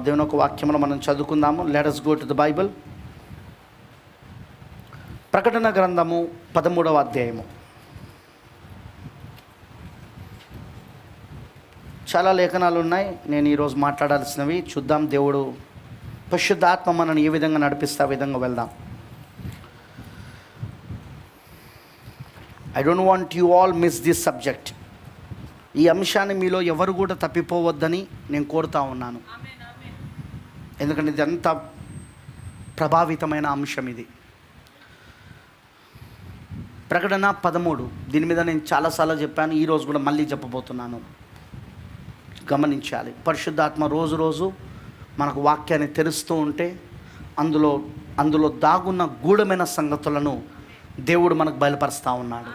దేవుని ఒక వాక్యమును మనం చదువుకుందాము. Let us go to the Bible. ప్రకటన గ్రంథము 13వ అధ్యాయము. చాలా లేఖనాలు ఉన్నాయి, నేను ఈరోజు మాట్లాడాల్సినవి. చూద్దాం, దేవుడు పరిశుద్ధాత్మ మనని ఏ విధంగా నడిపిస్తే ఆ విధంగా వెళ్దాం. I don't want you all miss this subject. ఈ అంశాన్ని మీలో ఎవరు కూడా తప్పిపోవద్దని నేను కోరుతా ఉన్నాను. ఎందుకంటే ఇది అంత ప్రభావితమైన అంశం. ఇది ప్రకటన 13. దీని మీద నేను చాలాసార్లు చెప్పాను, ఈరోజు కూడా మళ్ళీ చెప్పబోతున్నాను. గమనించాలి. పరిశుద్ధాత్మ రోజు రోజు మనకు వాక్యాన్ని తెరుస్తూ ఉంటే అందులో దాగున్న గూఢమైన సంగతులను దేవుడు మనకు బయలుపరుస్తూ ఉన్నాడు.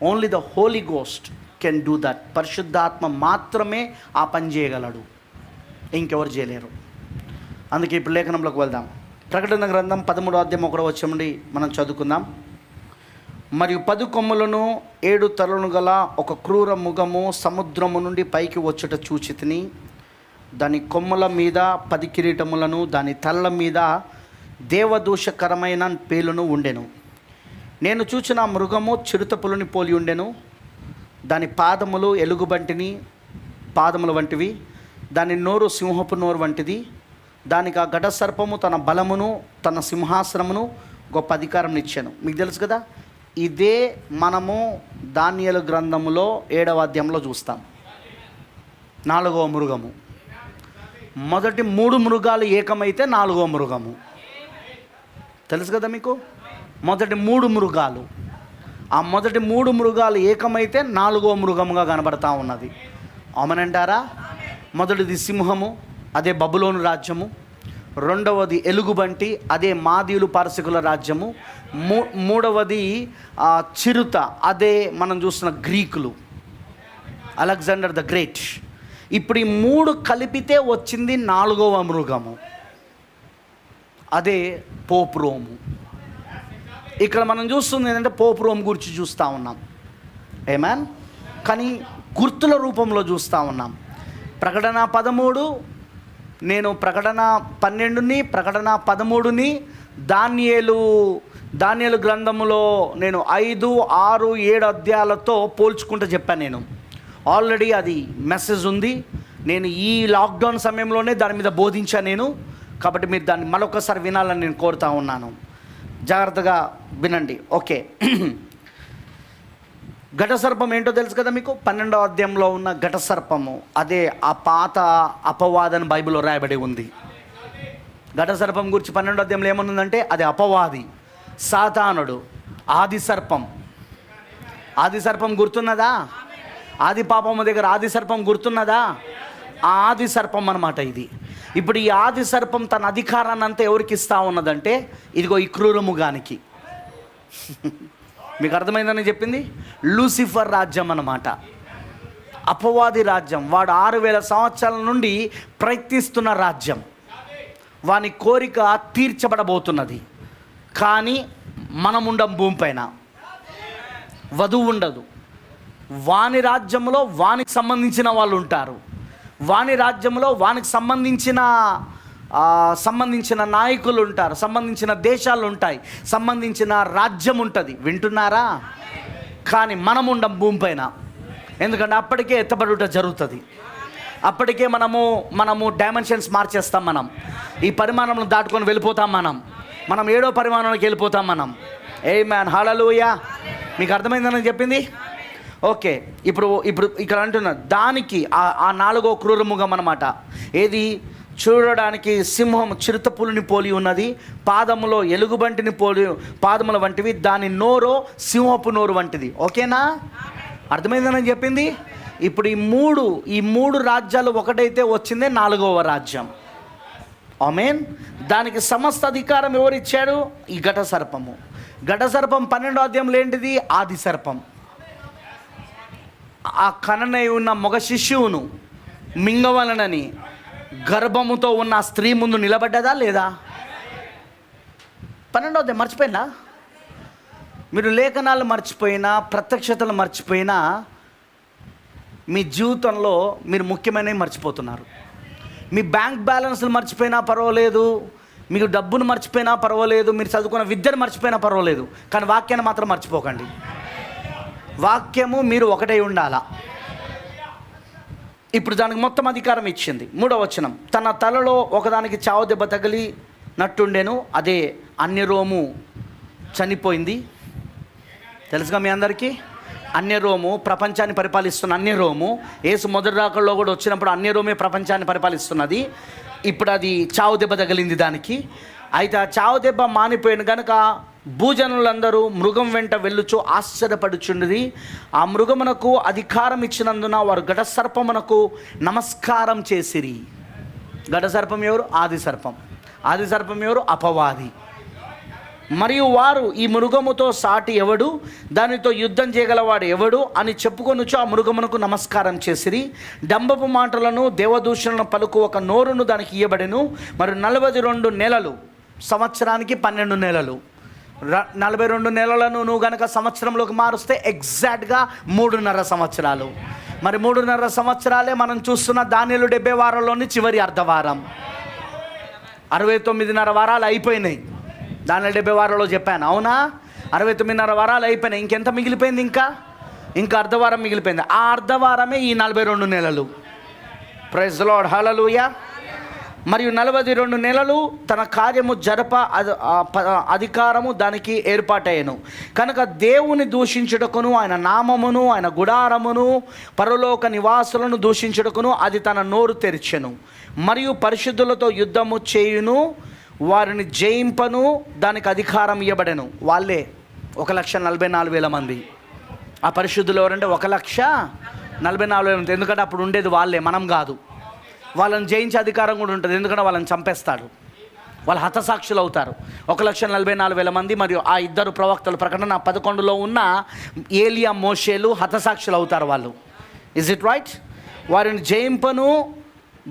Only the holy ghost can do that. పరిశుద్ధాత్మ మాత్రమే ఆ పని చేయగలడు, ఇంకెవరు చేయలేరు. అందుకే ఇప్పుడు లేఖనంలోకి వెళ్దాం. ప్రకటన గ్రంథం 13వ అధ్యాయం 1వ వచనం నుండి మనం చదువుకుందాం. మరియు 10 కొమ్ములను 7 తలలను గల ఒక క్రూర మృగము సముద్రము నుండి పైకి వచ్చుట చూచితిని. దాని కొమ్ముల మీద 10 కిరీటములను, దాని తలల మీద దేవదూషకరమైన పేలును ఉండెను. నేను చూచిన మృగము చిరుతపులని పోలి ఉండెను. దాని పాదములు ఎలుగుబంటిని పాదముల వంటివి, దాని నోరు సింహపు నోరు వంటిది. దానికి ఆ ఘట సర్పము తన బలమును, తన సింహాసనమును, గొప్ప అధికారం ఇచ్చాను. మీకు తెలుసు కదా, ఇదే మనము దానియేలు గ్రంథములో 7వ అధ్యాయంలో చూస్తాం. 4వ మృగము. మొదటి 3 మృగాలు ఏకమైతే 4వ మృగము. తెలుసు కదా మీకు, మొదటి 3 మృగాలు, ఆ మొదటి 3 మృగాలు ఏకమైతే 4వ మృగముగా కనబడతా ఉన్నది. అవునంటారా? మొదటిది సింహము, అదే బబులోను రాజ్యము. రెండవది ఎలుగుబంటి, అదే మాదీయులు పారసికుల రాజ్యము. మూడవది చిరుత, అదే మనం చూస్తున్న గ్రీకులు, అలెగ్జాండర్ ద గ్రేట్. ఇప్పుడు ఈ 3 కలిపితే వచ్చింది 4వ మృగము, అదే పోపు రోము. ఇక్కడ మనం చూస్తుంది ఏంటంటే పోపు రోమ్ గురించి చూస్తూ ఉన్నాం. ఏమాన్? కానీ గుర్తుల రూపంలో చూస్తూ ఉన్నాం. ప్రకటన 13, నేను ప్రకటన 12ని, ప్రకటన 13ని దానియేలు గ్రంథములో నేను 5, 6, 7 అధ్యాయాలతో పోల్చుకుంటూ చెప్పాను. నేను ఆల్రెడీ అది మెసేజ్ ఉంది. నేను ఈ లాక్డౌన్ సమయంలోనే దాని మీద బోధించాను నేను. కాబట్టి మీరు దాన్ని మరొకసారి వినాలని నేను కోరుతా ఉన్నాను. జాగ్రత్తగా వినండి. ఓకే, ఘట సర్పం ఏంటో తెలుసు కదా మీకు. 12వ అధ్యాయంలో ఉన్న ఘట సర్పము, అదే ఆ పాత అపవాదని బైబిల్లో రాయబడి ఉంది. ఘట సర్పం గురించి 12వ అధ్యాయంలో ఏమనుందంటే అది అపవాది, సాతానుడు, ఆది సర్పం. ఆది సర్పం గుర్తున్నదా? ఆది పాపము దగ్గర ఆది సర్పం గుర్తున్నదా? ఆ ఆది సర్పం అన్నమాట ఇది. ఇప్పుడు ఈ ఆది సర్పం తన అధికారాన్ని అంతా ఎవరికి ఇస్తూ ఉన్నదంటే ఇదిగో ఈ క్రూరముగానికి. మీకు అర్థమైందని చెప్పింది. లూసిఫర్ రాజ్యం అన్నమాట, అపవాది రాజ్యం. వాడు 6000 సంవత్సరాల నుండి ప్రయత్నిస్తున్న రాజ్యం. వాని కోరిక తీర్చబడబోతున్నది. కానీ మనముండం భూమిపైన, వధువు ఉండదు. వాని రాజ్యంలో వానికి సంబంధించిన వాళ్ళు ఉంటారు. వాని రాజ్యంలో వానికి సంబంధించిన నాయకులు ఉంటారు, సంబంధించిన దేశాలు ఉంటాయి, సంబంధించిన రాజ్యం ఉంటుంది. వింటున్నారా? కానీ మనం ఉండం భూమిపైన. ఎందుకంటే అప్పటికే ఎత్తబడుట జరుగుతుంది. అప్పటికే మనము డైమెన్షన్స్ మార్చేస్తాం. మనం ఈ పరిమాణంలో దాటుకొని వెళ్ళిపోతాం. మనం 7వ పరిమాణంలోకి వెళ్ళిపోతాం. ఆమేన్, హల్లెలూయా. మీకు అర్థమైందని చెప్పింది. ఓకే, ఇప్పుడు ఇక్కడ అంటున్నా దానికి ఆ 4వ క్రూరముగం అన్నమాట. ఏది? చూడడానికి సింహం చిరుతపులిని పోలి ఉన్నది, పాదములో ఎలుగుబంటిని పోలి పాదముల వంటివి, దాని నోరు సింహపు నోరు వంటిది. ఓకేనా? అర్థమైందని చెప్పింది. ఇప్పుడు ఈ మూడు రాజ్యాలు ఒకటైతే వచ్చిందే 4వ రాజ్యం. ఆమేన్. దానికి సమస్త అధికారం ఎవరిచ్చాడు? ఈ ఘట సర్పము. ఘట సర్పం 12వ అధ్యాయంలో ఏంటిది? ఆది సర్పం. ఆ కననై ఉన్న మగ శిశువును మింగవలనని గర్భముతో ఉన్న స్త్రీ ముందు నిలబడ్డదా లేదా? 12వ అధ్యాయం మర్చిపోయినా? మీరు లేఖనాలు మర్చిపోయినా, ప్రత్యక్షతలు మర్చిపోయినా, మీ జీవితంలో మీరు ముఖ్యమైనవి మర్చిపోతున్నారు. మీ బ్యాంక్ బ్యాలెన్స్లు మర్చిపోయినా పర్వాలేదు, మీకు డబ్బును మర్చిపోయినా పర్వాలేదు, మీరు చదువుకున్న విద్యను మర్చిపోయినా పర్వాలేదు, కానీ వాక్యాన్ని మాత్రం మర్చిపోకండి. వాక్యము మీరు ఒకటై ఉండాలా. ఇప్పుడు దానికి మొత్తం అధికారం ఇచ్చింది. 3వ వచనం, తన తలలో ఒకదానికి చావు దెబ్బ తగిలినట్టుండెను, అదే అన్యరోము చనిపోయింది. తెలుసుగా మీ అందరికీ, అన్యరోము ప్రపంచాన్ని పరిపాలిస్తున్న అన్యరోము. యేసు మొదటి రాకడలో కూడా వచ్చినప్పుడు అన్యరోమే ప్రపంచాన్ని పరిపాలిస్తున్నది. ఇప్పుడు అది చావు దెబ్బ తగిలింది దానికి. అయితే ఆ చావు దెబ్బ మానిపోయిన కనుక భూజనులందరూ మృగం వెంట వెళ్ళుచు ఆశ్చర్యపడుచుండిరి. ఆ మృగమునకు అధికారం ఇచ్చినందున వారు ఘటసర్పమునకు నమస్కారం చేసిరి. ఘటసర్పం ఎవరు? ఆది సర్పం. ఆది సర్పం ఎవరు? అపవాది. మరియు వారు ఈ మృగముతో సాటి ఎవడు, దానితో యుద్ధం చేయగలవాడు ఎవడు అని చెప్పుకొనుచు ఆ మృగమునకు నమస్కారం చేసిరి. డంబపు మాటలను దేవదూషణలను పలుకు ఒక నోరును దానికి ఇయ్యబడెను. మరి 42 నెలలు, సంవత్సరానికి 12 నెలలు. 42 నెలలను నువ్వు గనక సంవత్సరంలోకి మారుస్తే ఎగ్జాక్ట్గా 3.5 సంవత్సరాలు. మరి 3.5 సంవత్సరాలే మనం చూస్తున్న దానియేలు 70 వారాల్లోని చివరి అర్ధవారం. 69.5 వారాలు అయిపోయినాయి. దానిలో 70 వారాల్లో చెప్పాను, అవునా? 69.5 వారాలు అయిపోయినాయి. ఇంకెంత మిగిలిపోయింది? ఇంకా అర్ధవారం మిగిలిపోయింది. ఆ అర్ధవారమే ఈ 42 నెలలు. ప్రైజ్ ది లార్డ్, హల్లెలూయా. మరియు 42 నెలలు తన కార్యము జరప అధికారము దానికి ఏర్పాటయ్యను. కనుక దేవుని దూషించుటకును, ఆయన నామమును, ఆయన గుడారమును, పరలోక నివాసులను దూషించుటకును అది తన నోరు తెరిచెను. మరియు పరిశుద్ధులతో యుద్ధము చేయును, వారిని జయింపను దానికి అధికారం ఇవ్వబడెను. వాళ్ళే 1,44,000 మంది. ఆ పరిశుద్ధులు ఎవరంటే 1,44,000 మంది. ఎందుకంటే అప్పుడు ఉండేది వాళ్ళే, మనం కాదు. వాళ్ళని జయించే అధికారం కూడా ఉంటుంది, ఎందుకంటే వాళ్ళని చంపేస్తాడు. వాళ్ళు హతసాక్షులు అవుతారు. 1,44,000 మంది. మరియు ఆ 2 ప్రవక్తలు, ప్రకటన 11లో ఉన్న ఏలియా, మోషేలు హతసాక్షులు అవుతారు వాళ్ళు. Is it right? వారిని జయింపను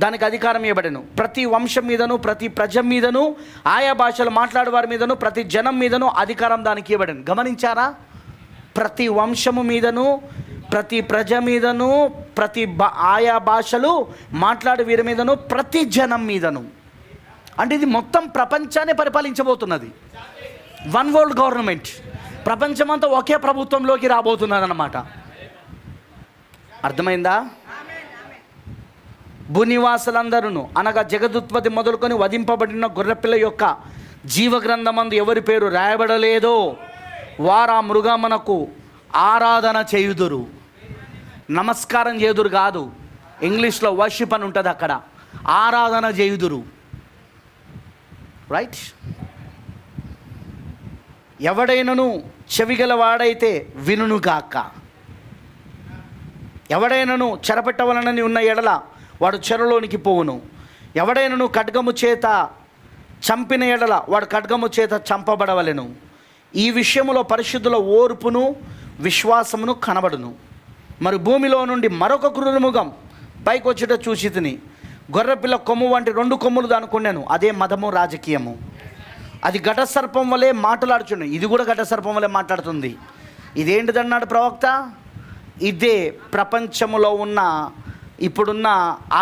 దానికి అధికారం ఇవ్వబడెను. ప్రతి వంశం మీదను, ప్రతి ప్రజ మీదను, ఆయా భాషలు మాట్లాడే వారి మీదను, ప్రతి జనం మీదను అధికారం దానికి ఇవ్వబడెను. గమనించారా? ప్రతి వంశము మీదను, ప్రతి ప్రజ మీదను, ప్రతి ఆయా భాషలు మాట్లాడే వీరి మీదను, ప్రతి జనం మీదను. అంటే ఇది మొత్తం ప్రపంచాన్ని పరిపాలించబోతున్నది. One world government. ప్రపంచమంతా ఒకే ప్రభుత్వంలోకి రాబోతున్నది అన్నమాట. అర్థమైందా? భూనివాసులందరూ అనగా జగదుత్పత్తి మొదలుకొని వధింపబడిన గొర్రెపిల్ల యొక్క జీవగ్రంథమందు ఎవరి పేరు రాయబడలేదో వారు ఆ మృగమునకు ఆరాధన చేయుదురు. నమస్కారం చేయుదురు కాదు, ఇంగ్లీష్లో వర్షిప్ అని ఉంటుంది, అక్కడ ఆరాధన చేయుదురు. రైట్? ఎవడైనను చెవిగల వాడైతే వినును గాక. ఎవడైనను చెరపెట్టవలనని ఉన్న ఎడల వాడు చెరలోనికి పోవును. ఎవడైనను ఖడ్గము చేత చంపిన ఎడల వాడు ఖడ్గము చేత చంపబడవలెను. ఈ విషయములో పరిశుద్ధుల ఓర్పును విశ్వాసమును కనబడును. మరి భూమిలో నుండి మరొక క్రూరమృగం పైకి వచ్చేట చూసి తిని, గొర్రెపిల్ల కొమ్ము వంటి 2 కొమ్ములు దానుకున్నాను. అదే మదము, రాజకీయము. అది ఘటసర్పం వలె మాట్లాడుచుండే. ఇది కూడా ఘటసర్పం వలె మాట్లాడుతుంది. ఇదేంటిదన్నాడు ప్రవక్త? ఇదే ప్రపంచములో ఉన్న, ఇప్పుడున్న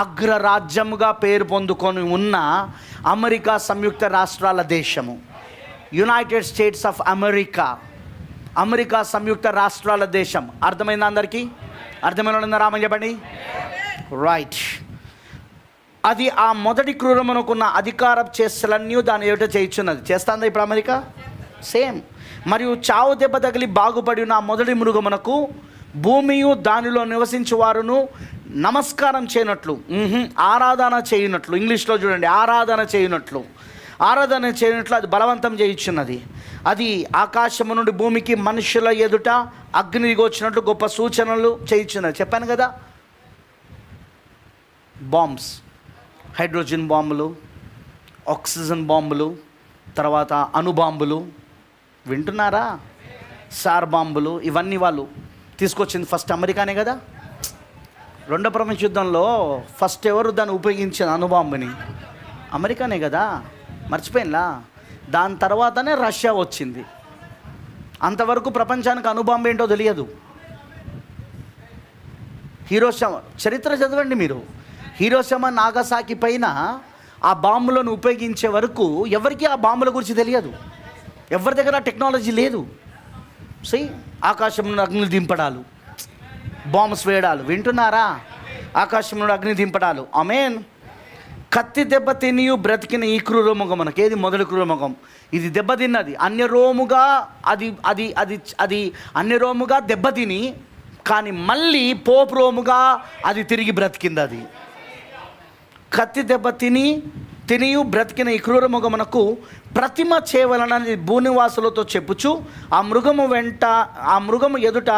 అగ్రరాజ్యముగా పేరు పొందుకొని ఉన్న అమెరికా సంయుక్త రాష్ట్రాల దేశము, United States of America. America సంయుక్త రాష్ట్రాల దేశం. అర్థమైందా అందరికీ? అర్థమైన రామని చెప్పండి. రైట్. అది ఆ మొదటి క్రూరమునకున్న అధికారం చేస్తలన్నీ దాని ఏమిటో చేయించున్నది. చేస్తుందా ఇప్పుడు అమెరికా? సేమ్. మరియు చావు దెబ్బ తగిలి బాగుపడిన ఆ మొదటి మృగమునకు భూమియు దానిలో నివసించు వారును నమస్కారం చేయనట్లు, ఆరాధన చేయనట్లు. ఇంగ్లీష్లో చూడండి, ఆరాధన చేయనట్లు. ఆరాధన చేయనట్లు అది బలవంతం చేయించున్నది. అది ఆకాశము నుండి భూమికి మనుషుల ఎదుట అగ్ని దిగొచ్చినట్లు గొప్ప సూచనలు చేయించున్నది. చెప్పాను కదా, బాంబ్స్, హైడ్రోజన్ బాంబులు, ఆక్సిజన్ బాంబులు, తర్వాత అణుబాంబులు. వింటున్నారా? సార్ బాంబులు, ఇవన్నీ వాళ్ళు తీసుకొచ్చింది ఫస్ట్ అమెరికానే కదా. రెండో ప్రపంచ యుద్ధంలో ఫస్ట్ ఎవరు దాన్ని ఉపయోగించిన అణుబాంబుని? అమెరికానే కదా. మర్చిపోయినలా? దాని తర్వాతనే రష్యా వచ్చింది. అంతవరకు ప్రపంచానికి అణుబాంబు ఏంటో తెలియదు. చరిత్ర చదవండి మీరు. హీరోషిమా నాగసాకి పైన ఆ బాంబులను ఉపయోగించే వరకు ఎవరికి ఆ బాంబుల గురించి తెలియదు. ఎవరి దగ్గర టెక్నాలజీ లేదు. ఆకాశంలో అగ్ని దింపడాలు, బాంబ్స్ వేయడాలు, వింటున్నారా? ఆకాశంలో అగ్ని దింపడాలు. ఆమేన్. కత్తి దెబ్బ తినియు బ్రతికిన ఈ క్రూరముఖం, మనకేది మొదటి క్రూరముఖం, ఇది దెబ్బతిన్నది. అన్యరోముగా అది అది అది అది అన్యరోముగా దెబ్బతిని, కానీ మళ్ళీ పోపు రోముగా అది తిరిగి బ్రతికింది. అది కత్తి దెబ్బ తినియు బ్రతికిన ఈ క్రూరముఖమునకు ప్రతిమ చేయవలనని భూనివాసులతో చెప్పుచు ఆ మృగము ఎదుట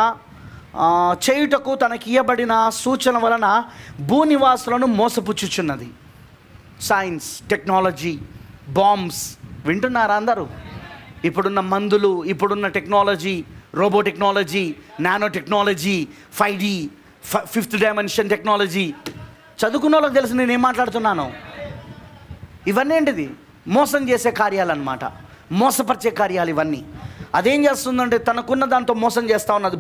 చేయుటకు తనకి ఇయ్యబడిన సూచన వలన భూనివాసులను మోసపుచ్చుచున్నది. సైన్స్, టెక్నాలజీ, బాంబ్స్, వింటున్నారా అందరూ? ఇప్పుడున్న మందులు, ఇప్పుడున్న technology, robo technology, nano technology, 5D, fifth dimension technology, చదువుకున్న వాళ్ళకి తెలుసు నేను ఏం మాట్లాడుతున్నాను. ఇవన్నీ ఏంటిది? మోసం చేసే కార్యాలు అన్నమాట, మోసపరిచే కార్యాలు ఇవన్నీ. అదేం చేస్తుందంటే తనకున్న దాంతో మోసం చేస్తూ ఉన్నది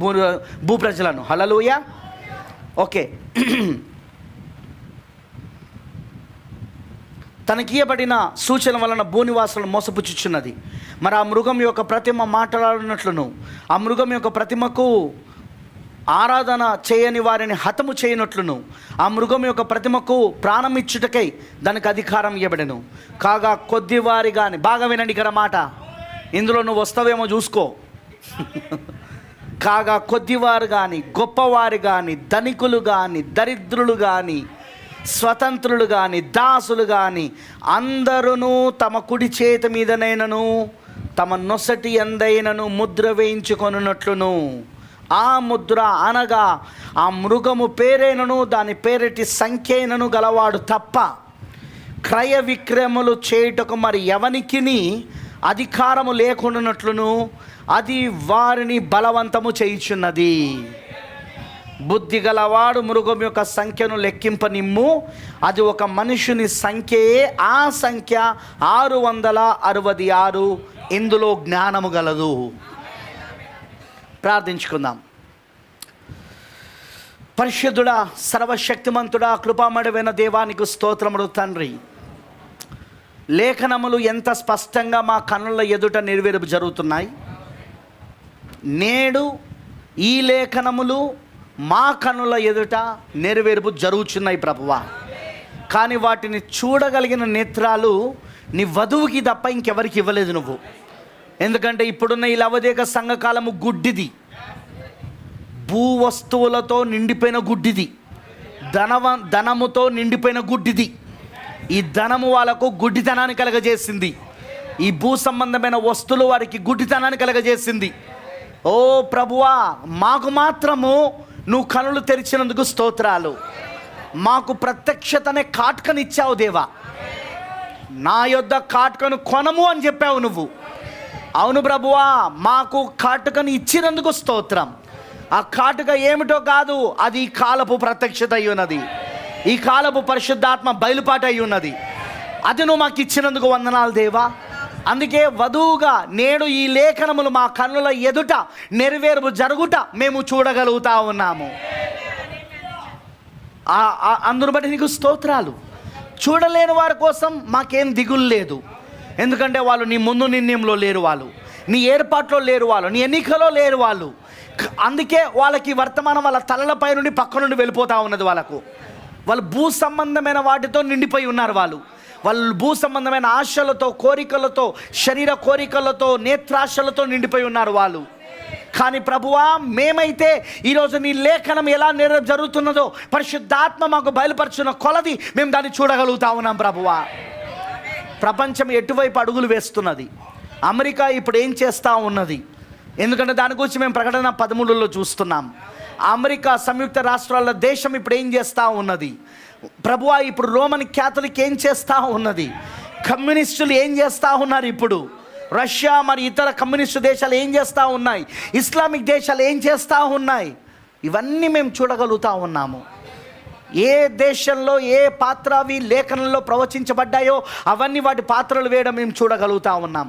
భూ ప్రజలను. హల్లెలూయా. ఓకే. తనకియబడిన సూచన వలన భూనివాసులను మోసపుచ్చుచున్నది. మరి ఆ మృగం యొక్క ప్రతిమ మాట్లాడినట్లును, ఆ మృగం యొక్క ప్రతిమకు ఆరాధన చేయని వారిని హతము చేయనట్లును, ఆ మృగం యొక్క ప్రతిమకు ప్రాణం ఇచ్చుటకై దానికి అధికారం ఇవ్వబడెను. కాగా కొద్దివారి కానీ, బాగా వినండి ఇక్కడ మాట, ఇందులో నువ్వు వస్తావేమో చూసుకో. కాగా కొద్దివారు కానీ, గొప్పవారు కానీ, ధనికులు కానీ, దరిద్రులు కానీ, స్వతంత్రులు కానీ, దాసులు కానీ అందరూ తమ కుడి చేతి మీదనైనను తమ నొసటి ఎందైనను ముద్ర వేయించుకొనున్నట్లును, ఆ ముద్ర అనగా ఆ మృగము పేరైనను దాని పేరిటి సంఖ్యైనను గలవాడు తప్ప క్రయ విక్రయములు చేయుటకు మరి ఎవనికిని అధికారము లేకుండానట్లును అది వారిని బలవంతము చేయుచున్నది. బుద్ధి గలవాడు మృగం యొక్క సంఖ్యను లెక్కింపనిమ్ము, అది ఒక మనుషుని సంఖ్యయే, ఆ సంఖ్య 666. ఇందులో జ్ఞానము గలదు. ప్రార్థించుకుందాం. పరిశుద్ధుడా, సర్వశక్తిమంతుడా, కృపామయుడైన దేవానికి స్తోత్రములు తండ్రి. లేఖనములు ఎంత స్పష్టంగా మా కన్నుల ఎదుట నెరవేర్పు జరుగుతున్నాయి. నేడు ఈ లేఖనములు మా కన్నుల ఎదుట నెరవేర్పు జరుగుతున్నాయి ప్రభువా. కానీ వాటిని చూడగలిగిన నేత్రాలు నీ వధువుకి తప్ప ఇంకెవరికి ఇవ్వలేదు నువ్వు. ఎందుకంటే ఇప్పుడున్న ఈ లవదేక సంఘకాలము గుడ్డిది, భూ వస్తువులతో నిండిపోయిన గుడ్డిది, ధనముతో నిండిపోయిన గుడ్డిది. ఈ ధనము వాళ్ళకు గుడ్డితనాన్ని కలగజేసింది. ఈ భూ సంబంధమైన వస్తువులు వారికి గుడ్డితనాన్ని కలగజేసింది. ఓ ప్రభువా, మాకు మాత్రము నువ్వు కనులు తెరిచినందుకు స్తోత్రాలు. మాకు ప్రత్యక్షతనే కాటుకనిచ్చావు దేవా. నా యొద్ద కాటుకను కొనము అని చెప్పావు నువ్వు. అవును ప్రభువా, మాకు కాటుకను ఇచ్చినందుకు స్తోత్రం. ఆ కాటుక ఏమిటో కాదు, అది ఈ కాలపు ప్రత్యక్షత అయి ఉన్నది, ఈ కాలపు పరిశుద్ధాత్మ బయలుపాటు అయి ఉన్నది. అది నువ్వు మాకు ఇచ్చినందుకు వందనాలు దేవా. అందుకే వధువుగా నేడు ఈ లేఖనములు మా కన్నుల ఎదుట నెరవేర్పు జరుగుట మేము చూడగలుగుతా ఉన్నాము. అందును బట్టి నీకు స్తోత్రాలు. చూడలేని వారి కోసం మాకేం దిగులు లేదు. ఎందుకంటే వాళ్ళు నీ ముందు నిర్ణయంలో లేరు, వాళ్ళు నీ ఏర్పాట్లో లేరు, వాళ్ళు నీ ఎన్నికలో లేరు వాళ్ళు. అందుకే వాళ్ళకి వర్తమానం వాళ్ళ తలలపై నుండి పక్క నుండి వెళ్ళిపోతూ ఉన్నది. వాళ్ళు భూ సంబంధమైన వాటితో నిండిపోయి ఉన్నారు. వాళ్ళు భూ సంబంధమైన ఆశలతో, కోరికలతో, శరీర కోరికలతో, నేత్రాశలతో నిండిపోయి ఉన్నారు వాళ్ళు. కానీ ప్రభువా, మేమైతే ఈరోజు నీ లేఖనం ఎలా జరుగుతున్నదో పరిశుద్ధాత్మ మాకు బయలుపరుచున్న కొలది మేము దాన్ని చూడగలుగుతా ఉన్నాం ప్రభువా. ప్రపంచం ఎటువైపు అడుగులు వేస్తున్నది, అమెరికా ఇప్పుడు ఏం చేస్తూ ఉన్నది, ఎందుకంటే దాని గురించి మేము ప్రకటన 13లో చూస్తున్నాం. అమెరికా సంయుక్త రాష్ట్రాల దేశం ఇప్పుడు ఏం చేస్తూ ఉన్నది ప్రభువా. ఇప్పుడు రోమన్ క్యాథలిక్ ఏం చేస్తూ ఉన్నది, కమ్యూనిస్టులు ఏం చేస్తూ ఉన్నారు, ఇప్పుడు రష్యా మరి ఇతర కమ్యూనిస్టు దేశాలు ఏం చేస్తూ ఉన్నాయి, ఇస్లామిక్ దేశాలు ఏం చేస్తూ ఉన్నాయి, ఇవన్నీ మేము చూడగలుగుతూ ఉన్నాము. ఏ దేశంలో ఏ పాత్రవి లేఖనంలో ప్రవచించబడ్డాయో అవన్నీ వాటి పాత్రలు వేయడం మేము చూడగలుగుతూ ఉన్నాం.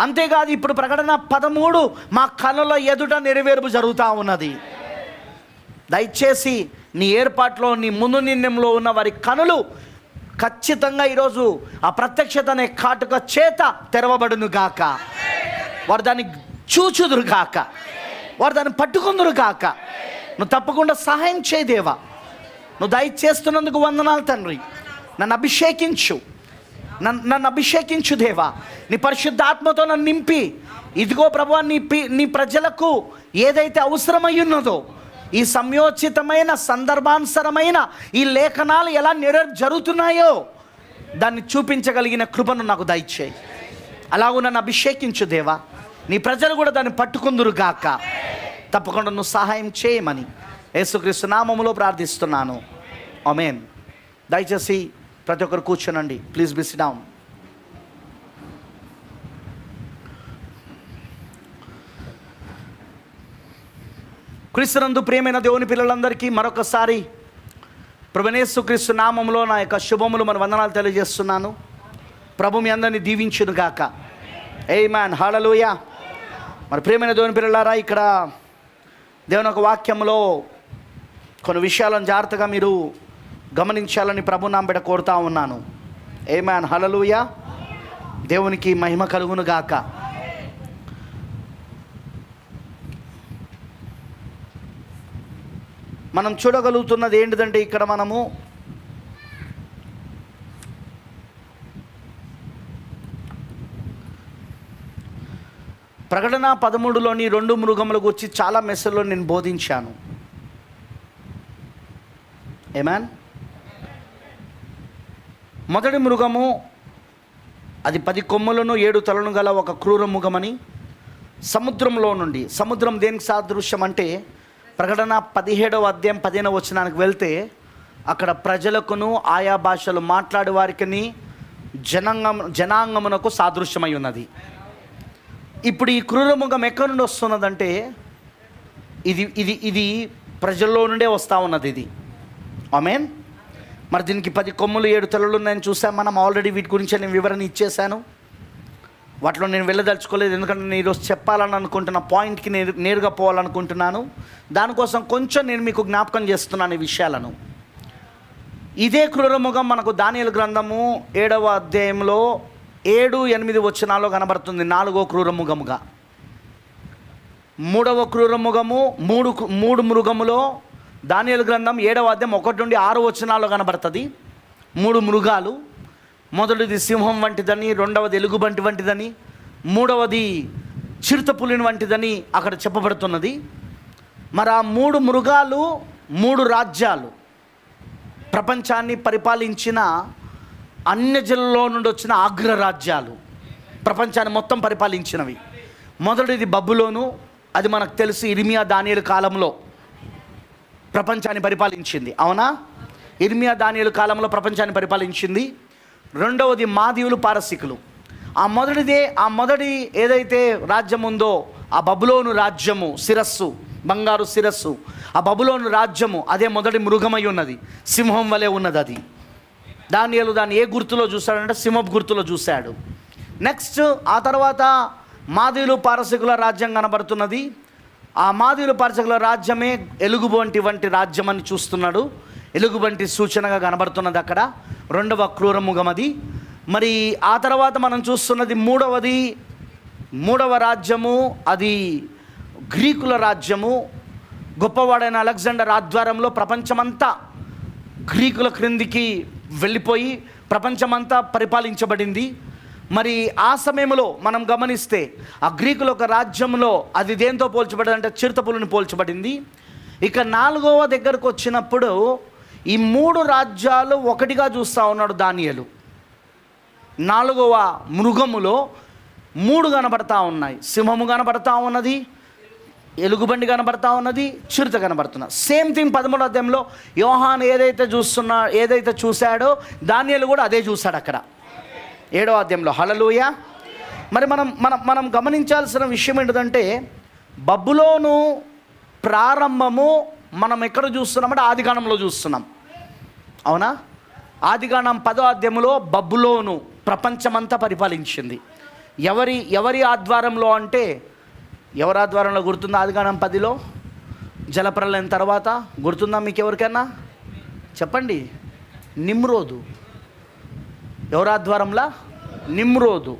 అంతేకాదు ఇప్పుడు ప్రకటన 13 మా కన్నుల ఎదుట నెరవేర్పు జరుగుతూ ఉన్నది. దయచేసి నీ ఏర్పాట్లో, నీ ముందు నిర్ణయంలో ఉన్న వారి కనులు ఖచ్చితంగా ఈరోజు ఆ ప్రత్యక్షత అనే కాటుక చేత తెరవబడును గాక. వారు దాన్ని చూచుదురు గాక, వారు దాన్ని పట్టుకుందురు గాక. నువ్వు తప్పకుండా సహాయం చేయి దేవా. నువ్వు దయచేస్తున్నందుకు వందనాలు తండ్రి. నన్ను అభిషేకించు దేవా. నీ పరిశుద్ధాత్మతో నన్ను నింపి, ఇదిగో ప్రభువా, నీ ప్రజలకు ఏదైతే అవసరమయ్యున్నదో, ఈ సంయోచితమైన సందర్భానుసరమైన ఈ లేఖనాలు ఎలా జరుగుతున్నాయో దాన్ని చూపించగలిగిన కృపను నాకు దయచేయి. అలాగూ నన్ను అభిషేకించు దేవా. నీ ప్రజలు కూడా దాన్ని పట్టుకుందురు గాక. తప్పకుండా నువ్వు సహాయం చేయమని యేసుక్రీస్తు నామములో ప్రార్థిస్తున్నాను. ఆమేన్. దయచేసి ప్రతి ఒక్కరు కూర్చోనండి. Please be sit down. క్రీస్తునందు ప్రియమైన దేవుని పిల్లలందరికీ మరొకసారి ప్రభువైన యేసుక్రీస్తు నామములో నా యొక్క శుభములు, మన వందనాలు తెలియజేస్తున్నాను. ప్రభు మీ అందరినీ దీవించును గాక. ఆమేన్. హల్లెలూయా. మరి ప్రియమైన దేవుని పిల్లలారా, ఇక్కడ దేవుని యొక్క వాక్యంలో కొన్ని విషయాలను జాగ్రత్తగా మీరు గమనించాలని ప్రభు నామమున కోరుతా ఉన్నాను. ఆమేన్. హల్లెలూయా. దేవునికి మహిమ కలుగును గాక. మనం చూడగలుగుతున్నది ఏంటిదంటే, ఇక్కడ మనము ప్రకటన 13లోని 2 మృగముల గురించి చాలా మెసేజ్లో నేను బోధించాను. ఆమేన్. మొదటి మృగము అది 10 కొమ్ములను 7 తలను గల ఒక క్రూర మృగమని, సముద్రంలో నుండి, సముద్రం దేనికి సాదృశ్యం అంటే, ప్రకటన 17వ అధ్యాయం 15వ వచనానికి వెళ్తే అక్కడ ప్రజలకును ఆయా భాషలు మాట్లాడే వారికి జనాంగమునకు సాదృశ్యమై ఉన్నది. ఇప్పుడు ఈ క్రూరముఖం ఎక్కడి నుండి వస్తున్నదంటే, ఇది ప్రజల్లో నుండే వస్తూ ఉన్నది ఇది. ఆమేన్. మరి దీనికి 10 కొమ్ములు 7 తలలు ఉన్నాయని చూసాం మనం. ఆల్రెడీ వీటి గురించి నేను వివరణ ఇచ్చేశాను. వాటిలో నేను వెళ్ళదలుచుకోలేదు, ఎందుకంటే నేను ఈరోజు చెప్పాలని అనుకుంటున్న పాయింట్కి నేరుగా పోవాలనుకుంటున్నాను. దానికోసం కొంచెం నేను మీకు జ్ఞాపకం చేస్తున్నాను ఈ విషయాలను. ఇదే క్రూరముఖం మనకు దానియేలు గ్రంథము 7వ అధ్యాయంలో 7-8 వచనాల్లో కనబడుతుంది. 4వ క్రూరముఖముగా. 3వ క్రూరముఖము, మూడు మృగములో దానియేలు గ్రంథం 7వ అధ్యాయం 1 నుండి 6 వచనాల్లో కనబడుతుంది. 3 మృగాలు. మొదటిది సింహం వంటిదని, రెండవది ఎలుగుబంటి వంటిదని, మూడవది చిరుతపులిని వంటిదని అక్కడ చెప్పబడుతున్నది. మరి ఆ 3 మృగాలు 3 రాజ్యాలు, ప్రపంచాన్ని పరిపాలించిన అన్యజనుల్లో నుండి వచ్చిన అగ్రరాజ్యాలు, ప్రపంచాన్ని మొత్తం పరిపాలించినవి. మొదటిది బబులోను. అది మనకు తెలుసు, ఇర్మియా దానియేలు కాలంలో ప్రపంచాన్ని పరిపాలించింది. అవునా? ఇర్మియా దానియేలు కాలంలో ప్రపంచాన్ని పరిపాలించింది. రెండవది మాదీయులు, పారసీకులు. ఆ మొదటి ఏదైతే రాజ్యం ఉందో, ఆ బబులోను రాజ్యము శిరస్సు, బంగారు శిరస్సు, ఆ బబులోను రాజ్యము అదే మొదటి మృగమై ఉన్నది. సింహం వలె ఉన్నది అది. దానియేలు దాన్ని ఏ గుర్తులో చూశాడంటే సింహపు గుర్తులో చూశాడు. నెక్స్ట్ ఆ తర్వాత మాదీయులు, పారసీకుల రాజ్యం కనబడుతున్నది. ఆ మాదీయులు, పారసీకుల రాజ్యమే ఎలుగుబంటి వంటి రాజ్యం అని చూస్తున్నాడు. ఎలుగుబంటి సూచనగా కనబడుతున్నది అక్కడ. 2వ క్రూరముఖం అది. మరి ఆ తర్వాత మనం చూస్తున్నది మూడవ రాజ్యము, అది గ్రీకుల రాజ్యము. గొప్పవాడైన అలెగ్జాండర్ ఆధ్వర్యంలో ప్రపంచమంతా గ్రీకుల క్రిందికి వెళ్ళిపోయి ప్రపంచమంతా పరిపాలించబడింది. మరి ఆ సమయంలో మనం గమనిస్తే ఆ గ్రీకుల ఒక రాజ్యంలో అది దేంతో పోల్చబడింది అంటే చిరుతపులిని పోల్చబడింది. ఇక 4వ దగ్గరకు వచ్చినప్పుడు ఈ 3 రాజ్యాలు ఒకటిగా చూస్తూ ఉన్నాడు దానియేలు. 4వ మృగములో 3 కనబడతా ఉన్నాయి. సింహము కనబడతా ఉన్నది, ఎలుగుబండి కనబడతా ఉన్నది, చిరుత కనబడుతున్నా. సేమ్ థింగ్ 13వ అధ్యాయంలో యోహాను ఏదైతే చూశాడో దానియేలు కూడా అదే చూశాడు అక్కడ 7వ అధ్యాయంలో. హల్లెలూయా. మరి మనం గమనించాల్సిన విషయం ఏంటంటే, బబులోను ప్రారంభము మనం ఎక్కడ చూస్తున్నామంటే ఆదికాండంలో చూస్తున్నాం. అవునా? ఆదికాండం 10వ అధ్యాయంలో బబులోను ప్రపంచమంతా పరిపాలించింది. ఎవరి ఆధ్వర్యంలో అంటే, ఎవరి ఆధ్వర్యంలో గుర్తుంది? ఆదికాండం 10లో జలప్రలయం తర్వాత గుర్తుందా మీకు ఎవరికైనా? చెప్పండి. నిమ్రోదు. ఎవరి ఆధ్వర్యంలా? నిమ్రోదు.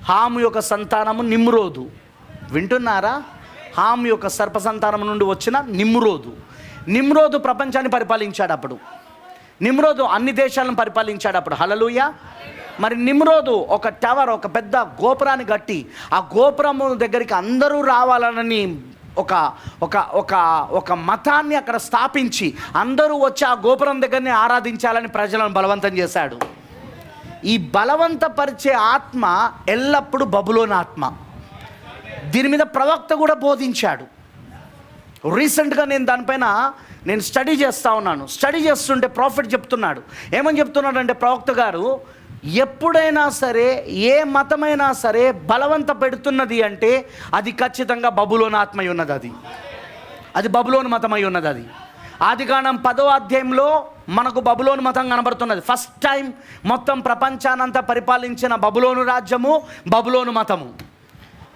హాము యొక్క సంతానము నిమ్రోదు. వింటున్నారా? హాము యొక్క సర్ప సంతానం నుండి వచ్చిన నిమ్రోదు. నిమ్రోదు ప్రపంచాన్ని పరిపాలించాడు అప్పుడు. నిమ్రోదు అన్ని దేశాలను పరిపాలించాడు అప్పుడు. హల్లెలూయా. మరి నిమ్రోదు ఒక టవర్, ఒక పెద్ద గోపురాన్ని కట్టి ఆ గోపురము దగ్గరికి అందరూ రావాలని ఒక ఒక ఒక ఒక మతాన్ని అక్కడ స్థాపించి అందరూ వచ్చి ఆ గోపురం దగ్గరనే ఆరాధించాలని ప్రజలను బలవంతం చేశాడు. ఈ బలవంతపరిచే ఆత్మ ఎల్లప్పుడూ బబులోను ఆత్మ. దీని మీద ప్రవక్త కూడా బోధించాడు. రీసెంట్గా నేను దానిపైన స్టడీ చేస్తూ ఉన్నాను. స్టడీ చేస్తుంటే ప్రాఫిట్ చెప్తున్నాడు. ఏమని చెప్తున్నాడు అంటే, ప్రవక్త గారు, ఎప్పుడైనా సరే ఏ మతమైనా సరే బలవంత పెడుతున్నది అంటే అది ఖచ్చితంగా బబులోను ఆత్మై ఉన్నది. అది బబులోను మతమై ఉన్నది. అది ఆదికాండం 10వ అధ్యాయంలో మనకు బబులోను మతం కనబడుతున్నది. ఫస్ట్ టైం మొత్తం ప్రపంచానంతా పరిపాలించిన బబులోను రాజ్యము, బబులోను మతము.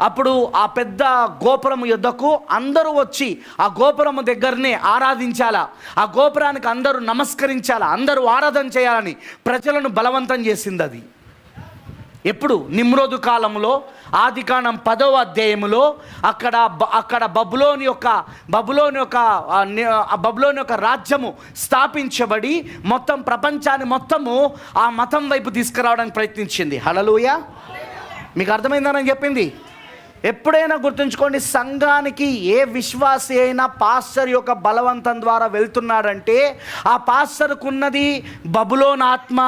అప్పుడు ఆ పెద్ద గోపురము యుద్ధకు అందరూ వచ్చి ఆ గోపురము దగ్గరనే ఆరాధించాలా, ఆ గోపురానికి అందరూ నమస్కరించాలా, అందరూ ఆరాధన చేయాలని ప్రజలను బలవంతం చేసింది అది. ఎప్పుడు? నిమ్రోదు కాలంలో ఆదికాండం 10వ అధ్యాయములో అక్కడ బబులోను యొక్క రాజ్యము స్థాపించబడి మొత్తం ప్రపంచాన్ని మొత్తము ఆ మతం వైపు తీసుకురావడానికి ప్రయత్నించింది. హల్లెలూయా. మీకు అర్థమైందని చెప్పింది. ఎప్పుడైనా గుర్తుంచుకోండి, సంఘానికి ఏ విశ్వాసి అయినా పాస్టర్ యొక్క బలవంతం ద్వారా వెళ్తున్నాడంటే ఆ పాస్టర్కు ఉన్నది బబులోను ఆత్మ.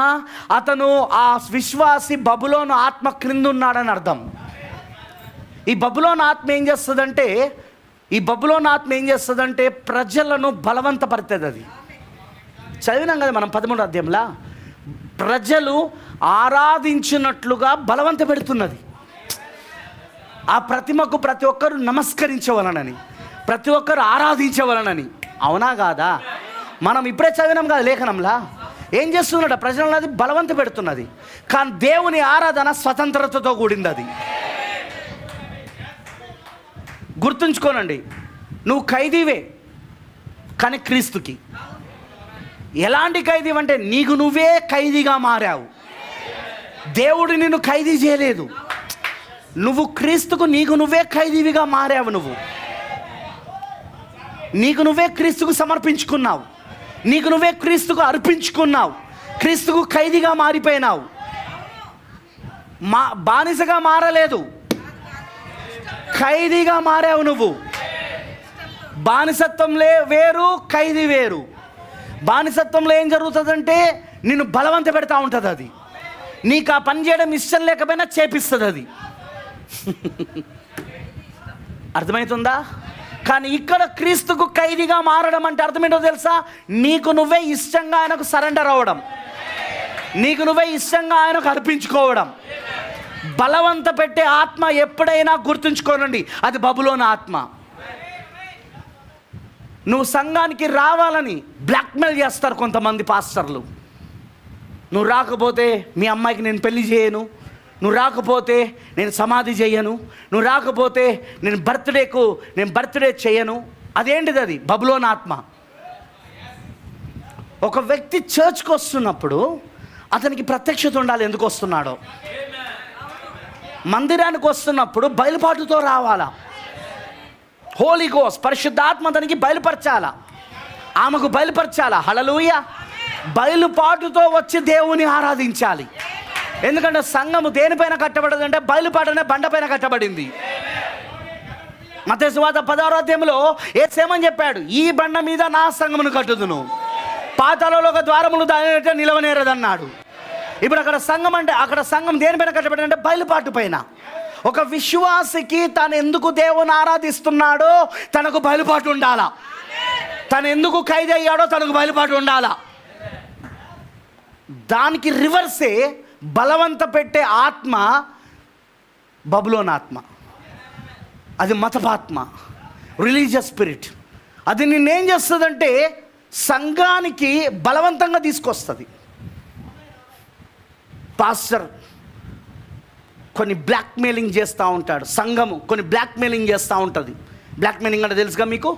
అతను ఆ విశ్వాసి బబులోను ఆత్మ క్రింద ఉన్నాడని అర్థం. ఈ బబులోను ఆత్మ ఏం చేస్తుందంటే ప్రజలను బలవంతపడుతుంది. అది చదివినాం కదా మనం 13వ అధ్యాయంలో. ప్రజలు ఆరాధించినట్లుగా బలవంత పెడుతున్నది. ఆ ప్రతిమకు ప్రతి ఒక్కరు నమస్కరించవలనని, ప్రతి ఒక్కరు ఆరాధించవలనని. అవునా కాదా? మనం ఇప్పుడే చదివినాం కదా లేఖనంలా. ఏం చేస్తున్నట? ప్రజలను అది బలవంత పెడుతున్నది. కానీ దేవుని ఆరాధన స్వతంత్రతతో కూడింది. అది గుర్తుంచుకోనండి. నువ్వు ఖైదీవే కానీ క్రీస్తుకి. ఎలాంటి ఖైదీ అంటే నీకు నువ్వే ఖైదీగా మారావు. దేవుడు నిన్ను ఖైదీ చేయలేదు. నువ్వు క్రీస్తుకు నీకు నువ్వే ఖైదీవిగా మారావు. నీకు నువ్వే క్రీస్తుకు సమర్పించుకున్నావు. నీకు నువ్వే క్రీస్తుకు అర్పించుకున్నావు. క్రీస్తుకు ఖైదీగా మారిపోయినావు. బానిసగా మారలేదు, ఖైదీగా మారావు నువ్వు. బానిసత్వంలో వేరు, ఖైదీ వేరు. బానిసత్వంలో ఏం జరుగుతుందంటే నిన్ను బలవంత పెడతా ఉంటుంది. అది నీకు ఆ పని చేయడం ఇష్టం లేకపోయినా చేపిస్తుంది. అది అర్థమవుతుందా? కానీ ఇక్కడ క్రీస్తుకు ఖైదీగా మారడం అంటే అర్థమేంటో తెలుసా? నీకు నువ్వే ఇష్టంగా ఆయనకు సరెండర్ అవ్వడం, నీకు నువ్వే ఇష్టంగా ఆయనకు అర్పించుకోవడం. బలవంత పెట్టే ఆత్మ ఎప్పుడైనా గుర్తుంచుకోనండి, అది బబులోను ఆత్మ. నువ్వు సంఘానికి రావాలని బ్లాక్మెయిల్ చేస్తారు కొంతమంది పాస్టర్లు. నువ్వు రాకపోతే మీ అమ్మాయికి నేను పెళ్లి చేయను, నువ్వు రాకపోతే నేను సమాధి చేయను, నువ్వు రాకపోతే నేను బర్త్డే చేయను. అదేంటిది? అది బబులోను ఆత్మ. ఒక వ్యక్తి చర్చ్కి వస్తున్నప్పుడు అతనికి ప్రత్యక్షత ఉండాలి. ఎందుకు వస్తున్నాడో? మందిరానికి వస్తున్నప్పుడు బయలుపాటుతో రావాలా. హోలీ గోస్ట్, పరిశుద్ధాత్మ అతనికి బయలుపరచాలా, ఆమెకు బయలుపరచాలా. హల్లెలూయా. బయలుపాటుతో వచ్చి దేవుని ఆరాధించాలి. ఎందుకంటే సంఘము దేనిపైన కట్టబడదు అంటే బయలుపాటనే బండపైన కట్టబడింది. మత్తయి సువార్త 16వ అధ్యాయంలో యేసు ఏమని చెప్పాడు? ఈ బండ మీద నా సంఘమును కట్టుదును, పాతాళంలో ఒక ద్వారములు దాని నిలవనేరదన్నాడు. ఇప్పుడు అక్కడ సంఘం దేనిపైన కట్టబడింది అంటే బయలుపాటు పైన. ఒక విశ్వాసికి తను ఎందుకు దేవుని ఆరాధిస్తున్నాడో తనకు బయలుపాటు ఉండాలా. తను ఎందుకు ఖైదీ అయ్యాడో తనకు బయలుపాటు ఉండాలా. దానికి రివర్సే బలవంత పెట్టే ఆత్మ బబులోను ఆత్మ. అది మతపాత్మ, రిలీజియస్ స్పిరిట్. అది నిన్నేం చేస్తుందంటే సంఘానికి బలవంతంగా తీసుకొస్తుంది. పాస్టర్ కొన్ని బ్లాక్మెయిలింగ్ చేస్తూ ఉంటాడు, సంఘము కొన్ని బ్లాక్మెయిలింగ్ చేస్తూ ఉంటుంది. బ్లాక్మెయిలింగ్ అంటే తెలుసుగా మీకు?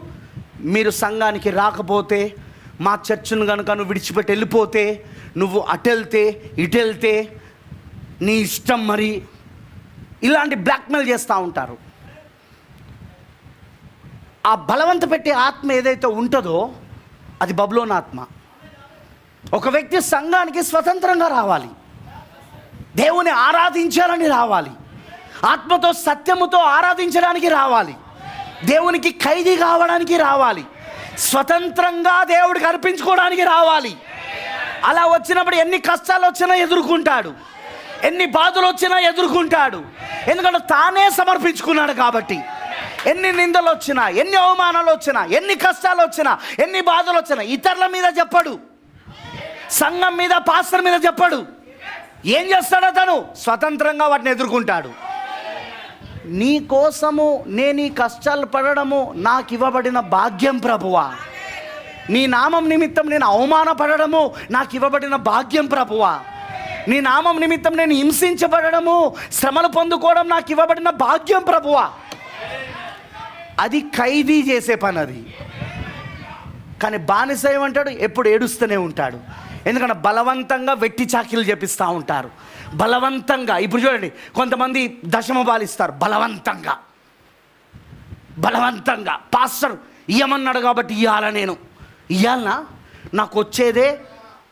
మీరు సంఘానికి రాకపోతే, మా చర్చ్ను కనుక నువ్వు విడిచిపెట్టి వెళ్ళిపోతే, నువ్వు అటెళ్తే ఇటెళ్తే నీ ఇష్టం, మరి ఇలాంటి బ్లాక్మెయిల్ చేస్తూ ఉంటారు. ఆ బలవంత పెట్టే ఆత్మ ఏదైతే ఉంటుందో అది బబులోను ఆత్మ. ఒక వ్యక్తి సంఘానికి స్వతంత్రంగా రావాలి, దేవుని ఆరాధించాలని రావాలి, ఆత్మతో సత్యముతో ఆరాధించడానికి రావాలి, దేవునికి ఖైదీ కావడానికి రావాలి, స్వతంత్రంగా దేవుడికి అర్పించుకోవడానికి రావాలి. అలా వచ్చినప్పుడు ఎన్ని కష్టాలు వచ్చినా ఎదుర్కొంటాడు, ఎన్ని బాధలు వచ్చినా ఎదుర్కొంటాడు. ఎందుకంటే తానే సమర్పించుకున్నాడు కాబట్టి. ఎన్ని నిందలు వచ్చినా, ఎన్ని అవమానాలు వచ్చినా, ఎన్ని కష్టాలు వచ్చినా, ఎన్ని బాధలు వచ్చినా ఇతరుల మీద చెప్పడు, సంఘం మీద, పాస్టర్ మీద చెప్పడు. ఏం చేస్తాడో తను స్వతంత్రంగా వాటిని ఎదుర్కొంటాడు. నీ కోసము నేను ఈ కష్టాలు పడడము నాకు ఇవ్వబడిన భాగ్యం ప్రభువా. నీ నామం నిమిత్తం నేను అవమానపడడము నాకు ఇవ్వబడిన భాగ్యం ప్రభువా. నీ నామం నిమిత్తం నేను హింసించబడము, శ్రమలు పొందుకోవడం నాకు ఇవ్వబడిన భాగ్యం ప్రభువా. అది ఖైదీ చేసే పని అది. కానీ బానిస ఏమంటాడు? ఎప్పుడు ఏడుస్తూనే ఉంటాడు. ఎందుకంటే బలవంతంగా వెట్టి చాకిలు చేపిస్తూ ఉంటారు. బలవంతంగా ఇప్పుడు చూడండి, కొంతమంది దశమ బాలిస్తారు బలవంతంగా. పాస్టర్ ఇయ్యమన్నాడు కాబట్టి ఇవ్వాల, నేను ఇవ్వాలనా? నాకు వచ్చేదే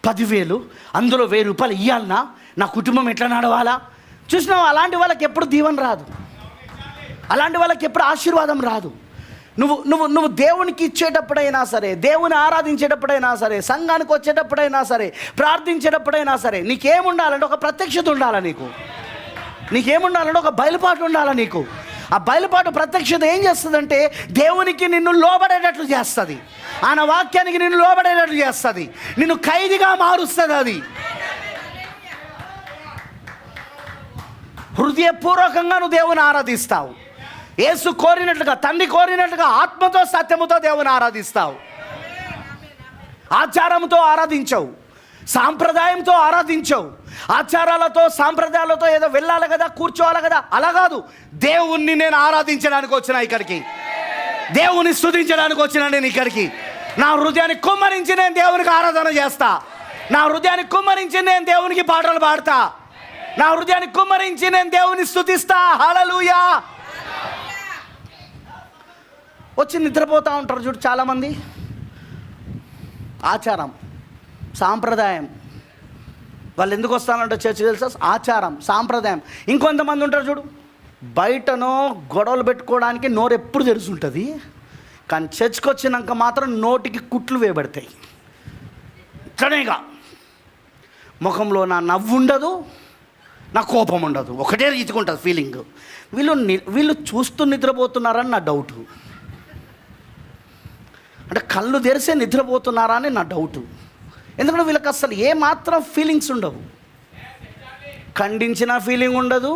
10,000, అందులో 1,000 రూపాయలు ఇవ్వాలనా? నా కుటుంబం ఎట్లా నడవాలా? చూసినావు, అలాంటి వాళ్ళకి ఎప్పుడు దీవెన రాదు, అలాంటి వాళ్ళకి ఎప్పుడు ఆశీర్వాదం రాదు. నువ్వు దేవునికి ఇచ్చేటప్పుడైనా సరే, దేవుని ఆరాధించేటప్పుడైనా సరే, సంఘానికి వచ్చేటప్పుడైనా సరే, ప్రార్థించేటప్పుడైనా సరే, నీకేముండాలంటే ఒక ప్రత్యక్షత ఉండాలి. నీకేముండాలంటే ఒక బయలుపాటు ఉండాలి నీకు. ఆ బయలుపాటు ప్రత్యక్షత ఏం చేస్తుందంటే దేవునికి నిన్ను లోబడేటట్లు చేస్తుంది, ఆయన వాక్యానికి నిన్ను లోబడేటట్లు చేస్తుంది, నిన్ను ఖైదీగా మారుస్తుంది. అది హృదయపూర్వకంగా నువ్వు దేవుని ఆరాధిస్తావు. యేసు కోరినట్లుగా, తండ్రి కోరినట్లుగా ఆత్మతో సత్యముతో దేవుని ఆరాధిస్తావు. ఆచారంతో ఆరాధించవు, సాంప్రదాయంతో ఆరాధించవు. ఆచారాలతో సాంప్రదాయాలతో ఏదో వెళ్ళాలి కదా, కూర్చోవాలి కదా, అలా కాదు. దేవుణ్ణి నేను ఆరాధించడానికి వచ్చిన ఇక్కడికి, దేవుని స్తుతించడానికి వచ్చిన నేను ఇక్కడికి. నా హృదయాన్ని కుమ్మరించి నేను దేవునికి ఆరాధన చేస్తా, నా హృదయాన్ని కుమ్మరించి నేను దేవునికి పాటలు పాడతా, నా హృదయాన్ని కుమ్మరించి నేను దేవుని స్తుతిస్తా. హల్లెలూయా. వచ్చి నిద్రపోతూ ఉంటారు చూడు చాలామంది. ఆచారం, సాంప్రదాయం. వాళ్ళు ఎందుకు వస్తానంటే చర్చ తెలుసా? ఆచారం, సాంప్రదాయం. ఇంకొంతమంది ఉంటారు చూడు, బయటనో గొడవలు పెట్టుకోవడానికి నోరు ఎప్పుడు తెరుచుంటుంది, కానీ చర్చ్కి వచ్చినాక మాత్రం నోటికి కుట్లు వేయబడతాయి. ఇట్లనేగా ముఖంలో నా నవ్వు ఉండదు, నా కోపం ఉండదు, ఒకటే రీతికుంటుంది ఫీలింగ్. వీళ్ళు చూస్తూ నిద్రపోతున్నారని నా డౌటు. అంటే కళ్ళు తెరిసే నిద్రపోతున్నారా అని నా డౌటు. ఎందుకంటే వీళ్ళకి అసలు ఏమాత్రం ఫీలింగ్స్ ఉండవు. ఖండించిన ఫీలింగ్ ఉండదు,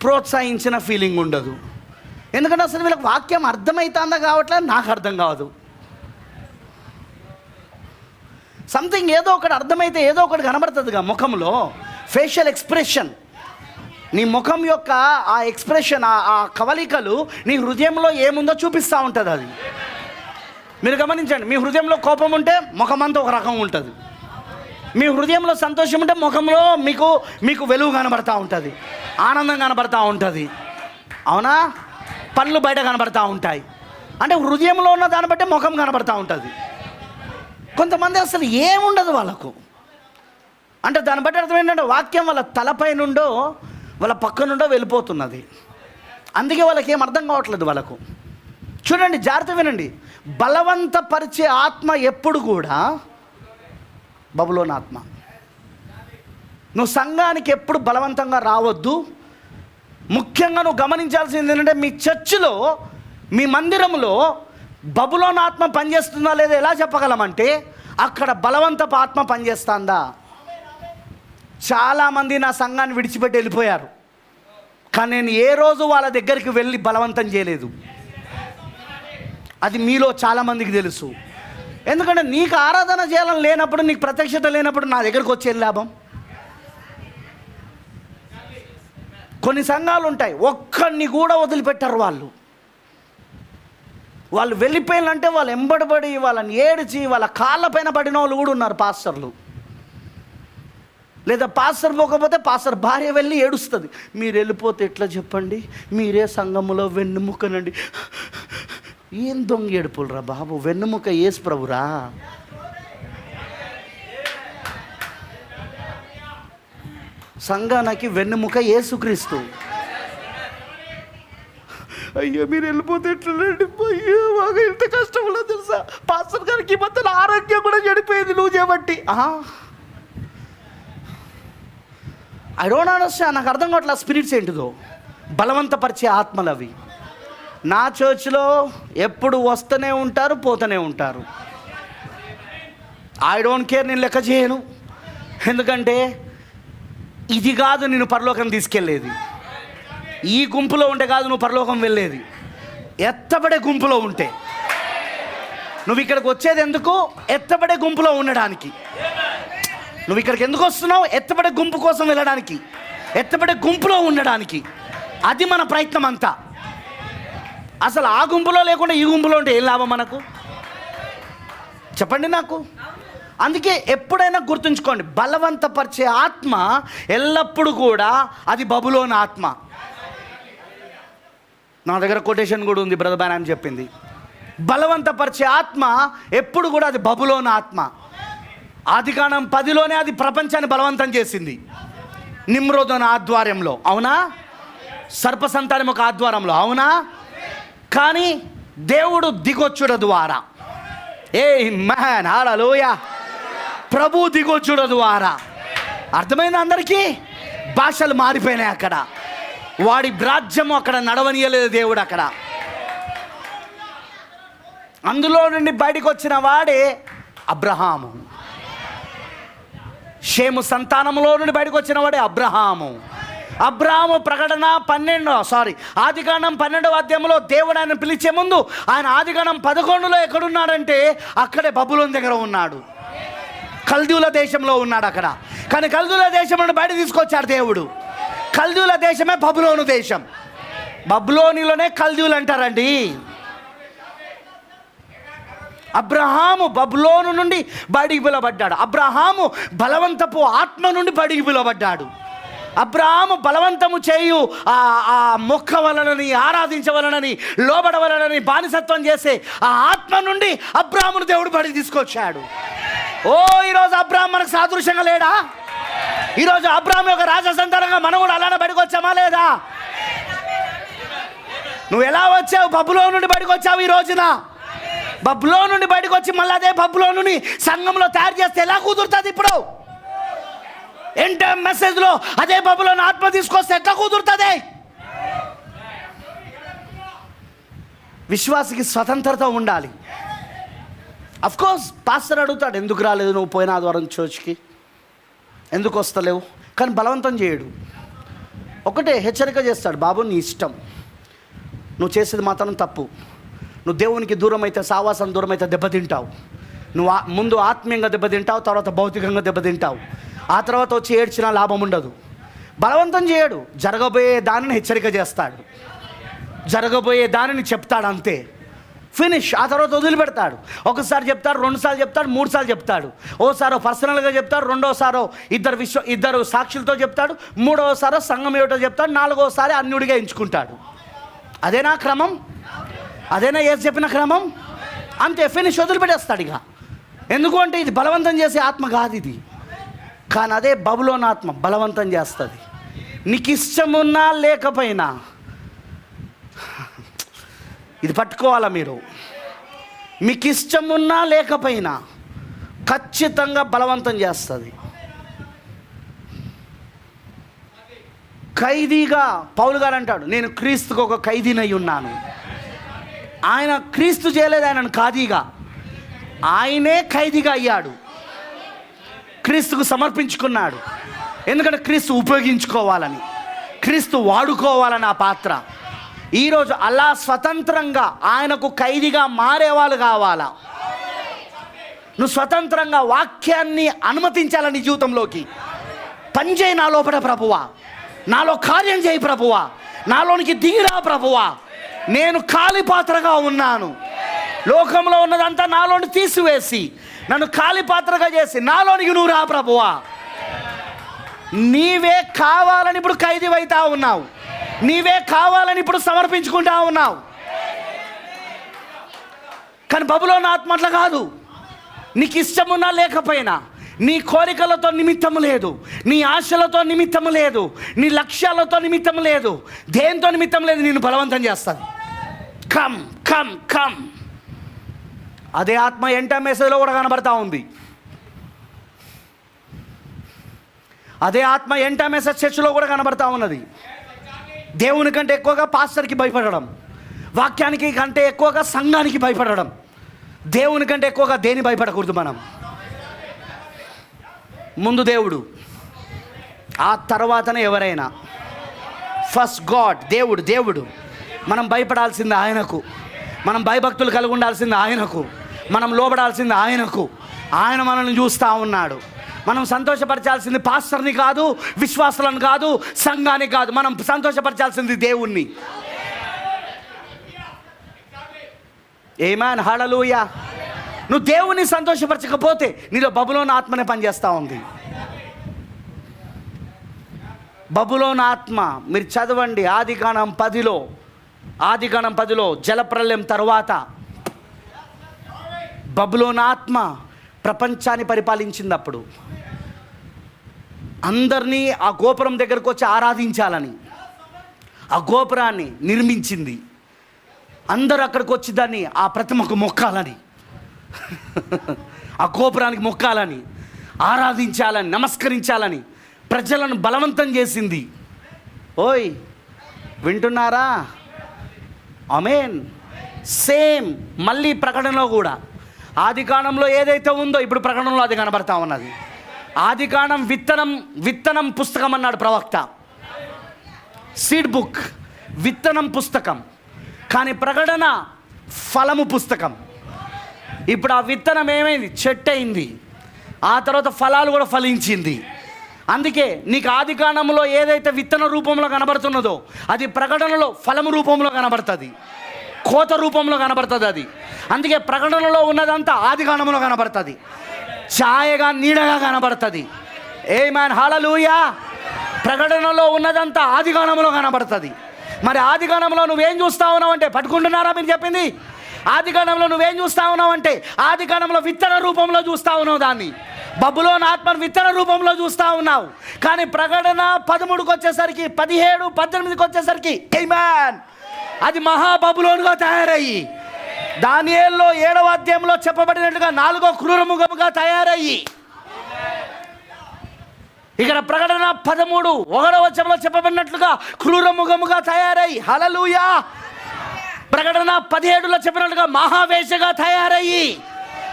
ప్రోత్సహించిన ఫీలింగ్ ఉండదు. ఎందుకంటే అసలు వీళ్ళకి వాక్యం అర్థమవుతుందా కావట్లేదు, నాకు అర్థం కాదు. సంథింగ్ ఏదో ఒకటి అర్థమైతే ఏదో ఒకటి కనబడుతుందిగా ముఖంలో, ఫేషియల్ ఎక్స్ప్రెషన్. నీ ముఖం యొక్క ఆ ఎక్స్ప్రెషన్, ఆ కవలికలు నీ హృదయంలో ఏముందో చూపిస్తూ ఉంటుంది. అది మీరు గమనించండి. మీ హృదయంలో కోపం ఉంటే ముఖమంతా ఒక రకం ఉంటుంది, మీ హృదయంలో సంతోషం ఉంటే ముఖంలో మీకు వెలుగు కనబడతా ఉంటుంది, ఆనందం కనబడతా ఉంటుంది. అవునా? పళ్ళు బయట కనబడతా ఉంటాయి. అంటే హృదయంలో ఉన్న దాన్ని బట్టి ముఖం కనబడతా ఉంటుంది. కొంతమంది అసలు ఏముండదు వాళ్ళకు. అంటే దాన్ని బట్టి అర్థం ఏంటంటే వాక్యం వాళ్ళ తలపై నుండో వాళ్ళ పక్క నుండో వెళ్ళిపోతున్నది. అందుకే వాళ్ళకి ఏం అర్థం కావట్లేదు వాళ్ళకు. చూడండి, జాగ్రత్త వినండి. బలవంతపరిచే ఆత్మ ఎప్పుడు కూడా బబులోను ఆత్మ. నువ్వు సంఘానికి ఎప్పుడు బలవంతంగా రావద్దు. ముఖ్యంగా నువ్వు గమనించాల్సింది ఏంటంటే, మీ చర్చిలో, మీ మందిరంలో బబులోను ఆత్మ పనిచేస్తుందా లేదా ఎలా చెప్పగలమంటే, అక్కడ బలవంతపు ఆత్మ పనిచేస్తుందా. చాలామంది నా సంఘాన్ని విడిచిపెట్టి వెళ్ళిపోయారు, కానీ నేను ఏ రోజు వాళ్ళ దగ్గరికి వెళ్ళి బలవంతం చేయలేదు. అది మీలో చాలామందికి తెలుసు. ఎందుకంటే నీకు ఆరాధన చేయాలని లేనప్పుడు, నీకు ప్రత్యక్షత లేనప్పుడు నా దగ్గరికి వచ్చే లాభం. కొన్ని సంఘాలు ఉంటాయి, ఒక్కడిని కూడా వదిలిపెట్టారు వాళ్ళు. వాళ్ళు వెళ్ళిపోయినంటే వాళ్ళు ఎంబడబడి వాళ్ళని ఏడిచి వాళ్ళ కాళ్ళపైన పడిన వాళ్ళు కూడా ఉన్నారు పాస్టర్లు. లేదా పాస్టర్ పోకపోతే పాస్టర్ భార్య వెళ్ళి ఏడుస్తుంది, మీరు వెళ్ళిపోతే ఎట్లా చెప్పండి, మీరే సంఘములో వెన్నుముకనండి. ఏం దొంగ ఏడుపులరా బాబు, వెన్నుముక యేసు ప్రభురా. సంఘానికి వెన్నుముక యేసుక్రీస్తు. అయ్యో మీరు వెళ్ళిపోతే ఎట్లండి, అయ్యో బాగా ఎంత కష్టం ఉన్నా తెలుసా, పాస్టర్ గారికి ఈ మధ్యన ఆరోగ్యం కూడా చెడిపోయింది నువ్వు చేయబట్టి. ఐ డోంట్ అండర్స్టాండ్, నాకు అర్థం కావట్లే స్పిరిట్స్ ఏంటిదో, బలవంతపరిచే ఆత్మలు అవి. నా చర్చ్లో ఎప్పుడు వస్తూనే ఉంటారు, పోతూనే ఉంటారు. ఐ డోంట్ కేర్, నేను లెక్క చేయను. ఎందుకంటే ఇది కాదు నేను పరలోకం తీసుకెళ్ళేది. ఈ గుంపులో ఉంటే కాదు నువ్వు పరలోకం వెళ్ళేది, ఎత్తబడే గుంపులో ఉంటే. నువ్వు ఇక్కడికి వచ్చేది ఎందుకు? ఎత్తబడే గుంపులో ఉండడానికి. నువ్వు ఇక్కడికి ఎందుకు వస్తున్నావు? ఎత్తబడే గుంపు కోసం వెళ్ళడానికి, ఎత్తబడే గుంపులో ఉండడానికి. అది మన ప్రయత్నం అంతా. అసలు ఆ గుంపులో లేకుండా ఈ గుంపులో ఉంటే ఏం లాభం మనకు? చెప్పండి నాకు. అందుకే ఎప్పుడైనా గుర్తుంచుకోండి, బలవంతపరిచే ఆత్మ ఎల్లప్పుడూ కూడా అది బబులోను ఆత్మ. నా దగ్గర కొటేషన్ కూడా ఉంది, బ్రదర్ బ్యాన్ అని చెప్పింది. బలవంతపరిచే ఆత్మ ఎప్పుడు కూడా అది బబులోను ఆత్మ. ఆదికాండం 10లోనే అది ప్రపంచాన్ని బలవంతం చేసింది, నిమ్రోదన ఆధ్వర్యంలో, అవునా? సర్పసంతానం ఒక ఆధ్వర్యంలో, అవునా? కానీ దేవుడు దిగొచ్చుడ ద్వారా, ఆమేన్, హల్లెలూయా, ప్రభు దిగొచ్చుడ ద్వారా, అర్థమైంది అందరికీ? భాషలు మారిపోయినాయి అక్కడ. వాడి రాజ్యము అక్కడ నడవనీయలేదు దేవుడు అక్కడ. అందులో నుండి బయటికి వచ్చిన వాడే అబ్రహాము. షేము సంతానంలో నుండి బయటకు వచ్చిన వాడే అబ్రహాము. అబ్రహాము ఆదికాండం 12వ అధ్యాయంలో దేవుడు ఆయన పిలిచే ముందు ఆయన ఆదికాండం 11లో ఎక్కడున్నాడంటే అక్కడే బబులోను దగ్గర ఉన్నాడు, కల్దీయుల దేశంలో ఉన్నాడు అక్కడ. కానీ కల్దీయుల దేశం నుండి బయట తీసుకొచ్చాడు దేవుడు. కల్దీయుల దేశమే బబులోను దేశం. బబులోనిలోనే కల్దీయులు అంటారండి. అబ్రహాము బబులోను నుండి బయటికి పిలువబడ్డాడు. అబ్రహాము బలవంతపు ఆత్మ నుండి బయటికి పిలువబడ్డాడు. అబ్రహాము బలవంతము చేయు ఆ మొక్క వలనని, ఆరాధించవలనని, లోబడవలనని, బానిసత్వం చేసే ఆ ఆత్మ నుండి అబ్రహామును దేవుడు బయటికి తీసుకొచ్చాడు. ఈరోజు అబ్రహాం మనకు సాదృశ్యంగా లేడా? ఈరోజు అబ్రహాం యొక్క రాజసంతానంగా మనం కూడా అలానే బయటకు వచ్చామా లేదా? నువ్వు ఎలా వచ్చావు? బబులోను నుండి బయటకు వచ్చావు. ఈ రోజున బబులోను నుండి బయటకు వచ్చి మళ్ళీ అదే బబులోనుని సంఘంలో తయారు చేస్తే ఎలా కుదురుతుంది? ఇప్పుడు ఎంటైర్ మెసేజ్లో అదే బబులోను ఆత్మ తీసుకొస్తే ఎట్లా కుదురుతుంది? విశ్వాసికి స్వతంత్రత ఉండాలి. అఫ్కోర్స్ పాస్టర్ అడుగుతాడు, ఎందుకు రాలేదు నువ్వు పోయిన ఆదివారం చర్చ్కి, ఎందుకు వస్తలేవు? కానీ బలవంతం చేయడు. ఒకటే హెచ్చరిక చేస్తాడు, బాబు నీ ఇష్టం, నువ్వు చేసేది మాత్రం తప్పు. నువ్వు దేవునికి దూరం అయితే, సావాసం దూరం అయితే దెబ్బతింటావు. నువ్వు ముందు ఆత్మీయంగా దెబ్బతింటావు, తర్వాత భౌతికంగా దెబ్బతింటావు. ఆ తర్వాత వచ్చి ఏడ్చినా లాభం ఉండదు. బలవంతం చేయడు, జరగబోయే దానిని హెచ్చరిక చేస్తాడు, జరగబోయే దానిని చెప్తాడు, అంతే, ఫినిష్. ఆ తర్వాత వదిలిపెడతాడు. ఒకసారి చెప్తాడు, 2 సార్లు చెప్తాడు, 3 సార్లు చెప్తాడు. ఓసారో పర్సనల్గా చెప్తాడు, రెండోసారో ఇద్దరు సాక్షులతో చెప్తాడు, మూడవసారో సంఘం ఏమిటో చెప్తాడు, 4వసారి అన్యుడిగా ఎంచుకుంటాడు. అదేనా క్రమం? అదేనా యేసు చెప్పిన క్రమం? అంతే, ఫినిష్, వదిలిపెట్టేస్తాడు ఇక. ఎందుకు అంటే ఇది బలవంతం చేసే ఆత్మ కాదు ఇది. కానీ అదే బబులోను ఆత్మ బలవంతం చేస్తుంది. నీకు ఇష్టమున్నా లేకపోయినా ఇది పట్టుకోవాలా మీరు. మీకు ఇష్టమున్నా లేకపోయినా ఖచ్చితంగా బలవంతం చేస్తుంది. ఖైదీగా పౌలు గారు అంటాడు, నేను క్రీస్తుకు ఒక ఖైదీనై ఉన్నాను. ఆయన క్రీస్తు చేయలేదు ఆయనను ఖైదీగా, ఆయనే ఖైదీగా అయ్యాడు, క్రీస్తుకు సమర్పించుకున్నాడు. ఎందుకంటే క్రీస్తు ఉపయోగించుకోవాలని, క్రీస్తు వాడుకోవాలని ఆ పాత్ర. ఈరోజు అలా స్వతంత్రంగా ఆయనకు ఖైదీగా మారేవాళ్ళు కావాలా? నువ్వు స్వతంత్రంగా వాక్యాన్ని అనుమతించాలని జీవితంలోకి. పనిచేయి నా లోపల ప్రభువా, నాలో కార్యం చేయి ప్రభువా, నాలోనికి దిగిరా ప్రభువా, నేను ఖాళీ పాత్రగా ఉన్నాను, లోకంలో ఉన్నదంతా నాలోని తీసివేసి నన్ను ఖాళీ పాత్రగా చేసి నాలోనికి నువ్వు రా ప్రభువా. నీవే కావాలని ఇప్పుడు ఖైదీ అవుతా ఉన్నావు, నీవే కావాలని ఇప్పుడు సమర్పించుకుంటా ఉన్నావు. కానీ బబులోను ఆత్మ అట్లా కాదు. నీకు ఇష్టమున్నా లేకపోయినా, నీ కోరికలతో నిమిత్తం లేదు, నీ ఆశలతో నిమిత్తం లేదు, నీ లక్ష్యాలతో నిమిత్తం లేదు, దేంతో నిమిత్తం లేదు, నిన్ను బలవంతం చేస్తుంది. Come come come. అదే ఆత్మ ఎంటా మెసేజ్లో కూడా కనబడతా ఉంది. అదే ఆత్మ ఎంటా మెసేజ్ చర్చిలో కూడా కనబడతా ఉన్నది. దేవుని కంటే ఎక్కువగా పాస్టర్కి భయపడడం, వాక్యానికి కంటే ఎక్కువగా సంఘానికి భయపడడం. దేవుని కంటే ఎక్కువగా దేని భయపడకూడదు మనం. ముందు దేవుడు, ఆ తర్వాతనే ఎవరైనా. ఫస్ట్ గాడ్, దేవుడు. దేవుడు మనం భయపడాల్సింది ఆయనకు, మనం భయభక్తులు కలిగి ఉండాల్సింది ఆయనకు, మనం లోబడాల్సింది ఆయనకు. ఆయన మనల్ని చూస్తూ ఉన్నాడు. మనం సంతోషపరచాల్సింది పాస్టర్ని కాదు, విశ్వాసులను కాదు, సంఘాన్ని కాదు. మనం సంతోషపరచాల్సింది దేవుణ్ణి. ఆమేన్, హల్లెలూయా. నువ్వు దేవుణ్ణి సంతోషపరచకపోతే నీలో బబులోను ఆత్మనే పనిచేస్తూ ఉంది. బబులోను ఆత్మ మీరు చదవండి ఆదికాండం 10లో జలప్రలయం తర్వాత బబులోను ఆత్మ ప్రపంచాన్ని పరిపాలించింది. అప్పుడు అందరినీ ఆ గోపురం దగ్గరకు వచ్చి ఆరాధించాలని ఆ గోపురాన్ని నిర్మించింది. అందరూ అక్కడికి వచ్చి దాన్ని ఆ ప్రతిమకు మొక్కాలని, ఆ గోపురానికి మొక్కాలని, ఆరాధించాలని, నమస్కరించాలని ప్రజలను బలవంతం చేసింది. ఓయ్ వింటున్నారా? ఆమేన్. సేమ్ మళ్ళీ ప్రకటనలో కూడా ఆదికాండంలో ఏదైతే ఉందో ఇప్పుడు ప్రకటనలో అది కనబడతా ఉన్నది. ఆదికాండం విత్తనం పుస్తకం అన్నాడు ప్రవక్త, సీడ్ బుక్, విత్తనం పుస్తకం. కానీ ప్రకటన ఫలము పుస్తకం. ఇప్పుడు ఆ విత్తనం ఏమైంది? చెట్టు అయింది. ఆ తర్వాత ఫలాలు కూడా ఫలించింది. అందుకే నీకు ఆదికాండంలో ఏదైతే విత్తన రూపంలో కనబడుతున్నదో అది ప్రకటనలో ఫలము రూపంలో కనబడుతుంది, కోత రూపంలో కనబడుతుంది అది. అందుకే ప్రకటనలో ఉన్నదంతా ఆదికాండంలో కనబడుతుంది, ఛాయగా నీడగా కనబడుతుంది. ఆమేన్, హల్లెలూయా. ప్రకటనలో ఉన్నదంతా ఆదికాండంలో కనబడుతుంది. మరి ఆదికాండంలో నువ్వేం చూస్తా ఉన్నావు అంటే, పట్టుకుంటున్నారా మీరు చెప్పింది? ఆదికాండంలో నువ్వేం చూస్తా ఉన్నావు అంటే ఆదికాండంలో విత్తన రూపంలో చూస్తా ఉన్నావు, దాన్ని బబులోను ఆత్మను విత్తన రూపంలో చూస్తూ ఉన్నావు. కానీ ప్రకటన 13కి వచ్చేసరికి, 17, 18కి వచ్చేసరికి ఆమేన్, అది మహాబబులోనుగా తయారయ్యి దానియేలులో 7వ అధ్యాయంలో చెప్పబడినట్లుగా 4వ క్రూరముఖముగా తయారయ్యి, ఇక్కడ ప్రకటన 13 1వ వచనంలో చెప్పబడినట్లుగా క్రూరముఖముగా తయారయ్యి, హల్లెలూయా. ప్రకటన 17లో చెప్పినట్లుగా మహావేశగా తయారయ్యి,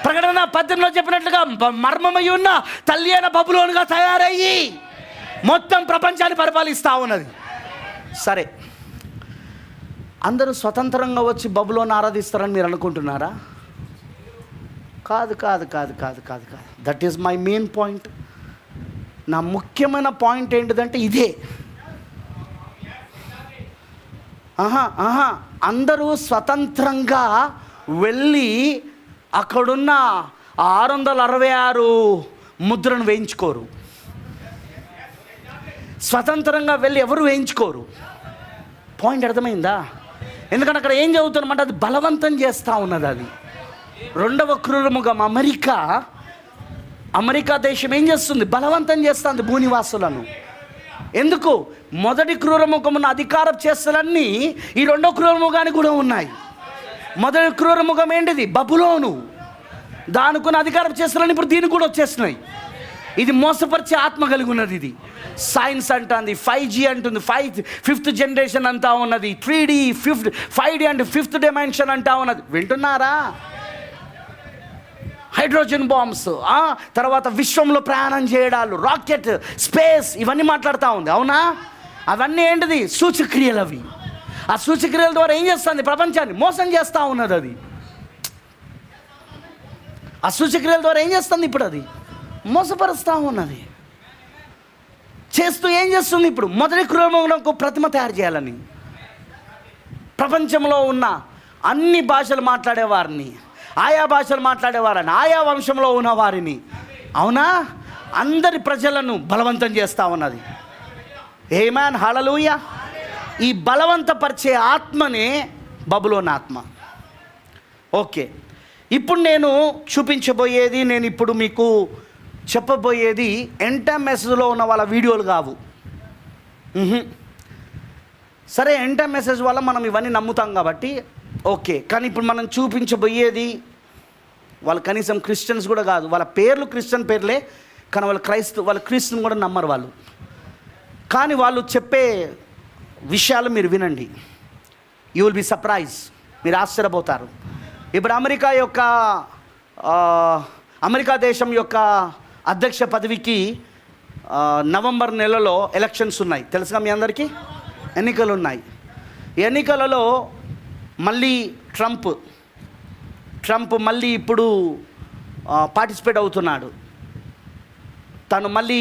ప్రకటన 18లో చెప్పినట్లుగా మర్మమై ఉన్న తల్లి అయిన బబులోనుగా తయారయ్యి మొత్తం ప్రపంచాన్ని పరిపాలిస్తూ ఉన్నది. సరే, అందరూ స్వతంత్రంగా వచ్చి బబులోను ఆరాధిస్తారని మీరు అనుకుంటున్నారా? కాదు కాదు కాదు కాదు కాదు కాదు. That is my main point. నా ముఖ్యమైన పాయింట్ ఏంటిదంటే ఇదే. అందరూ స్వతంత్రంగా వెళ్ళి అక్కడున్న 666 ముద్రను వేయించుకోరు. స్వతంత్రంగా వెళ్ళి ఎవరు వేయించుకోరు. పాయింట్ అర్థమైందా? ఎందుకంటే అక్కడ ఏం చదువుతున్నమాట, అది బలవంతం చేస్తూ ఉన్నది. అది 2వ క్రూరముఖం అమెరికా దేశం ఏం చేస్తుంది? బలవంతం చేస్తుంది భూనివాసులను. ఎందుకు? మొదటి క్రూరముఖమున్న అధికార చేష్టలన్నీ ఈ 2వ క్రూరముఖానికి కూడా ఉన్నాయి. మొదటి క్రూరముఖం ఏంటిది? బబులోను. దానికున్న అధికార చేష్టలన్నీ ఇప్పుడు దీనికి కూడా వచ్చేస్తున్నాయి. ఇది మోసపరిచే ఆత్మ కలిగి ఉన్నది. ఇది సైన్స్ అంటుంది, 5G అంటుంది, 5th జనరేషన్ అంటా ఉన్నది, 3D 5D అంటే 5th డైమెన్షన్ అంటా ఉన్నది. వింటున్నారా? హైడ్రోజన్ బాంబ్స్, తర్వాత విశ్వంలో ప్రయాణం చేయడాలు, రాకెట్, స్పేస్, ఇవన్నీ మాట్లాడుతూ ఉంది. అవునా? అవన్నీ ఏంటిది? సూచక్రియలు. అవి ఆ సూచక్రియల ద్వారా ఏం చేస్తుంది? ప్రపంచాన్ని మోసం చేస్తూ ఉన్నది. అది ఆ సూచక్రియల ద్వారా ఏం చేస్తుంది? ఇప్పుడు అది మోసపరుస్తూ ఉన్నది. చేస్తూ ఏం చేస్తుంది? ఇప్పుడు మొదటి క్రూరముఖంకు ప్రతిమ తయారు చేయాలని ప్రపంచంలో ఉన్న అన్ని భాషలు మాట్లాడేవారిని, ఆయా భాషలు మాట్లాడేవారిని, ఆయా వంశంలో ఉన్న వారిని, అవునా, అందరి ప్రజలను బలవంతం చేస్తూ ఉన్నది. ఆమేన్, హల్లెలూయా. ఈ బలవంతపరిచే ఆత్మనే బబులోను ఆత్మ. ఓకే, ఇప్పుడు నేను చూపించబోయేది, నేను ఇప్పుడు మీకు చెప్పబోయేది ఎంటైమ్ మెసేజ్లో ఉన్న వాళ్ళ వీడియోలు కావు. సరే, ఎంటైమ్ మెసేజ్ వల్ల మనం ఇవన్నీ నమ్ముతాం కాబట్టి ఓకే. కానీ ఇప్పుడు మనం చూపించబోయేది వాళ్ళు కనీసం క్రిస్టియన్స్ కూడా కాదు, వాళ్ళ పేర్లు క్రిస్టియన్ పేర్లే, కానీ వాళ్ళ క్రిస్టియన్ కూడా నమ్మరు వాళ్ళు. కానీ వాళ్ళు చెప్పే విషయాలు మీరు వినండి, యూ విల్ బి సర్ప్రైజ్, మీరు ఆశ్చర్యపోతారు. ఇప్పుడు అమెరికా దేశం యొక్క అధ్యక్ష పదవికి నవంబర్ నెలలో ఎలక్షన్స్ ఉన్నాయి, తెలుసుగా మీ అందరికీ, ఎన్నికలు ఉన్నాయి. ఎన్నికలలో మళ్ళీ ట్రంప్ మళ్ళీ ఇప్పుడు పార్టిసిపేట్ అవుతున్నాడు. తను మళ్ళీ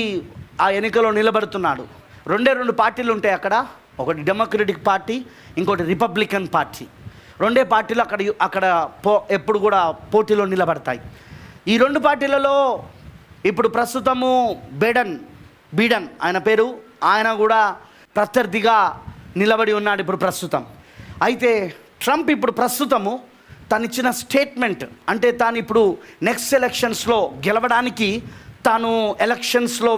ఆ ఎన్నికలో నిలబడుతున్నాడు. రెండు పార్టీలు ఉంటాయి అక్కడ, ఒకటి డెమోక్రటిక్ పార్టీ, ఇంకోటి రిపబ్లికన్ పార్టీ. రెండే పార్టీలు అక్కడ ఎప్పుడు కూడా పోటీలో నిలబడతాయి. ఈ రెండు పార్టీలలో ఇప్పుడు ప్రస్తుతము బీడన్ ఆయన పేరు, ఆయన కూడా ప్రత్యర్థిగా నిలబడి ఉన్నాడు ఇప్పుడు ప్రస్తుతం. అయితే ట్రంప్ ఇప్పుడు ప్రస్తుతము తను ఇచ్చిన స్టేట్మెంట్, అంటే తాను ఇప్పుడు నెక్స్ట్ ఎలక్షన్స్లో గెలవడానికి తాను ఎలక్షన్స్లో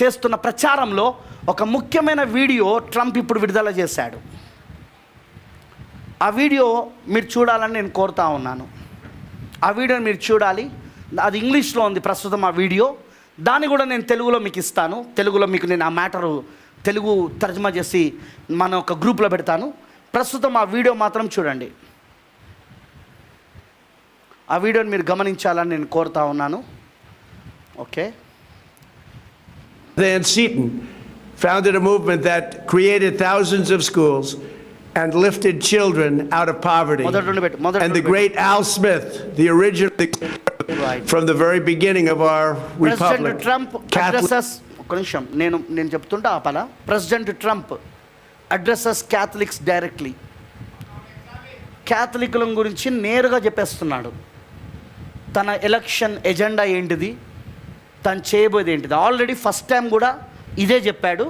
చేస్తున్న ప్రచారంలో ఒక ముఖ్యమైన వీడియో ట్రంప్ ఇప్పుడు విడుదల చేశాడు. ఆ వీడియో మీరు చూడాలని నేను కోరుతా ఉన్నాను. ఆ వీడియోని మీరు చూడాలి. అది ఇంగ్లీష్లో ఉంది ప్రస్తుతం ఆ వీడియో. దాన్ని కూడా నేను తెలుగులో మీకు ఇస్తాను. తెలుగులో మీకు నేను ఆ మ్యాటరు తెలుగు తర్జుమా చేసి మన ఒక గ్రూప్లో పెడతాను. ప్రస్తుతం ఆ వీడియో మాత్రం చూడండి. ఆ వీడియోని మీరు గమనించాలని నేను కోరుతా ఉన్నాను. Okay. Dan Seaton founded a movement that created thousands of schools and lifted children out of poverty. And the great Al Smith, the original from the very beginning of our republic. President Trump addresses, నేను చెప్తుంటా ఆపాలా. President Trump addresses Catholics directly. క్యాథలికుల గురించి నేరుగా చెప్పేస్తున్నాడు. తన election agenda ఏంటిది, తను చేయబోయేది ఏంటిది. Already first time కూడా ఇదే చెప్పాడు,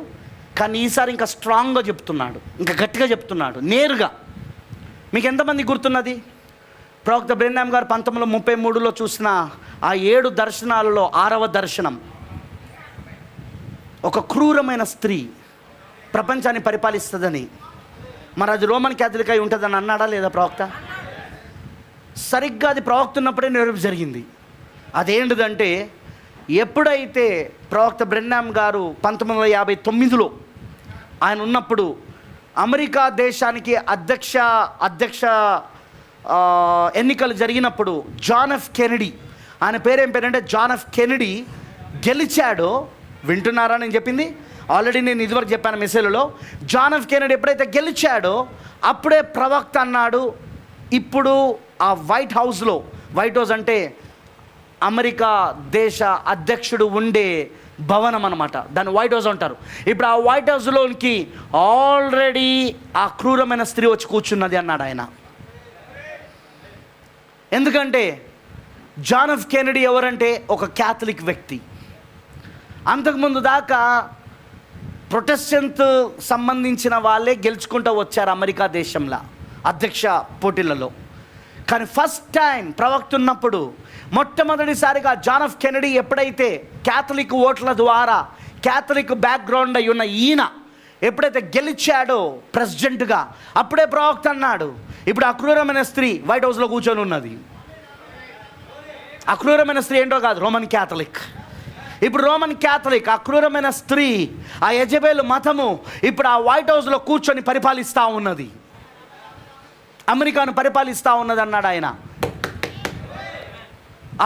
కానీ ఈసారి ఇంకా స్ట్రాంగ్గా చెప్తున్నాడు, ఇంకా గట్టిగా చెప్తున్నాడు నేరుగా. మీకు ఎంతమంది గుర్తున్నది, ప్రవక్త బ్రెన్హామ్ గారు 1933లో చూసిన ఆ 7 దర్శనాలలో 6వ దర్శనం, ఒక క్రూరమైన స్త్రీ ప్రపంచాన్ని పరిపాలిస్తుందని. మరి అది రోమన్ క్యాథలిక్ అయి ఉంటుందని అన్నాడా లేదా ప్రవక్త? సరిగ్గా అది ప్రవక్త ఉన్నప్పుడే నెరవేర్పు జరిగింది. అదేంటిదంటే, ఎప్పుడైతే ప్రవక్త బ్రెన్హామ్ గారు 1959లో ఆయన ఉన్నప్పుడు అమెరికా దేశానికి అధ్యక్ష ఎన్నికలు జరిగినప్పుడు జాన్ ఎఫ్ కెనడీ, ఆయన పేరేం పేరంటే జాన్ ఎఫ్ కెనడీ గెలిచాడో, వింటున్నారా నేను చెప్పింది? ఆల్రెడీ నేను ఇదివరకు చెప్పాను మెసేజ్లో. జాన్ ఎఫ్ కెనడీ ఎప్పుడైతే గెలిచాడో అప్పుడే ప్రవక్త అన్నాడు, ఇప్పుడు ఆ వైట్ హౌస్ అంటే అమెరికా దేశ అధ్యక్షుడు ఉండే భవనం అన్నమాట, దాన్ని వైట్ హౌస్ అంటారు. ఇప్పుడు ఆ వైట్ హౌస్లోనికి ఆల్రెడీ ఆ క్రూరమైన స్త్రీ వచ్చి కూర్చున్నది అన్నాడు ఆయన. ఎందుకంటే జాన్ ఎఫ్ కెనడీ ఎవరంటే ఒక క్యాథలిక్ వ్యక్తి. అంతకుముందు దాకా ప్రొటెస్టెంట్ సంబంధించిన వాళ్ళే గెలుచుకుంటూ వచ్చారు అమెరికా దేశంలో అధ్యక్ష పోటీలలో. కానీ ఫస్ట్ టైం ప్రవక్త ఉన్నప్పుడు మొట్టమొదటిసారిగా జాన్ ఎఫ్ కెనడీ ఎప్పుడైతే క్యాథలిక్ ఓట్ల ద్వారా క్యాథలిక్ బ్యాక్గ్రౌండ్ అయి ఉన్న ఈయన ఎప్పుడైతే గెలిచాడో ప్రెసిడెంట్గా, అప్పుడే ప్రవక్త అన్నాడు, ఇప్పుడు అక్రూరమైన స్త్రీ వైట్ హౌస్లో కూర్చొని ఉన్నది. అక్రూరమైన స్త్రీ ఏంటో కాదు, రోమన్ క్యాథలిక్. ఇప్పుడు రోమన్ క్యాథలిక్ అక్రూరమైన స్త్రీ, ఆ యెజబెలు మతము ఇప్పుడు ఆ వైట్ హౌస్లో కూర్చొని పరిపాలిస్తూ ఉన్నది, అమెరికాను పరిపాలిస్తూ ఉన్నది అన్నాడు ఆయన.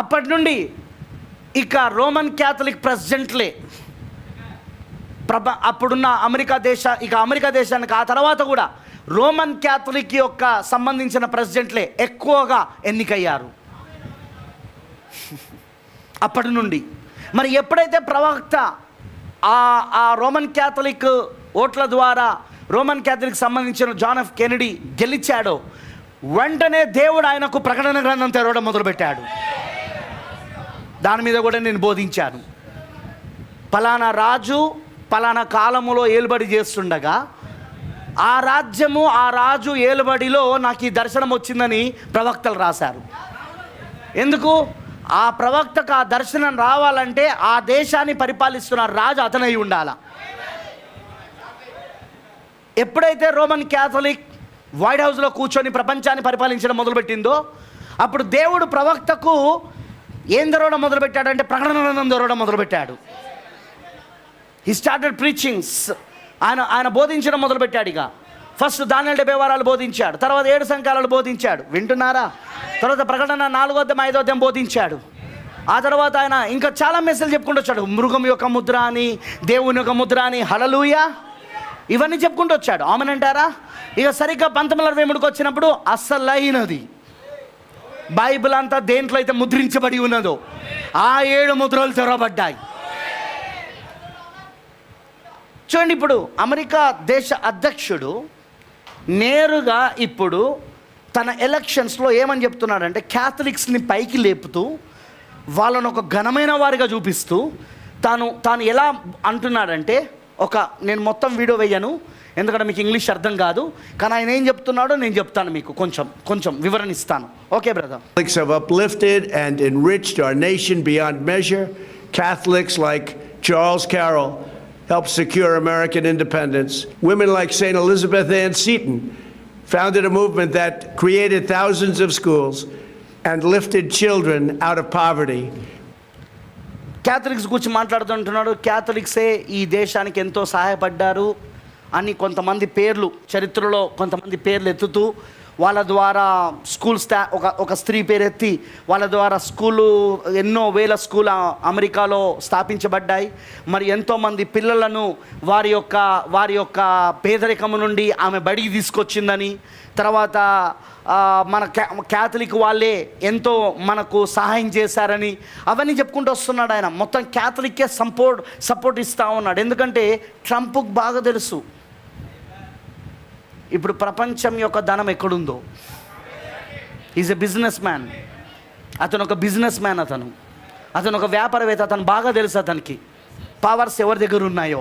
అప్పటి నుండి ఇక రోమన్ క్యాథలిక్ ప్రెసిడెంట్లే అప్పుడున్న అమెరికా దేశానికి ఆ తర్వాత కూడా రోమన్ క్యాథలిక్ యొక్క సంబంధించిన ప్రెసిడెంట్లే ఎక్కువగా ఎన్నికయ్యారు అప్పటి నుండి. మరి ఎప్పుడైతే ప్రవక్త ఆ రోమన్ క్యాథలిక్ ఓట్ల ద్వారా రోమన్ క్యాథలిక్ సంబంధించిన జాన్ ఎఫ్ కెనడీ గెలిచాడో వెంటనే దేవుడు ఆయనకు ప్రకటన గ్రంథం తెరవడం మొదలుపెట్టాడు. దాని మీద కూడా నేను బోధించాను. పలానా రాజు పలానా కాలములో ఏలుబడి చేస్తుండగా ఆ రాజ్యము ఆ రాజు ఏలుబడిలో నాకు ఈ దర్శనం వచ్చిందని ప్రవక్తలు రాశారు. ఎందుకు? ఆ ప్రవక్తకు ఆ దర్శనం రావాలంటే ఆ దేశాన్ని పరిపాలిస్తున్న రాజు అతనై ఉండాల. ఎప్పుడైతే రోమన్ క్యాథలిక్ వైట్ హౌస్లో కూర్చొని ప్రపంచాన్ని పరిపాలించడం మొదలుపెట్టిందో అప్పుడు దేవుడు ప్రవక్తకు ఏం తెరవడం మొదలుపెట్టాడంటే ప్రకటన గ్రంథం తెరవడం మొదలుపెట్టాడు. He started preachings. ఆయన బోధించడం మొదలుపెట్టాడు. ఇక ఫస్ట్ దానియేలు 70 వారాలు బోధించాడు, తర్వాత 7 సంఖ్యలు బోధించాడు. వింటున్నారా? తర్వాత ప్రకటన 4వ అధ్యాయం 5వ అధ్యాయం బోధించాడు. ఆ తర్వాత ఆయన ఇంకా చాలా మెసేజ్ చెప్పుకుంటూ వచ్చాడు. మృగం యొక్క ముద్ర అని, దేవుని యొక్క ముద్ర అని, హల్లెలూయా ఇవన్నీ చెప్పుకుంటూ వచ్చాడు. ఆమెనంటారా? ఇక సరిగ్గా 1923కి వచ్చినప్పుడు అసలైనది బైబిల్ అంతా దేంట్లో అయితే ముద్రించబడి ఉన్నదో ఆ 7 ముద్రలు తెరవబడ్డాయి. చూడండి, ఇప్పుడు అమెరికా దేశ అధ్యక్షుడు నేరుగా ఇప్పుడు తన ఎలక్షన్స్లో ఏమని చెప్తున్నాడంటే క్యాథలిక్స్ని పైకి లేపుతూ వాళ్ళను ఒక ఘనమైన వారిగా చూపిస్తూ తాను ఎలా అంటున్నాడంటే నేను మొత్తం వీడియో వేయను ఎందుకంటే మీకు ఇంగ్లీష్ అర్థం కాదు, కానీ ఆయన ఏం చెప్తున్నాడో నేను చెప్తాను, మీకు కొంచెం వివరణ ఇస్తాను. Okay brother. Catholics have uplifted and enriched our nation beyond measure. Catholics like Charles Carroll helped secure American independence. Women like St. Elizabeth Ann Seton founded a movement that created thousands of schools and lifted children out of poverty. Catholics గురించి మాట్లాడుతుంటున్నాడు. క్యాథలిక్సే ఈ దేశానికి ఎంతో సహాయపడ్డారు అని కొంతమంది పేర్లు, చరిత్రలో కొంతమంది పేర్లు ఎత్తుతూ వాళ్ళ ద్వారా స్కూల్స్ ఒక స్త్రీ పేరెత్తి వాళ్ళ ద్వారా ఎన్నో వేల స్కూల్ అమెరికాలో స్థాపించబడ్డాయి. మరి ఎంతోమంది పిల్లలను వారి యొక్క పేదరికము నుండి ఆమె బడికి తీసుకొచ్చిందని, తర్వాత మన క్యాథలిక్ వాళ్ళే ఎంతో మనకు సహాయం చేశారని అవన్నీ చెప్పుకుంటూ వస్తున్నాడు ఆయన. మొత్తం క్యాథలిక్కే సపోర్ట్ ఇస్తూ ఉన్నాడు. ఎందుకంటే ట్రంప్కు బాగా తెలుసు ఇప్పుడు ప్రపంచం యొక్క ధనం ఎక్కడుందో. Is a business man. అతను ఒక బిజినెస్ మ్యాన్, అతను ఒక వ్యాపారవేత్త. అతను బాగా తెలుసు అతనికి పవర్స్ ఎవరి దగ్గర ఉన్నాయో,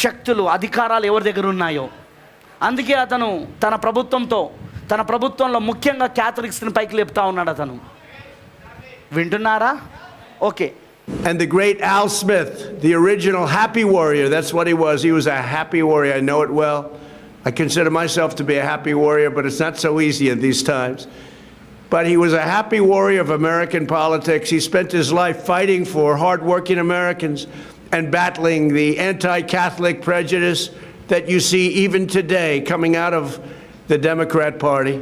శక్తులు అధికారాలు ఎవరి దగ్గర ఉన్నాయో. అందుకే అతను తన ప్రభుత్వంలో ముఖ్యంగా క్యాథలిక్స్ని పైకి లేపుతా ఉన్నాడు అతను. వింటున్నారా? Okay. And the great Al Smith, the original happy warrior, that's what he was. He was a happy warrior. I know it well. I consider myself to be a happy warrior, but it's not so easy in these times. But he was a happy warrior of American politics. He spent his life fighting for hard-working Americans and battling the anti-Catholic prejudice that you see even today coming out of the Democrat Party.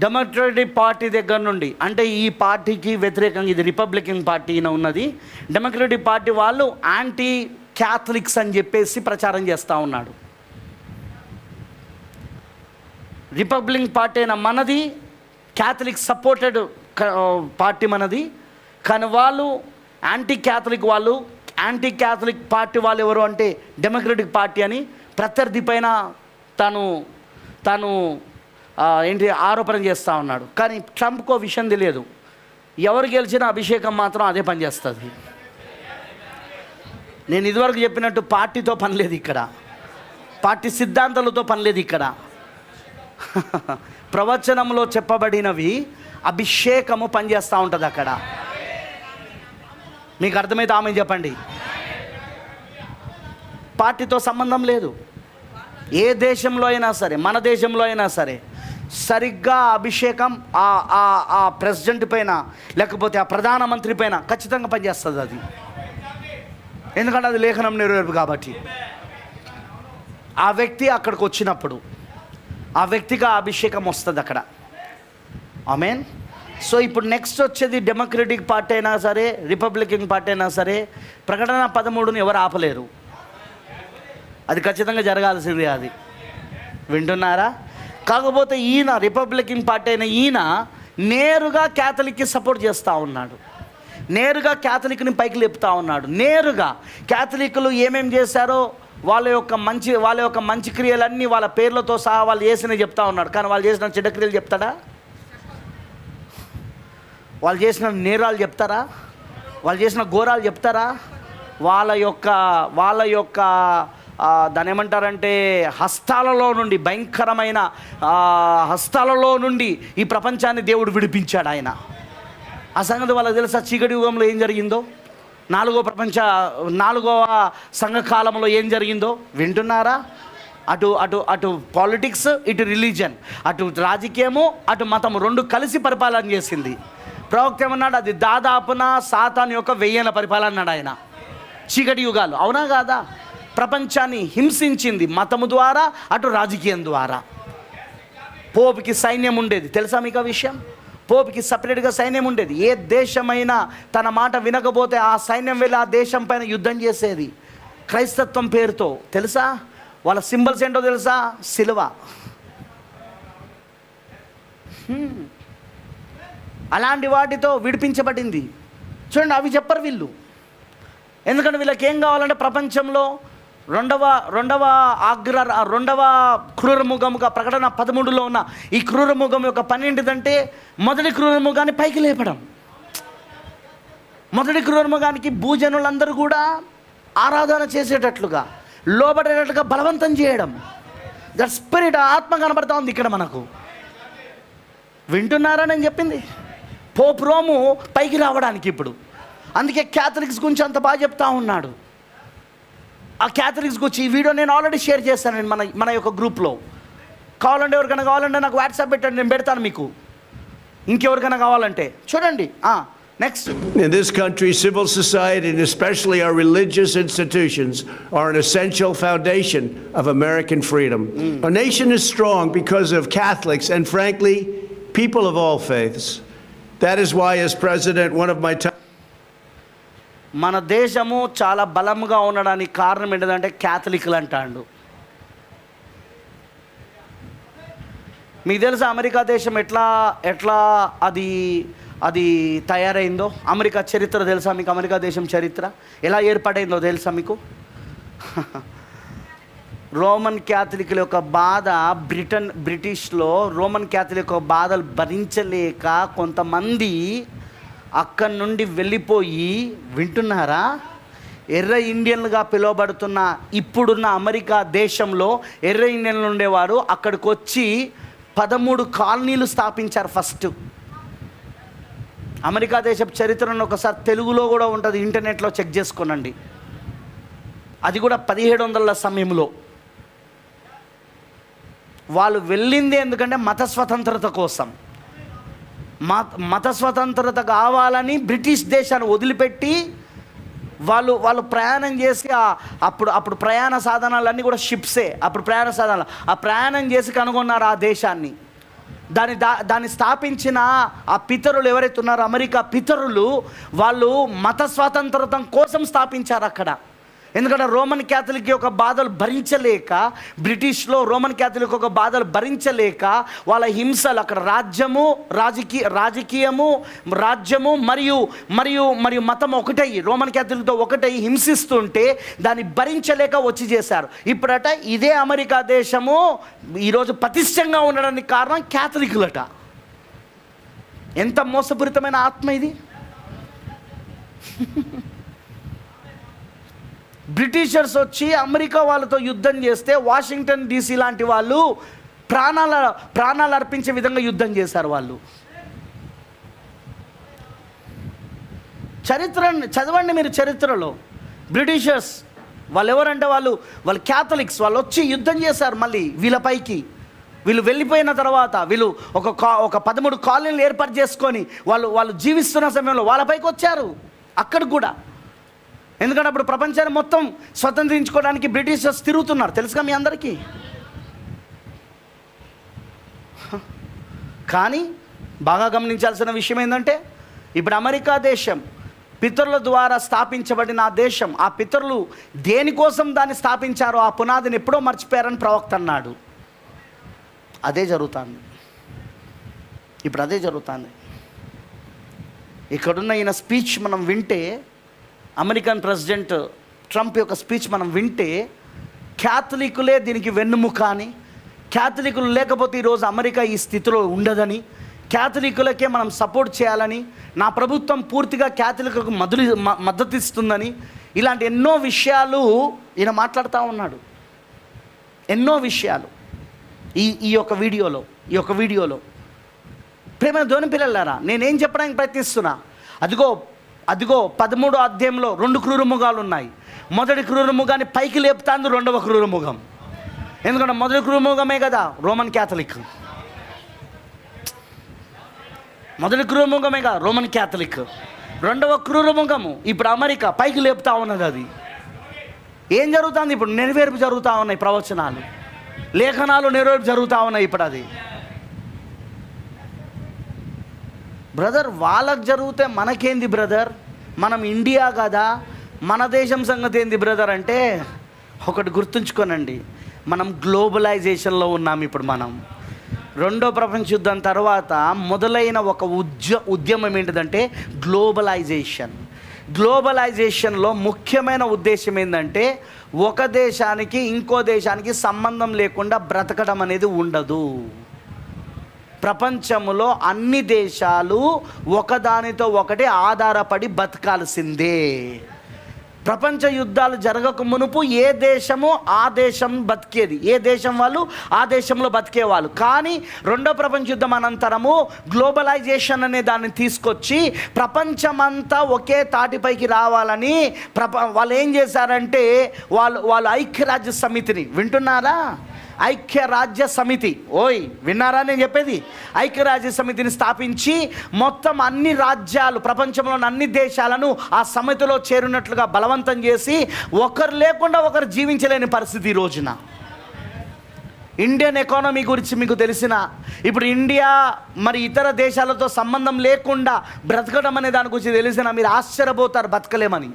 Democratic party దగ్గర నుండి, అంటే ఈ పార్టీకి వ్యతిరేకంగా ఇది Republican party ఉన్నది. Democratic party వాళ్ళు anti Catholics అని చెప్పేసి ప్రచారం చేస్తూ ఉన్నాడు. రిపబ్లికన్ పార్టీ అయిన మనది క్యాథలిక్ సపోర్టెడ్ పార్టీ మనది, కానీ వాళ్ళు యాంటీ క్యాథలిక్ పార్టీ వాళ్ళు ఎవరు అంటే డెమోక్రటిక్ పార్టీ అని ప్రత్యర్థి పైన తాను ఆరోపణ చేస్తూ ఉన్నాడు. కానీ ట్రంప్కో విషయం తెలియదు, ఎవరు గెలిచినా అభిషేకం మాత్రం అదే పనిచేస్తుంది. నేను ఇదివరకు చెప్పినట్టు పార్టీతో పని లేదు ఇక్కడ, పార్టీ సిద్ధాంతాలతో పని లేదు ఇక్కడ. ప్రవచనంలో చెప్పబడినవి అభిషేకము పనిచేస్తూ ఉంటుంది అక్కడ. మీకు అర్థమైతే ఆమె చెప్పండి. పార్టీతో సంబంధం లేదు. ఏ దేశంలో అయినా సరే, మన దేశంలో అయినా సరే, సరిగ్గా అభిషేకం ఆ ప్రెసిడెంట్ పైన లేకపోతే ఆ ప్రధానమంత్రి పైన ఖచ్చితంగా పనిచేస్తుంది అది. ఎందుకంటే అది లేఖనం నెరవేర్పు కాబట్టి. ఆ వ్యక్తి అక్కడికి వచ్చినప్పుడు ఆ వ్యక్తికి ఆ అభిషేకం వస్తుంది అక్కడ. ఆమేన్. సో ఇప్పుడు నెక్స్ట్ వచ్చేది డెమోక్రటిక్ పార్టీ అయినా సరే, రిపబ్లికన్ పార్టీ అయినా సరే, ప్రకటన 13ని ఎవరు ఆపలేరు. అది ఖచ్చితంగా జరగాల్సిందే అది. వింటున్నారా? కాకపోతే ఈయన రిపబ్లికన్ పార్టీ అయిన ఈయన నేరుగా క్యాథలిక్కి సపోర్ట్ చేస్తూ ఉన్నాడు, నేరుగా క్యాథలిక్ని పైకి లేపుతూ ఉన్నాడు. నేరుగా క్యాథలిక్లు ఏమేమి చేశారో వాళ్ళ యొక్క మంచి క్రియలన్నీ వాళ్ళ పేర్లతో సహా వాళ్ళు చేసినవి చెప్తా ఉన్నాడు. కానీ వాళ్ళు చేసిన చెడ్డ క్రియలు చెప్తాడా? వాళ్ళు చేసిన నేరాలు చెప్తారా? వాళ్ళు చేసిన ఘోరాలు చెప్తారా? వాళ్ళ యొక్క దాని ఏమంటారంటే హస్తాలలో నుండి, భయంకరమైన హస్తాలలో నుండి ఈ ప్రపంచాన్ని దేవుడు విడిపించాడు ఆయన. ఆ సంగతి వాళ్ళకి తెలుసా? చీకటి యుగంలో ఏం జరిగిందో, నాలుగవ సంఘకాలంలో ఏం జరిగిందో వింటున్నారా? అటు పాలిటిక్స్, ఇటు రిలీజన్, అటు రాజకీయము, అటు మతము రెండు కలిసి పరిపాలన చేసింది. ప్రవక్త ఏమన్నాడు? అది దాదాపున సాతాను యొక్క 1000 పరిపాలన అన్నాడు ఆయన. చీకటి యుగాలు, అవునా కాదా? ప్రపంచాన్ని హింసించింది మతము ద్వారా, అటు రాజకీయం ద్వారా. పోపుకి సైన్యం ఉండేది, తెలుసా మీకు ఆ విషయం? పోపుకి సపరేట్గా సైన్యం ఉండేది. ఏ దేశమైనా తన మాట వినకపోతే ఆ సైన్యం వెళ్ళి ఆ దేశం పైన యుద్ధం చేసేది. క్రైస్తత్వం పేరుతో తెలుసా? వాళ్ళ సింబల్స్ ఏంటో తెలుసా? సిలువ. అలాంటి వాటితో విడిపించబడింది. చూడండి, అవి చెప్పరు వీళ్ళు. ఎందుకంటే వీళ్ళకి ఏం కావాలంటే ప్రపంచంలో రెండవ క్రూరముఖముగా ప్రకటన 13లో ఉన్న ఈ క్రూరముఖం యొక్క పని ఏంటిదంటే, మొదటి క్రూరముఖాన్ని పైకి లేపడం. మొదటి క్రూరముఖానికి భూజనులందరూ కూడా ఆరాధన చేసేటట్లుగా, లోబడేటట్లుగా బలవంతం చేయడం. దట్ స్పిరిట్, ఆత్మ కనబడతా ఉంది ఇక్కడ మనకు. వింటున్నారా నేను చెప్పింది? పోప్ రోము పైకి రావడానికి ఇప్పుడు. అందుకే క్యాథలిక్స్ గురించి అంత బాగా చెప్తా ఉన్నాడు. ఆ క్యాథలిక్స్ గురించి ఈ వీడియో నేను ఆల్రెడీ షేర్ చేస్తాను నేను మన యొక్క గ్రూప్లో. కావాలంటే ఎవరికైనా కావాలంటే నాకు వాట్సాప్ పెట్టండి, నేను పెడతాను మీకు. ఇంకెవరికైనా కావాలంటే చూడండి. Next. In this country, civil society and especially our religious institutions are an essential foundation of American freedom. Our nation is strong because of Catholics and frankly, people of all faiths. That is why as president, one of my మన దేశము చాలా బలంగా ఉండడానికి కారణం ఏంటంటే క్యాథలిక్లు అంటాడు. మీకు తెలుసా అమెరికా దేశం ఎట్లా అది తయారైందో? అమెరికా చరిత్ర తెలుసా మీకు? అమెరికా దేశం చరిత్ర ఎలా ఏర్పడైందో తెలుసా మీకు? రోమన్ క్యాథలిక్ల యొక్క బాధ, బ్రిటిష్లో రోమన్ క్యాథలిక్ యొక్క బాధలు భరించలేక కొంతమంది అక్కడి నుండి వెళ్ళిపోయి, వింటున్నారా, ఎర్ర ఇండియన్లుగా పిలువబడుతున్న ఇప్పుడున్న అమెరికా దేశంలో ఎర్ర ఇండియన్లు ఉండేవారు. అక్కడికి వచ్చి 13 కాలనీలు స్థాపించారు ఫస్ట్. అమెరికా దేశపు చరిత్రను ఒకసారి తెలుగులో కూడా ఉంటుంది, ఇంటర్నెట్లో చెక్ చేసుకోనండి. అది కూడా 1700ల సమయంలో. వాళ్ళు వెళ్ళింది ఎందుకంటే మత స్వతంత్రత కోసం. మత స్వతంత్రత కావాలని బ్రిటిష్ దేశాన్ని వదిలిపెట్టి వాళ్ళు ప్రయాణం చేసి అప్పుడు ప్రయాణ సాధనాలన్నీ కూడా షిప్సే. అప్పుడు ప్రయాణ సాధనాలు ఆ ప్రయాణం చేసి కనుగొన్నారు ఆ దేశాన్ని. దాన్ని స్థాపించిన ఆ పితరులు ఎవరైతే ఉన్నారో, అమెరికా పితరులు, వాళ్ళు మత స్వాతంత్రత కోసం స్థాపించారు అక్కడ. ఎందుకంటే రోమన్ క్యాథలిక్ యొక్క బాధలు భరించలేక, బ్రిటిష్లో రోమన్ క్యాథలిక్ యొక్క బాధలు భరించలేక వాళ్ళ హింసలు అక్కడ రాజకీయము మరియు మతం ఒకటై, రోమన్ క్యాథలిక్తో ఒకటై హింసిస్తుంటే దాన్ని భరించలేక వచ్చి చేశారు. ఇప్పుడట ఇదే అమెరికా దేశము ఈరోజు పటిష్టంగా ఉండడానికి కారణం క్యాథలిక్లట. ఎంత మోసపూరితమైన ఆత్మ ఇది! బ్రిటిషర్స్ వచ్చి అమెరికా వాళ్ళతో యుద్ధం చేస్తే వాషింగ్టన్ డీసీ లాంటి వాళ్ళు ప్రాణాలు అర్పించే విధంగా యుద్ధం చేశారు వాళ్ళు. చరిత్రని చదవండి మీరు. చరిత్రలో బ్రిటిషర్స్ వాళ్ళు ఎవరంటే వాళ్ళు క్యాథలిక్స్. వాళ్ళు వచ్చి యుద్ధం చేశారు మళ్ళీ వీళ్ళపైకి. వీళ్ళు వెళ్ళిపోయిన తర్వాత వీళ్ళు ఒక 13 కాలనీలు ఏర్పాటు చేసుకొని వాళ్ళు జీవిస్తున్న సమయంలో వాళ్ళపైకి వచ్చారు అక్కడికి కూడా. ఎందుకంటే అప్పుడు ప్రపంచాన్ని మొత్తం స్వతంత్రించుకోవడానికి బ్రిటిషర్స్ తిరుగుతున్నారు, తెలుసుగా మీ అందరికీ. కానీ బాగా గమనించాల్సిన విషయం ఏంటంటే, ఇప్పుడు అమెరికా దేశం పితరుల ద్వారా స్థాపించబడిన ఆ దేశం, ఆ పితరులు దేనికోసం దాన్ని స్థాపించారో ఆ పునాదిని ఎప్పుడో మర్చిపోయారని ప్రవక్త అన్నాడు. అదే జరుగుతుంది ఇప్పుడు. అదే జరుగుతుంది. ఇక్కడున్న ఈయన స్పీచ్ మనం వింటే, అమెరికన్ ప్రెసిడెంట్ ట్రంప్ యొక్క స్పీచ్ మనం వింటే క్యాథలికులే దీనికి వెన్నుముక అని, క్యాథలికులు లేకపోతే ఈరోజు అమెరికా ఈ స్థితిలో ఉండదని, క్యాథలికులకే మనం సపోర్ట్ చేయాలని, నా ప్రభుత్వం పూర్తిగా క్యాథలికులకు మద్దతు ఇస్తుందని, ఇలాంటి ఎన్నో విషయాలు ఈయన మాట్లాడుతూ ఉన్నాడు. ఎన్నో విషయాలు ఈ యొక్క వీడియోలో ప్రేమ దేవుని పిల్లలారా, నేనేం చెప్పడానికి ప్రయత్నిస్తున్నా, అదిగో 13వ అధ్యాయంలో 2 క్రూర మృగాలు ఉన్నాయి. మొదటి క్రూర మృగాన్ని పైకి లేపుతాంది 2వ క్రూర మృగం. ఎందుకంటే మొదటి క్రూర మృగమే కదా రోమన్ క్యాథలిక్, మొదటి క్రూర మృగమే కదా రోమన్ క్యాథలిక్. 2వ క్రూర మృగము ఇప్పుడు అమెరికా పైకి లేపుతా ఉన్నది. అది ఏం జరుగుతుంది ఇప్పుడు? నెరవేర్పు జరుగుతూ ఉన్నాయి, ప్రవచనాలు, లేఖనాలు నెరవేర్పు జరుగుతూ ఉన్నాయి ఇప్పుడు. అది బ్రదర్, వాళ్ళకు జరిగితే మనకేంది బ్రదర్? మనం ఇండియా కదా, మన దేశం సంగతి ఏంది బ్రదర్ అంటే, ఒకటి గుర్తుంచుకోనండి, మనం గ్లోబలైజేషన్లో ఉన్నాం ఇప్పుడు. మనం 2వ ప్రపంచ యుద్ధం తర్వాత మొదలైన ఒక ఉద్యమం ఏంటిదంటే గ్లోబలైజేషన్లో ముఖ్యమైన ఉద్దేశం ఏంటంటే, ఒక దేశానికి ఇంకో దేశానికి సంబంధం లేకుండా బ్రతకడం అనేది ఉండదు. ప్రపంచంలో అన్ని దేశాలు ఒకదానితో ఒకటి ఆధారపడి బతకాల్సిందే. ప్రపంచ యుద్ధాలు జరగక మునుపు ఏ దేశము ఆ దేశం బతికేది, ఏ దేశం వాళ్ళు ఆ దేశంలో బతికేవాళ్ళు. కానీ 2వ ప్రపంచ యుద్ధం అనంతరము గ్లోబలైజేషన్ అనే దాన్ని తీసుకొచ్చి ప్రపంచమంతా ఒకే తాటిపైకి రావాలని వాళ్ళు ఏం చేశారంటే, వాళ్ళు ఐక్యరాజ్య సమితిని, వింటున్నారా? ఐక్యరాజ్య సమితి, ఓయ్ విన్నారా నేను చెప్పేది? ఐక్యరాజ్య సమితిని స్థాపించి మొత్తం అన్ని రాజ్యాలు, ప్రపంచంలోని అన్ని దేశాలను ఆ సమితిలో చేరినట్లుగా బలవంతం చేసి ఒకరు లేకుండా ఒకరు జీవించలేని పరిస్థితి ఈ రోజున. ఇండియన్ ఎకానమీ గురించి మీకు తెలిసిన, ఇప్పుడు ఇండియా మరి ఇతర దేశాలతో సంబంధం లేకుండా బ్రతకడం అనే దాని గురించి తెలిసిన మీరు ఆశ్చర్యపోతారు, బతకలేమని.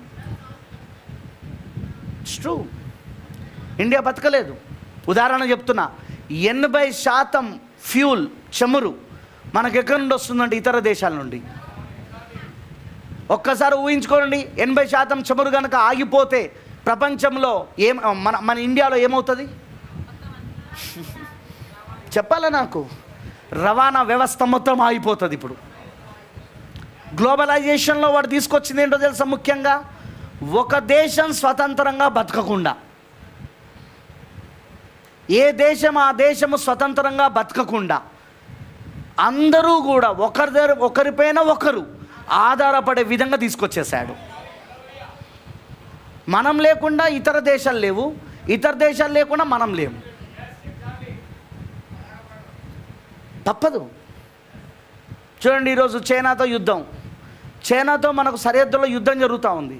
ఇట్స్ ట్రూ, ఇండియా బతకలేదు. ఉదాహరణ చెప్తున్నా, 80% ఫ్యూల్, చమురు మనకు ఎక్కడి నుండి వస్తుందంటే ఇతర దేశాల నుండి. ఒక్కసారి ఊహించుకోండి, 80% చమురు కనుక ఆగిపోతే ప్రపంచంలో మన ఇండియాలో ఏమవుతుంది? చెప్పాలా నాకు? రవాణా వ్యవస్థ మొత్తం ఆగిపోతుంది. ఇప్పుడు గ్లోబలైజేషన్లో వాడు తీసుకొచ్చింది ఏంటో తెలుసా? ముఖ్యంగా ఒక దేశం స్వతంత్రంగా బతకకుండా, ఏ దేశం ఆ దేశము స్వతంత్రంగా బతకకుండా అందరూ కూడా ఒకరిపైన ఒకరు ఆధారపడే విధంగా తీసుకొచ్చేసాడు. మనం లేకుండా ఇతర దేశాలు లేవు, ఇతర దేశాలు లేకుండా మనం లేము. తప్పదు. చూడండి, ఈరోజు చైనాతో యుద్ధం, చైనాతో మనకు సరిహద్దులో యుద్ధం జరుగుతూ ఉంది.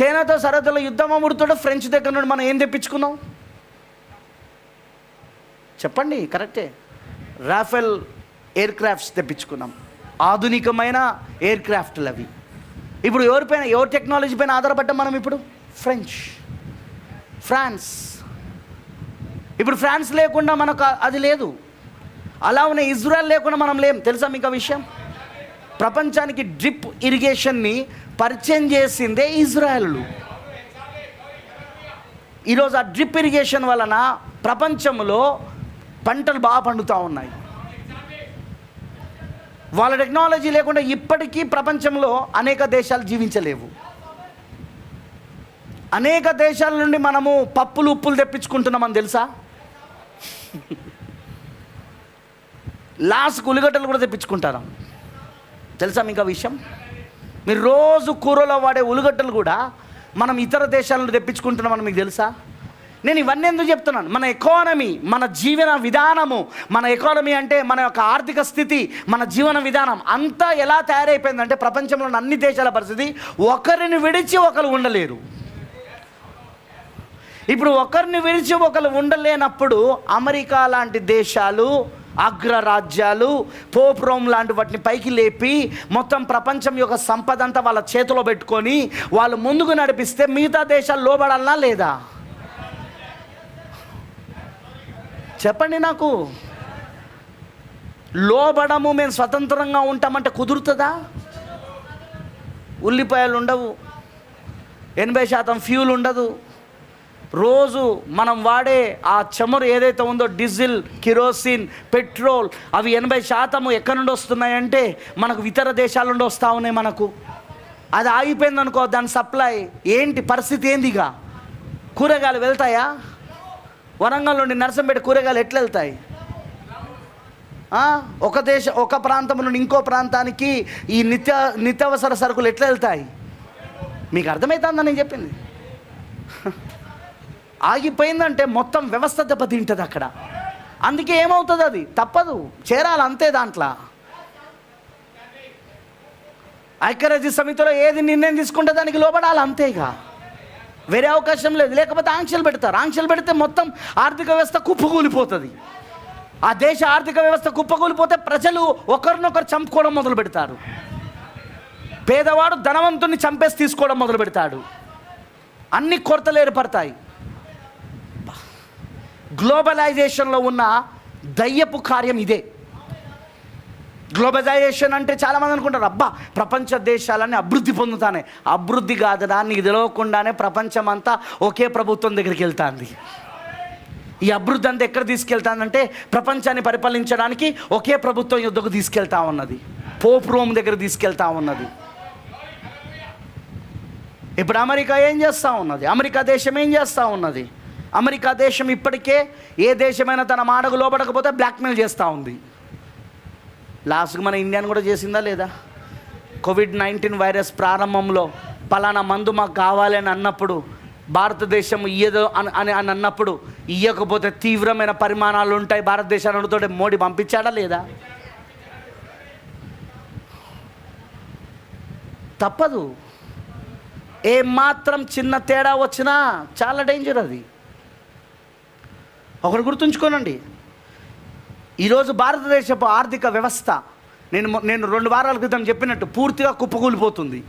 చైనాతో సరిహద్దులో యుద్ధం అమ్ముడుతుంటే ఫ్రెంచ్ దగ్గర నుండి మనం ఏం తెప్పించుకున్నాం చెప్పండి? కరెక్టే, రాఫెల్ ఎయిర్ క్రాఫ్ట్స్ తెప్పించుకున్నాం, ఆధునికమైన ఎయిర్ క్రాఫ్ట్లు అవి. ఇప్పుడు ఎవరి టెక్నాలజీ పైన ఆధారపడ్డాం మనం? ఇప్పుడు ఫ్రాన్స్. ఇప్పుడు ఫ్రాన్స్ లేకుండా మనకు అది లేదు. అలా ఉన్న ఇజ్రాయెల్ లేకుండా మనం లేం. తెలుసా మీకు ఆ విషయం? ప్రపంచానికి డ్రిప్ ఇరిగేషన్ని పరిచయం చేసిందే ఇజ్రాయెల్. ఈరోజు ఆ డ్రిప్ ఇరిగేషన్ వలన ప్రపంచంలో పంటలు బాగా పండుతూ ఉన్నాయి. వాళ్ళ టెక్నాలజీ లేకుండా ఇప్పటికీ ప్రపంచంలో అనేక దేశాలు జీవించలేవు. అనేక దేశాల నుండి మనము పప్పులు ఉప్పులు తెప్పించుకుంటున్నామని తెలుసా? లాస్ట్కు ఉల్లిగడ్డలు కూడా తెప్పించుకుంటారా? తెలుసా మీకు ఆ విషయం? మీరు రోజు కూరలో వాడే ఉల్లిగడ్డలు కూడా మనం ఇతర దేశాల నుండి తెప్పించుకుంటున్నామని మీకు తెలుసా? నేను ఇవన్నీ ఎందుకు చెప్తున్నాను? మన ఎకానమీ, మన జీవన విధానము, మన ఎకానమీ అంటే మన యొక్క ఆర్థిక స్థితి, మన జీవన విధానం అంతా ఎలా తయారైపోయిందంటే ప్రపంచంలోని అన్ని దేశాల పరిస్థితి ఒకరిని విడిచి ఒకరు ఉండలేరు. ఇప్పుడు ఒకరిని విడిచి ఒకరు ఉండలేనప్పుడు అమెరికా లాంటి దేశాలు, అగ్రరాజ్యాలు, పోప్ రోమ్ లాంటి వాటిని పైకి లేపి మొత్తం ప్రపంచం యొక్క సంపద అంతా వాళ్ళ చేతిలో పెట్టుకొని వాళ్ళు ముందుకు నడిపిస్తే మిగతా దేశాలు లోబడాలనా లేదా? చెప్పండి నాకు. లోబడము, మేము స్వతంత్రంగా ఉంటామంటే కుదురుతుందా? ఉల్లిపాయలు ఉండవు, 80% ఫ్యూల్ ఉండదు, రోజు మనం వాడే ఆ చమురు ఏదైతే ఉందో, డీజిల్, కిరోసిన్, పెట్రోల్, అవి 80% ఎక్కడి నుండి వస్తున్నాయంటే మనకు ఇతర దేశాల నుండి వస్తూ ఉన్నాయి. మనకు అది ఆగిపోయింది అనుకో, దాని సప్లై ఏంటి పరిస్థితి ఏందిగా? కూరగాయలు వెళ్తాయా? వరంగల్ నుండి నర్సంపేట కూరగాయలు ఎట్లా వెళ్తాయి? ఒక ప్రాంతం నుండి ఇంకో ప్రాంతానికి ఈ నిత్యావసర సరుకులు ఎట్లా వెళ్తాయి? మీకు అర్థమవుతుందా నేను చెప్పింది? ఆగిపోయిందంటే మొత్తం వ్యవస్థ దెబ్బతింటుంది అక్కడ. అందుకే ఏమవుతుంది, అది తప్పదు, చేరాలి అంతే. దాంట్లో ఐక్యరాజ్య సమితిలో ఏది నిర్ణయం తీసుకుంటే దానికి లోబడాలి అంతేగా, వేరే అవకాశం లేదు. లేకపోతే ఆంక్షలు పెడతారు. ఆంక్షలు పెడితే మొత్తం ఆర్థిక వ్యవస్థ కుప్పకూలిపోతుంది. ఆ దేశ ఆర్థిక వ్యవస్థ కుప్పకూలిపోతే ప్రజలు ఒకరినొకరు చంపుకోవడం మొదలు పెడతారు. పేదవాడు ధనవంతుని చంపేసి తీసుకోవడం మొదలు పెడతాడు. అన్ని కొరతలు ఏర్పడతాయి. గ్లోబలైజేషన్లో ఉన్న దయ్యపు కార్యం ఇదే. గ్లోబలైజేషన్ అంటే చాలామంది అనుకుంటారు, అబ్బా ప్రపంచ దేశాలన్నీ అభివృద్ధి పొందుతానే. అభివృద్ధి కాదురా, నీకు తెలియకుండానే ప్రపంచం అంతా ఒకే ప్రభుత్వం దగ్గరికి వెళ్తుంది. ఈ అభివృద్ధి అంతా ఎక్కడ తీసుకెళ్తానంటే ప్రపంచాన్ని పరిపాలించడానికి ఒకే ప్రభుత్వం యుద్ధకు తీసుకెళ్తా ఉన్నది. పోప్ రోమ్ దగ్గర తీసుకెళ్తా ఉన్నది. ఇప్పుడు అమెరికా ఏం చేస్తూ ఉన్నది? అమెరికా దేశం ఏం చేస్తూ ఉన్నది? అమెరికా దేశం ఇప్పటికే ఏ దేశమైనా తన మాటకు లోబడకపోతే బ్లాక్మెయిల్ చేస్తూ ఉంది. లాస్ట్కి మన ఇండియాను కూడా చేసిందా లేదా? కోవిడ్-19 వైరస్ ప్రారంభంలో పలానా మందు మాకు కావాలని అన్నప్పుడు భారతదేశం ఇయ్యదు అని అన్నప్పుడు ఇయ్యకపోతే తీవ్రమైన పరిమాణాలు ఉంటాయి భారతదేశాలతో మోడీ పంపించాడా లేదా? తప్పదు. ఏమాత్రం చిన్న తేడా వచ్చినా చాలా డేంజర్ అది. ఒకరు గుర్తుంచుకోనండి, ఈరోజు భారతదేశపు ఆర్థిక వ్యవస్థ నేను 2 వారాల క్రితం చెప్పినట్టు పూర్తిగా కుప్పకూలిపోతుంది.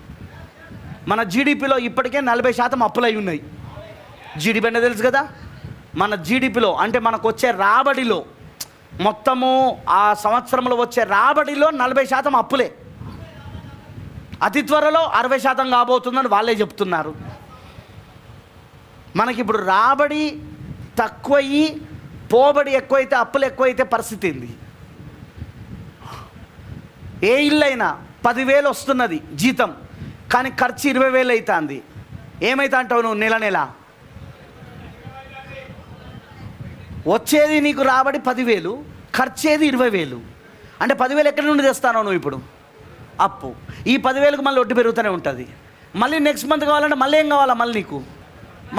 మన జీడిపిలో ఇప్పటికే 40% అప్పులై ఉన్నాయి. జీడిపి అంటే తెలుసు కదా, మన జీడిపిలో అంటే మనకు వచ్చే రాబడిలో, మొత్తము ఆ సంవత్సరంలో వచ్చే రాబడిలో 40% అప్పులే. అతి త్వరలో 60% కాబోతుందని వాళ్ళే చెప్తున్నారు. మనకి ఇప్పుడు రాబడి తక్కువయ్యి పోబడి ఎక్కువైతే, అప్పులు ఎక్కువైతే పరిస్థితి ఏంది? ఏ ఇల్లైనా 10,000 వస్తున్నది జీతం, కానీ ఖర్చు 20,000 అవుతుంది. ఏమైతే అంటావు నువ్వు? నెల నెల వచ్చేది నీకు రాబడి 10,000, ఖర్చేది 20,000. అంటే 10,000 ఎక్కడి నుండి తెస్తానో నువ్వు ఇప్పుడు? అప్పు. ఈ 10,000కు మళ్ళీ వడ్డీ పెరుగుతూనే ఉంటుంది. మళ్ళీ నెక్స్ట్ మంత్ కావాలంటే మళ్ళీ ఏం కావాలా? మళ్ళీ నీకు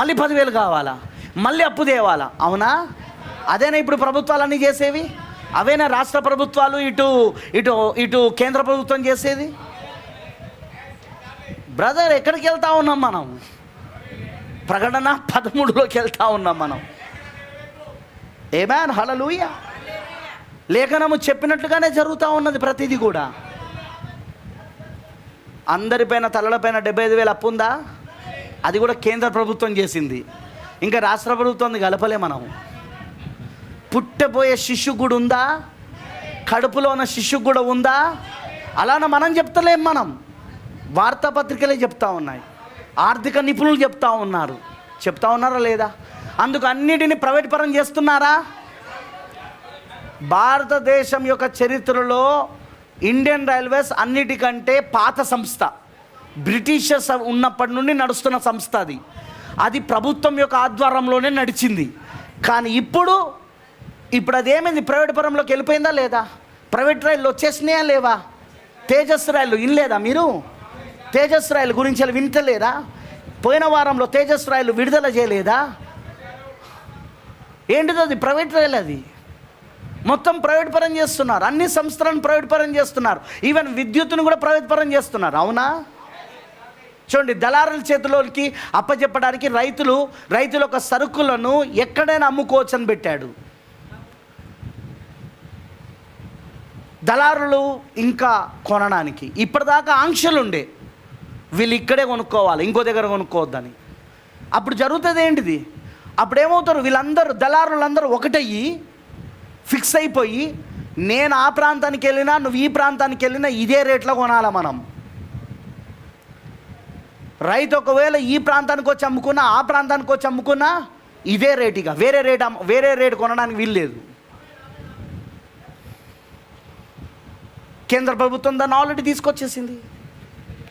మళ్ళీ 10,000 కావాలా? మళ్ళీ అప్పు తేవాలా? అవునా? అదేనా ఇప్పుడు ప్రభుత్వాలన్నీ చేసేవి? అవేనా రాష్ట్ర ప్రభుత్వాలు ఇటు ఇటు ఇటు కేంద్ర ప్రభుత్వం చేసేది? బ్రదర్, ఎక్కడికి వెళ్తా ఉన్నాం మనం? ప్రకటన 13లోకి వెళ్తా ఉన్నాం మనం. ఆమేన్, హల్లెలూయా. లేఖనము చెప్పినట్లుగానే జరుగుతూ ఉన్నది ప్రతిదీ కూడా. అందరిపైన తలలపైన 75,000 అప్పు ఉందా? అది కూడా కేంద్ర ప్రభుత్వం చేసింది. ఇంకా రాష్ట్ర ప్రభుత్వం కలపలే మనం. పుట్టబోయే శిశువు కూడా ఉందా? కడుపులో ఉన్న శిశువు కూడా ఉందా? అలానే మనం చెప్తలేం. మనం వార్తాపత్రికలే చెప్తా ఉన్నాయి, ఆర్థిక నిపుణులు చెప్తా ఉన్నారా లేదా? అందుకు అన్నిటిని ప్రైవేట్ పరం చేస్తున్నారా? భారతదేశం యొక్క చరిత్రలో ఇండియన్ రైల్వేస్ అన్నిటికంటే పాత సంస్థ. బ్రిటిషర్స్ ఉన్నప్పటి నుండి నడుస్తున్న సంస్థ అది ప్రభుత్వం యొక్క ఆధ్వర్యంలోనే నడిచింది. కానీ ఇప్పుడు అదేమైంది? ప్రైవేట్ పరంలోకి వెళ్ళిపోయిందా లేదా? ప్రైవేట్ రైళ్ళు వచ్చేసినాయా లేవా? తేజస్ రైళ్ళు వినలేదా మీరు? తేజస్ రైలు గురించి వింటలేదా? పోయిన వారంలో తేజస్ రైలు విడుదల చేయలేదా? ఏంటిది అది? ప్రైవేట్ రైలు. అది మొత్తం ప్రైవేట్ పరం చేస్తున్నారు. అన్ని సంస్థలను ప్రైవేట్ పరం చేస్తున్నారు. ఈవెన్ విద్యుత్తును కూడా ప్రైవేట్ పరం చేస్తున్నారు. అవునా? చూడండి, దళారుల చేతిలోకి అప్పచెప్పడానికి రైతుల యొక్క సరుకులను ఎక్కడైనా అమ్ముకోవచ్చు అని పెట్టాడు. దళారులు ఇంకా కొనడానికి ఇప్పటిదాకా ఆంక్షలు ఉండే, వీళ్ళు ఇక్కడే కొనుక్కోవాలి, ఇంకో దగ్గర కొనుక్కోవద్దని. అప్పుడు జరుగుతుంది ఏంటిది? అప్పుడు ఏమవుతారు? వీళ్ళందరూ దళారులందరూ ఒకటయ్యి ఫిక్స్ అయిపోయి, నేను ఆ ప్రాంతానికి వెళ్ళినా నువ్వు ఈ ప్రాంతానికి వెళ్ళినా ఇదే రేట్లో కొనాలా మనం. రైతు ఒకవేళ ఈ ప్రాంతానికి వచ్చి అమ్ముకున్నా, ఆ ప్రాంతానికి వచ్చి అమ్ముకున్నా ఇదే రేట్, ఇక వేరే రేటు కొనడానికి వీల్లేదు. కేంద్ర ప్రభుత్వం దాన్ని ఆల్రెడీ తీసుకొచ్చేసింది.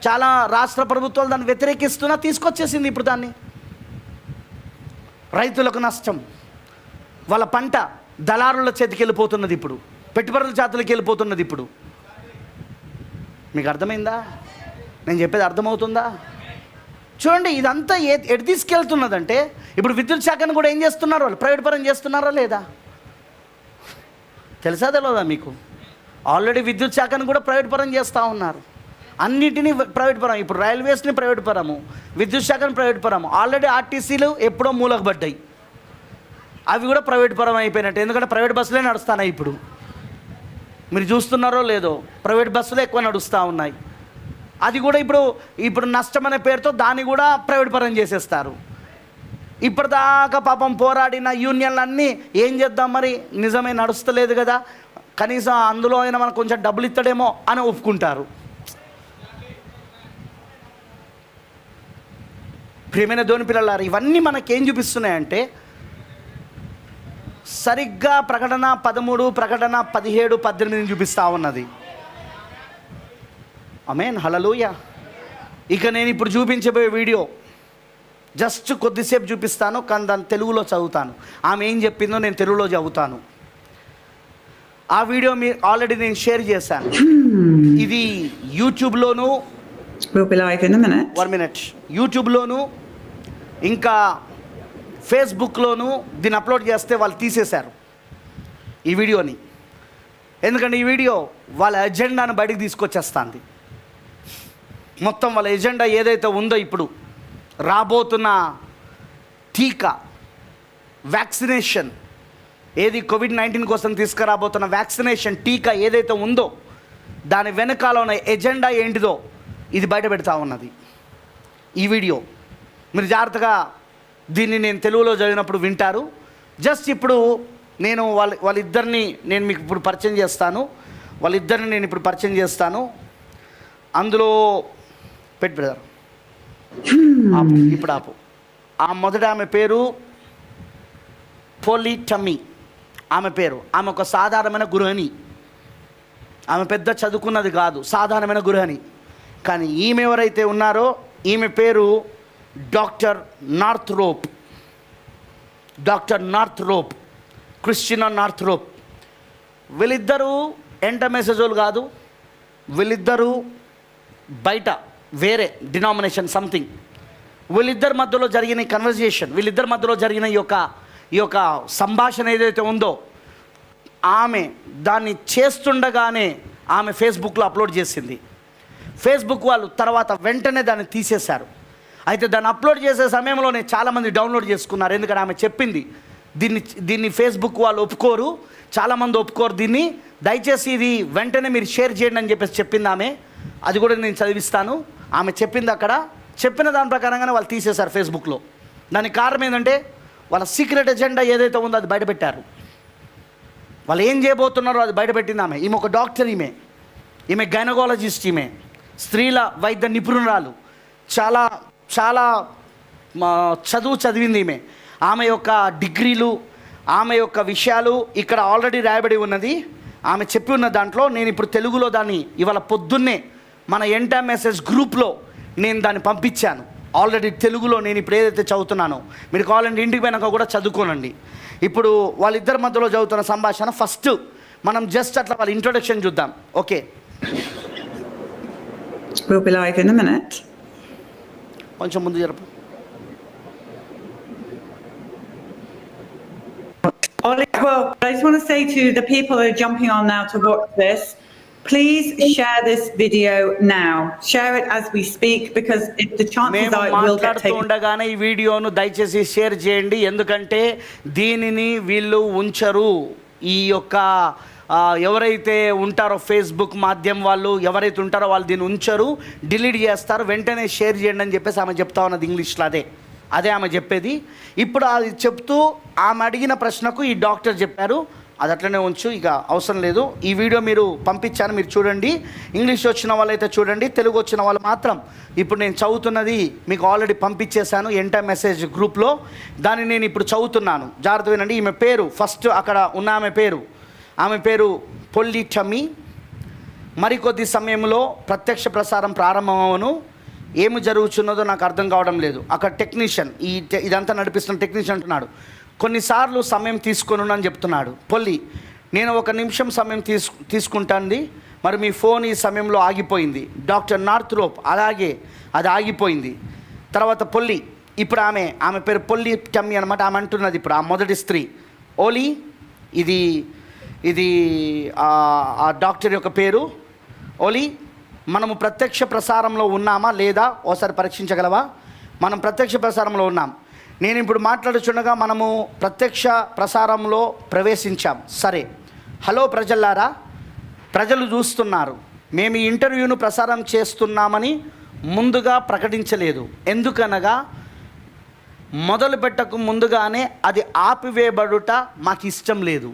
చాలా రాష్ట్ర ప్రభుత్వాలు దాన్ని వ్యతిరేకిస్తున్నా తీసుకొచ్చేసింది. ఇప్పుడు దాన్ని రైతులకు నష్టం, వాళ్ళ పంట దళారుల చేతికి వెళ్ళిపోతున్నది, ఇప్పుడు పెట్టుబడుల చేతులకి వెళ్ళిపోతున్నది. ఇప్పుడు మీకు అర్థమైందా? నేను చెప్పేది అర్థమవుతుందా? చూడండి, ఇదంతా ఎటు తీసుకెళ్తున్నదంటే, ఇప్పుడు విద్యుత్ శాఖను కూడా ఏం చేస్తున్నారు వాళ్ళు? ప్రైవేట్ పరం చేస్తున్నారా లేదా? తెలుసా తెలియదా మీకు? ఆల్రెడీ విద్యుత్ శాఖను కూడా ప్రైవేట్ పరం చేస్తూ ఉన్నారు. అన్నిటినీ ప్రైవేట్ పరం. ఇప్పుడు రైల్వేస్ని ప్రైవేట్ పరము, విద్యుత్ శాఖను ప్రైవేట్ పరము. ఆల్రెడీ ఆర్టీసీలు ఎప్పుడో మూలకు పడ్డాయి, అవి కూడా ప్రైవేట్ పరం అయిపోయినట్టు. ఎందుకంటే ప్రైవేట్ బస్సులే నడుస్తున్నాయి. ఇప్పుడు మీరు చూస్తున్నారో లేదో, ప్రైవేట్ బస్సులు ఎక్కువ నడుస్తూ ఉన్నాయి. అది కూడా ఇప్పుడు నష్టం అనే పేరుతో దాన్ని కూడా ప్రైవేట్ పరం చేసేస్తారు. ఇప్పటిదాకా పాపం పోరాడిన యూనియన్లన్నీ ఏం చేద్దాం మరి, నిజమే నడుస్తలేదు కదా, కనీసం అందులో అయినా మనకు కొంచెం డబ్బులు ఇస్తాడేమో అని ఒప్పుకుంటారు. ప్రియమైన దేవుని పిల్లలారా, ఇవన్నీ మనకేం చూపిస్తున్నాయంటే, సరిగ్గా ప్రకటన 13, ప్రకటన 17, 18 చూపిస్తూ ఉన్నది. ఆమేన్, హల్లెలూయా. ఇక నేను ఇప్పుడు చూపించబోయే వీడియో జస్ట్ కొద్దిసేపు చూపిస్తాను, కానీ దాన్ని తెలుగులో చదువుతాను. ఆమె ఏం చెప్పిందో నేను తెలుగులో చదువుతాను. ఆ వీడియో ఆల్రెడీ నేను షేర్ చేశాను. ఇది యూట్యూబ్లోను, 1 minute, యూట్యూబ్లోను ఇంకా ఫేస్బుక్లోను దీన్ని అప్లోడ్ చేస్తే వాళ్ళు తీసేశారు ఈ వీడియోని. ఎందుకంటే ఈ వీడియో వాళ్ళ ఎజెండాను బయటకు తీసుకొచ్చేస్తుంది. మొత్తం వాళ్ళ ఎజెండా ఏదైతే ఉందో, ఇప్పుడు రాబోతున్న టీకా, వ్యాక్సినేషన్, ఏది కోవిడ్-19 కోసం తీసుకురాబోతున్న వ్యాక్సినేషన్ టీకా ఏదైతే ఉందో, దాని వెనకాల ఉన్న ఎజెండా ఏంటిదో ఇది బయట పెడతా ఉన్నది ఈ వీడియో. మీరు జాగ్రత్తగా దీన్ని నేను తెలుగులో చదివినప్పుడు వింటారు. జస్ట్ ఇప్పుడు నేను వాళ్ళిద్దరిని నేను మీకు ఇప్పుడు పరిచయం చేస్తాను. వాళ్ళిద్దరిని నేను ఇప్పుడు పరిచయం చేస్తాను. అందులో పెడతారు ఇప్పుడు ఆపు. ఆ మొదట ఆమె పేరు పోలిటమీ. ఆమె ఒక సాధారణమైన గృహిణి. ఆమె పెద్ద చదువుకున్నది కాదు, సాధారణమైన గృహిణి. కానీ ఈమె ఎవరైతే ఉన్నారో, ఈమె పేరు డాక్టర్ నార్థ్రోప్, క్రిస్టినా నార్థ్రోప్. వీళ్ళిద్దరూ ఎంట మెసేజోలు కాదు, వీళ్ళిద్దరూ బయట వేరే డినామినేషన్ సంథింగ్. వీళ్ళిద్దరి మధ్యలో జరిగిన కన్వర్జేషన్, వీళ్ళిద్దరి మధ్యలో జరిగిన ఈ యొక్క సంభాషణ ఏదైతే ఉందో, ఆమె దాన్ని చేస్తుండగానే ఆమె ఫేస్బుక్లో అప్లోడ్ చేసింది. ఫేస్బుక్ వాళ్ళు తర్వాత వెంటనే దాన్ని తీసేశారు. అయితే దాన్ని అప్లోడ్ చేసే సమయంలోనే చాలామంది డౌన్లోడ్ చేసుకున్నారు. ఎందుకంటే ఆమె చెప్పింది, దీన్ని ఫేస్బుక్ వాళ్ళు ఒప్పుకోరు, చాలామంది ఒప్పుకోరు దీన్ని, దయచేసి ఇది వెంటనే మీరు షేర్ చేయండి అని చెప్పేసి చెప్పింది ఆమె. అది కూడా నేను చదివిస్తాను. ఆమె చెప్పింది అక్కడ, చెప్పిన దాని ప్రకారంగానే వాళ్ళు తీసేశారు ఫేస్బుక్లో. దానికి కారణం ఏంటంటే, వాళ్ళ సీక్రెట్ ఎజెండా ఏదైతే ఉందో అది బయటపెట్టారు. వాళ్ళు ఏం చేయబోతున్నారో అది బయటపెట్టింది ఆమె. ఈమె ఒక డాక్టర్, ఈమె గైనకాలజిస్ట్, ఈమె స్త్రీల వైద్య నిపుణురాలు, చాలా చాలా చదువు చదివింది ఈమె. ఆమె యొక్క డిగ్రీలు, ఆమె యొక్క విషయాలు ఇక్కడ ఆల్రెడీ రాయబడి ఉన్నది. ఆమె చెప్పి ఉన్న దాంట్లో నేను ఇప్పుడు తెలుగులో దాన్ని ఇవాళ పొద్దున్నే మన ఎంటా మెసేజ్ గ్రూప్లో నేను దాన్ని పంపించాను. ఆల్రెడీ తెలుగులో నేను ఇప్పుడు ఏదైతే చదువుతున్నానో, మీరు కావాలంటే ఇంటికి పోయినాక కూడా చదువుకోనండి. ఇప్పుడు వాళ్ళిద్దరి మధ్యలో చదువుతున్న సంభాషణ ఫస్ట్ మనం జస్ట్ అట్లా వాళ్ళ ఇంట్రొడక్షన్ చూద్దాం. Okay, We'll be live in a minute. కొంచెం ముందు జరుపు. Well, I just want to say to the people who are jumping on now to watch this, please share this video now. Share it as we speak, because if the chances are it will get taken. ఉండగానే ఈ వీడియోను దయచేసి share చేయండి. ఎందుకంటే దీనిని వీళ్ళు ఉంచరు. ఈ యొక్క ఎవరైతే ఉంటారో ఫేస్బుక్ మాధ్యమం వాళ్ళు ఎవరైతే ఉంటారో వాళ్ళు దీన్ని ఉంచరు, డిలీట్ చేస్తారు. వెంటనే షేర్ చేయండి అని చెప్పేసి ఆమె చెప్తా ఉన్నది ఇంగ్లీష్లో. అదే ఆమె చెప్పేది. ఇప్పుడు అది చెప్తూ ఆమె అడిగిన ప్రశ్నకు ఈ డాక్టర్ చెప్పారు, అది అట్లనే ఉంచు, ఇక అవసరం లేదు. ఈ వీడియో మీరు పంపించాను, మీరు చూడండి. ఇంగ్లీష్ వచ్చిన వాళ్ళైతే చూడండి, తెలుగు వచ్చిన వాళ్ళు మాత్రం ఇప్పుడు నేను చదువుతున్నది మీకు ఆల్రెడీ పంపించేశాను ఎంటైర్ మెసేజ్ గ్రూప్లో. దాన్ని నేను ఇప్పుడు చదువుతున్నాను, జాగ్రత్త వినండి. ఈమె పేరు ఫస్ట్ అక్కడ ఉన్న ఆమె పేరు పొల్లి టమ్మీ. మరికొద్ది సమయంలో ప్రత్యక్ష ప్రసారం ప్రారంభమవును. ఏమి జరుగుతున్నదో నాకు అర్థం కావడం లేదు. అక్కడ టెక్నీషియన్, ఇదంతా నడిపిస్తున్న టెక్నీషియన్ అంటున్నాడు, కొన్నిసార్లు సమయం తీసుకొను అని చెప్తున్నాడు. పొల్లి, నేను 1 నిమిషం సమయం తీసుకుంటాంది, మరి మీ ఫోన్ ఈ సమయంలో ఆగిపోయింది. డాక్టర్ నార్థ్రోప్, అలాగే అది ఆగిపోయింది. తర్వాత పొల్లి, ఇప్పుడు ఆమె పేరు పొల్లి టమ్మీ అనమాట. ఆమె అంటున్నది ఇప్పుడు ఆ మొదటి స్త్రీ, ఓలీ, ఇది ఆ డాక్టర్ యొక్క పేరు. ఓలీ, మనము ప్రత్యక్ష ప్రసారంలో ఉన్నామా లేదా ఓసారి పరీక్షించగలవా? మనం ప్రత్యక్ష ప్రసారంలో ఉన్నాం. నేను ఇప్పుడు మాట్లాడుచుండగా మనము ప్రత్యక్ష ప్రసారంలో ప్రవేశించాం. సరే, హలో ప్రజల్లారా, ప్రజలు చూస్తున్నారు. మేము ఈ ఇంటర్వ్యూను ప్రసారం చేస్తున్నామని ముందుగా ప్రకటించలేదు. ఎందుకనగా మొదలు పెట్టకు ముందుగానే అది ఆపివేయబడుట మాకు ఇష్టం లేదు.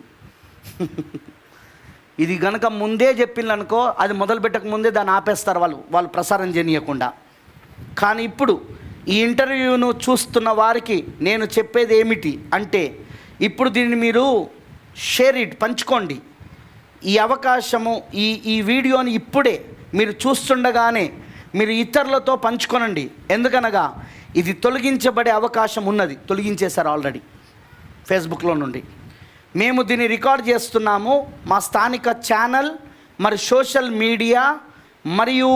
ఇది గనక ముందే చెప్పిందనుకో, అది మొదలు పెట్టక ముందే దాన్ని ఆపేస్తారు వాళ్ళు ప్రసారం చేయనీయకుండా. కానీ ఇప్పుడు ఈ ఇంటర్వ్యూను చూస్తున్న వారికి నేను చెప్పేది ఏమిటి అంటే, ఇప్పుడు దీన్ని మీరు షేర్ ఇట్, పంచుకోండి. ఈ అవకాశము, ఈ వీడియోని ఇప్పుడే మీరు చూస్తుండగానే మీరు ఇతరులతో పంచుకోనండి. ఎందుకనగా ఇది తొలగించబడే అవకాశం ఉన్నది. తొలగించేశారు ఆల్రెడీ ఫేస్బుక్లో నుండి. మేము దీన్ని రికార్డ్ చేస్తున్నాము. మా స్థానిక ఛానల్ మరి సోషల్ మీడియా మరియు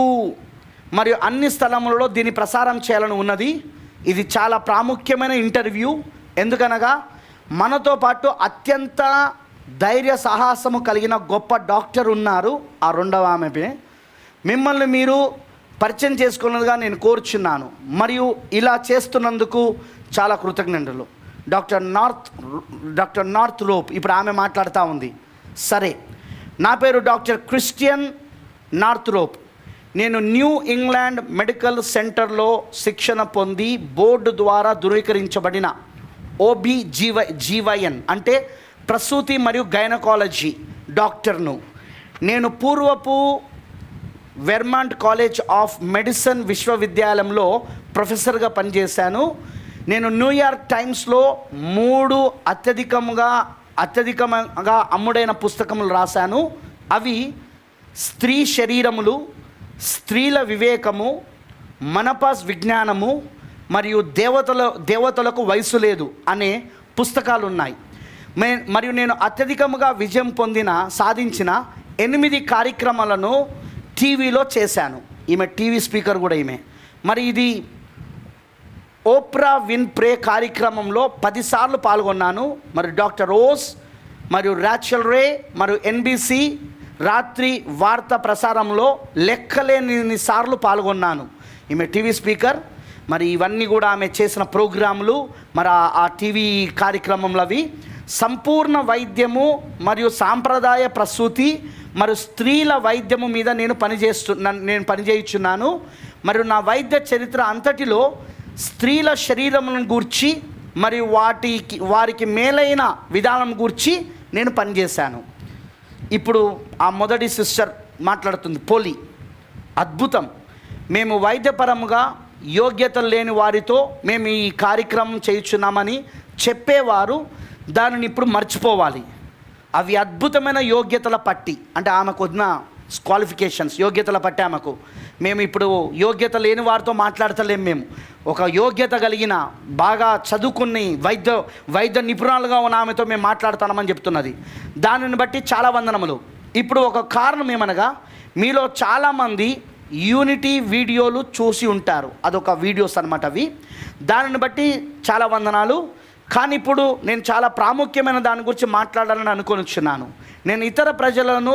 అన్ని స్థలములలో దీన్ని ప్రసారం చేయాలని ఉన్నది. ఇది చాలా ప్రాముఖ్యమైన ఇంటర్వ్యూ. ఎందుకనగా మనతో పాటు అత్యంత ధైర్య సాహసము కలిగిన గొప్ప డాక్టర్ ఉన్నారు. ఆ రెండవ ఆమె మిమ్మల్ని మీరు పరిచయం చేసుకున్నదిగా నేను కోరుచున్నాను. మరియు ఇలా చేస్తున్నందుకు చాలా కృతజ్ఞతలు. డాక్టర్ నార్థ్రోప్, ఇప్పుడు ఆమె మాట్లాడుతూ ఉంది. సరే, నా పేరు డాక్టర్ క్రిస్టియన్ నార్థ్రోప్. నేను న్యూ ఇంగ్లాండ్ మెడికల్ సెంటర్లో శిక్షణ పొంది బోర్డు ద్వారా ధృవీకరించబడిన OB-GYN అంటే ప్రసూతి మరియు గైనకాలజీ డాక్టర్ను. నేను పూర్వపు వెర్మాంట్ కాలేజ్ ఆఫ్ మెడిసిన్ విశ్వవిద్యాలయంలో ప్రొఫెసర్గా పనిచేశాను. నేను న్యూయార్క్ టైమ్స్లో 3 అత్యధికంగా అమ్ముడైన పుస్తకములు రాశాను. అవి స్త్రీ శరీరములు, స్త్రీల వివేకము, మనపాస్ విజ్ఞానము మరియు దేవతలకు వయసు లేదు అనే పుస్తకాలు ఉన్నాయి. మరియు నేను అత్యధికంగా విజయం సాధించిన 8 కార్యక్రమాలను టీవీలో చేశాను. ఈమె టీవీ స్పీకర్ కూడా ఈమె. మరి ఇది ఓప్రా విన్ఫ్రే కార్యక్రమంలో 10 సార్లు పాల్గొన్నాను. మరి డాక్టర్ రోజ్ మరియు రాచెల్ రే మరియు NBC రాత్రి వార్తా ప్రసారంలో లెక్కలేని సార్లు పాల్గొన్నాను. ఈమె టీవీ స్పీకర్. మరి ఇవన్నీ కూడా ఆమె చేసిన ప్రోగ్రాములు, మరి ఆ టీవీ కార్యక్రమంలో అవి సంపూర్ణ వైద్యము మరియు సాంప్రదాయ ప్రసూతి మరియు స్త్రీల వైద్యము మీద నేను పనిచేయుచున్నాను. మరియు నా వైద్య చరిత్ర అంతటిలో స్త్రీల శరీరములను గూర్చి మరియు వారికి మేలైన విధానం గూర్చి నేను పనిచేశాను. ఇప్పుడు ఆ మొదటి సిస్టర్ మాట్లాడుతుంది, పోలి. అద్భుతం. మేము వైద్యపరముగా యోగ్యతలు లేని వారితో మేము ఈ కార్యక్రమం చేయుచున్నామని చెప్పేవారు దానిని ఇప్పుడు మర్చిపోవాలి. అవి అద్భుతమైన యోగ్యతల పట్టి, అంటే ఆమెకు ఉన్న క్వాలిఫికేషన్స్, యోగ్యతల పట్టి ఆమెకు. మేము ఇప్పుడు యోగ్యత లేని వారితో మాట్లాడతలేము. మేము ఒక యోగ్యత కలిగిన బాగా చదువుకుని వైద్య నిపుణులుగా ఉన్న ఆమెతో మేము మాట్లాడుతున్నామని చెప్తున్నది. దానిని బట్టి చాలా వందనములు. ఇప్పుడు ఒక కారణం ఏమనగా, మీలో చాలామంది యూనిటీ వీడియోలు చూసి ఉంటారు. అదొక వీడియోస్ అన్నమాట అవి. దానిని బట్టి చాలా వందనాలు. కానీ ఇప్పుడు నేను చాలా ప్రాముఖ్యమైన దాని గురించి మాట్లాడాలని అనుకొనిచున్నాను. నేను ఇతర ప్రజలను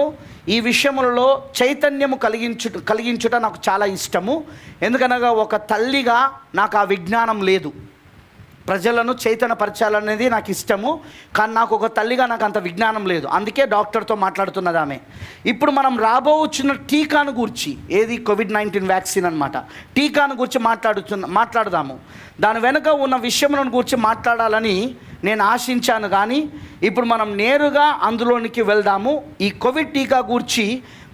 ఈ విషయములలో చైతన్యము కలిగించుట నాకు చాలా ఇష్టము. ఎందుకనగా ఒక తల్లిగా నాకు ఆ విజ్ఞానం లేదు. ప్రజలను చైతన్యపరచాలనేది నాకు ఇష్టము, కానీ నాకు ఒక తల్లిగా నాకు అంత విజ్ఞానం లేదు. అందుకే డాక్టర్తో మాట్లాడుతున్నది ఆమె. ఇప్పుడు మనం రాబోచున్న టీకాను గురించి, ఏది కోవిడ్-19 వ్యాక్సిన్ అనమాట, టీకాను గురించి మాట్లాడదాము. దాని వెనుక ఉన్న విషయములను గురించి మాట్లాడాలని నేను ఆశించాను. కానీ ఇప్పుడు మనం నేరుగా అందులోనికి వెళ్దాము. ఈ కోవిడ్ టీకా గురించి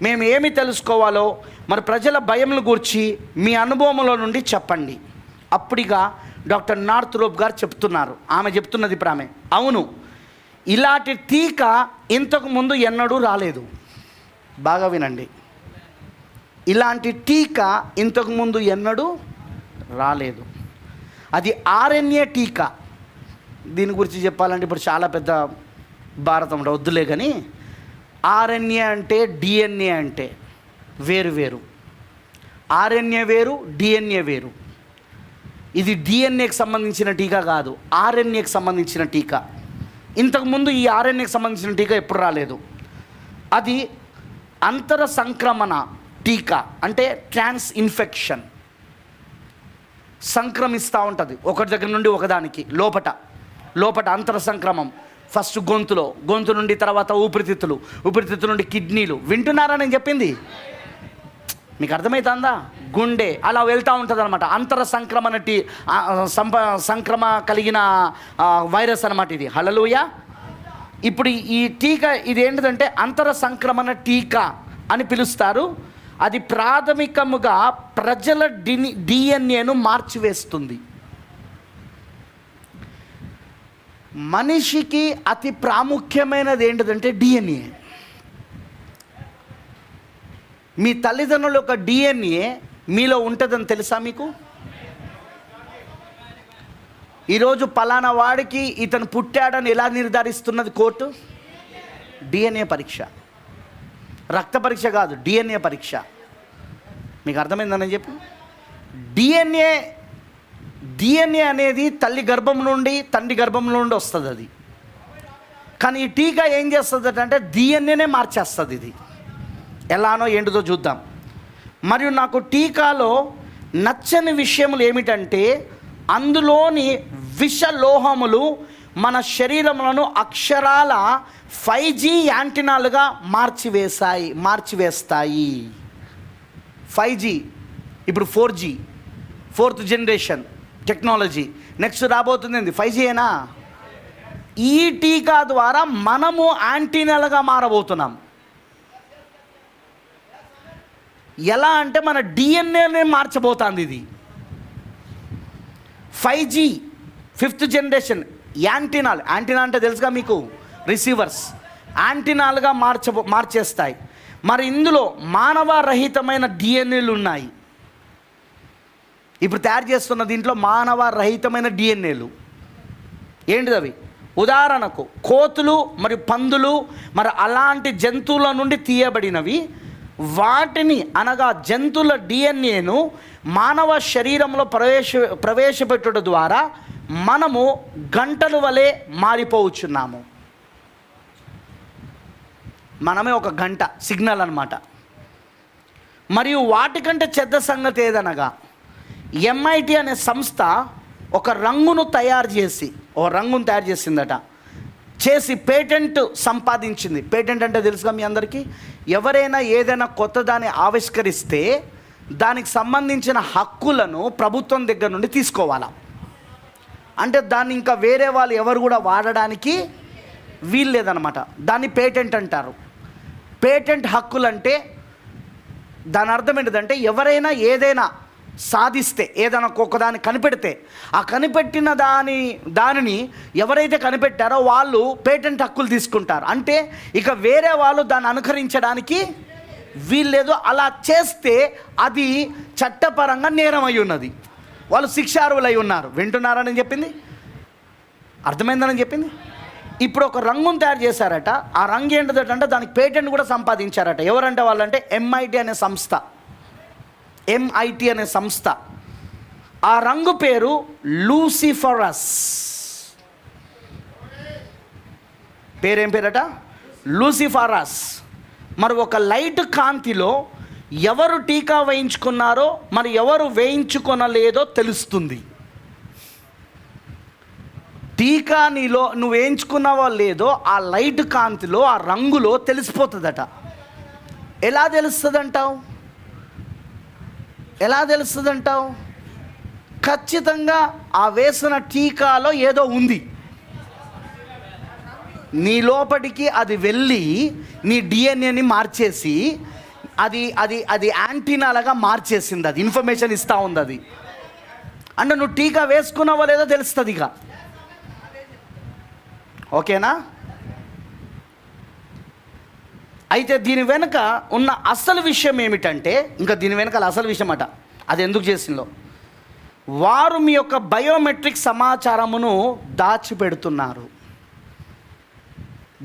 మేము ఏమి తెలుసుకోవాలో, మరి ప్రజల భయముల గురించి మీ అనుభవంలో నుండి చెప్పండి. అప్పుడిగా డాక్టర్ నార్థ్రోప్ గారు చెప్తున్నారు. ఆమె చెప్తున్నది ఇప్పుడు ఆమె, అవును, ఇలాంటి టీకా ఇంతకుముందు ఎన్నడూ రాలేదు. బాగా వినండి, ఇలాంటి టీకా ఇంతకుముందు ఎన్నడూ రాలేదు. అది ఆర్ఎన్ఏ టీకా. దీని గురించి చెప్పాలంటే ఇప్పుడు చాలా పెద్ద భారతం వద్దులే. కానీ ఆర్ఎన్ఏ అంటే డిఎన్ఏ అంటే వేరు వేరు. ఆర్ఎన్ఏ వేరు, డిఎన్ఏ వేరు. ఇది డిఎన్ఏకి సంబంధించిన టీకా కాదు, ఆర్ఎన్ఏకి సంబంధించిన టీకా. ఇంతకుముందు ఈ ఆర్ఎన్ఏకి సంబంధించిన టీకా ఎప్పుడు రాలేదు. అది అంతర సంక్రమణ టీకా, అంటే ట్రాన్స్ ఇన్ఫెక్షన్. సంక్రమిస్తూ ఉంటుంది ఒకటి దగ్గర నుండి ఒకదానికి. లోపట అంతర సంక్రమం. ఫస్ట్ గొంతు నుండి తర్వాత ఊపిరితిత్తుల నుండి కిడ్నీలు. వింటున్నారా నేను చెప్పింది? మీకు అర్థమవుతుందా? గుండె, అలా వెళ్తూ ఉంటుంది అనమాట. అంతర సంక్రమణ సంక్రమ కలిగిన వైరస్ అనమాట ఇది. హల్లెలూయా. ఇప్పుడు ఈ టీకా ఇది ఏంటిదంటే అంతర సంక్రమణ టీకా అని పిలుస్తారు. అది ప్రాథమికముగా ప్రజల డిఎన్ఏను మార్చివేస్తుంది. మనిషికి అతి ప్రాముఖ్యమైనది ఏంటిదంటే డిఎన్ఏ. మీ తల్లిదండ్రుల యొక్క డిఎన్ఏ మీలో ఉంటుందని తెలుసా మీకు? ఈరోజు పలానా వాడికి ఇతను పుట్టాడని ఎలా నిర్ధారిస్తున్నది కోర్టు? డిఎన్ఏ పరీక్ష. రక్త పరీక్ష కాదు, డిఎన్ఏ పరీక్ష. మీకు అర్థమైందని చెప్పి, డిఎన్ఏ అనేది తల్లి గర్భం నుండి తండ్రి గర్భం నుండి వస్తుంది అది. కానీ ఈ టీకా ఏం చేస్తుంది అంటే డిఎన్ఏనే మార్చేస్తుంది. ఇది ఎలానో ఏంటిదో చూద్దాం. మరియు నాకు టీకాలో నచ్చని విషయములు ఏమిటంటే అందులోని విషలోహములు మన శరీరములను అక్షరాల 5G యాంటినాలుగా మార్చివేస్తాయి. 5G ఇప్పుడు 4G, 4th generation technology. Next రాబోతుంది 5Gనా? ఈ టీకా ద్వారా మనము యాంటీనాలుగా మారబోతున్నాం. ఎలా అంటే మన డిఎన్ఏనే మార్చబోతుంది ఇది. 5G 5th జనరేషన్ యాంటీనా అంటే తెలుసుగా మీకు, రిసీవర్స్. యాంటీనాలుగా మార్చేస్తాయి. మరి ఇందులో మానవ రహితమైన డిఎన్ఏలు ఉన్నాయి. ఇప్పుడు తయారు చేస్తున్న దీంట్లో మానవ రహితమైన డిఎన్ఏలు ఏంటిది? అవి ఉదాహరణకు కోతులు మరియు పందులు మరి అలాంటి జంతువుల నుండి తీయబడినవి. వాటిని అనగా జంతువుల డిఎన్ఏను మానవ శరీరంలో ప్రవేశపెట్టడం ద్వారా మనము గంటల వలె మారిపోవచ్చున్నాము. మనమే ఒక గంట సిగ్నల్ అన్నమాట. మరియు వాటికంటే చెడ్డ సంగతి ఏదనగా MIT అనే సంస్థ ఒక రంగును తయారు చేసిందట. చేసి పేటెంట్ సంపాదించింది. పేటెంట్ అంటే తెలుసుగా మీ అందరికీ, ఎవరైనా ఏదైనా కొత్త దాన్ని ఆవిష్కరిస్తే దానికి సంబంధించిన హక్కులను ప్రభుత్వం దగ్గర నుండి తీసుకోవాలా. అంటే దాన్ని ఇంకా వేరే వాళ్ళు ఎవరు కూడా వాడడానికి వీలు లేదనమాట. దాన్ని పేటెంట్ అంటారు. పేటెంట్ హక్కులు అంటే దాని అర్థం ఏంటిదంటే ఎవరైనా ఏదైనా సాధిస్తే, ఏదైనా ఒక్కదాన్ని కనిపెడితే, ఆ కనిపెట్టిన దానిని ఎవరైతే కనిపెట్టారో వాళ్ళు పేటెంట్ హక్కులు తీసుకుంటారు. అంటే ఇక వేరే వాళ్ళు దాన్ని అనుకరించడానికి వీల్లేదు. అలా చేస్తే అది చట్టపరంగా నేరం అయి ఉన్నది. వాళ్ళు శిక్షార్హులై ఉన్నారు. వింటున్నారని చెప్పింది, అర్థమైందని చెప్పింది. ఇప్పుడు ఒక రంగును తయారు చేశారట. ఆ రంగు ఏంటిదంటే దానికి పేటెంట్ కూడా సంపాదించారట. ఎవరంటే వాళ్ళంటే MIT అనే సంస్థ. MIT అనే సంస్థ. ఆ రంగు పేరు లూసిఫరస్. పేరేం పేరట? లూసిఫరస్. మరి ఒక లైట్ కాంతిలో ఎవరు టీకా వేయించుకున్నారో మరి ఎవరు వేయించుకొనలేదో తెలుస్తుంది. టీకా నీలో నువ్వు వేయించుకున్నావో లేదో ఆ లైట్ కాంతిలో, ఆ రంగులో తెలిసిపోతుందట. ఎలా తెలుస్తుందంటావు? ఎలా తెలుస్తుందంటావు? ఖచ్చితంగా ఆ వేసిన టీకాలో ఏదో ఉంది. నీ లోపటికి అది వెళ్ళి నీ డిఎన్ఏని మార్చేసి అది అది అది యాంటీనాలుగా మార్చేసింది. అది ఇన్ఫర్మేషన్ ఇస్తూ ఉంది. అది అంటే నువ్వు టీకా వేసుకున్నావో లేదో తెలుస్తుంది ఇక. ఓకేనా? అయితే దీని వెనుక ఉన్న అసలు విషయం ఏమిటంటే, ఇంకా దీని వెనకాల అసలు విషయం అట, అది ఎందుకు చేసిందో, వారు మీ యొక్క బయోమెట్రిక్ సమాచారమును దాచిపెడుతున్నారు.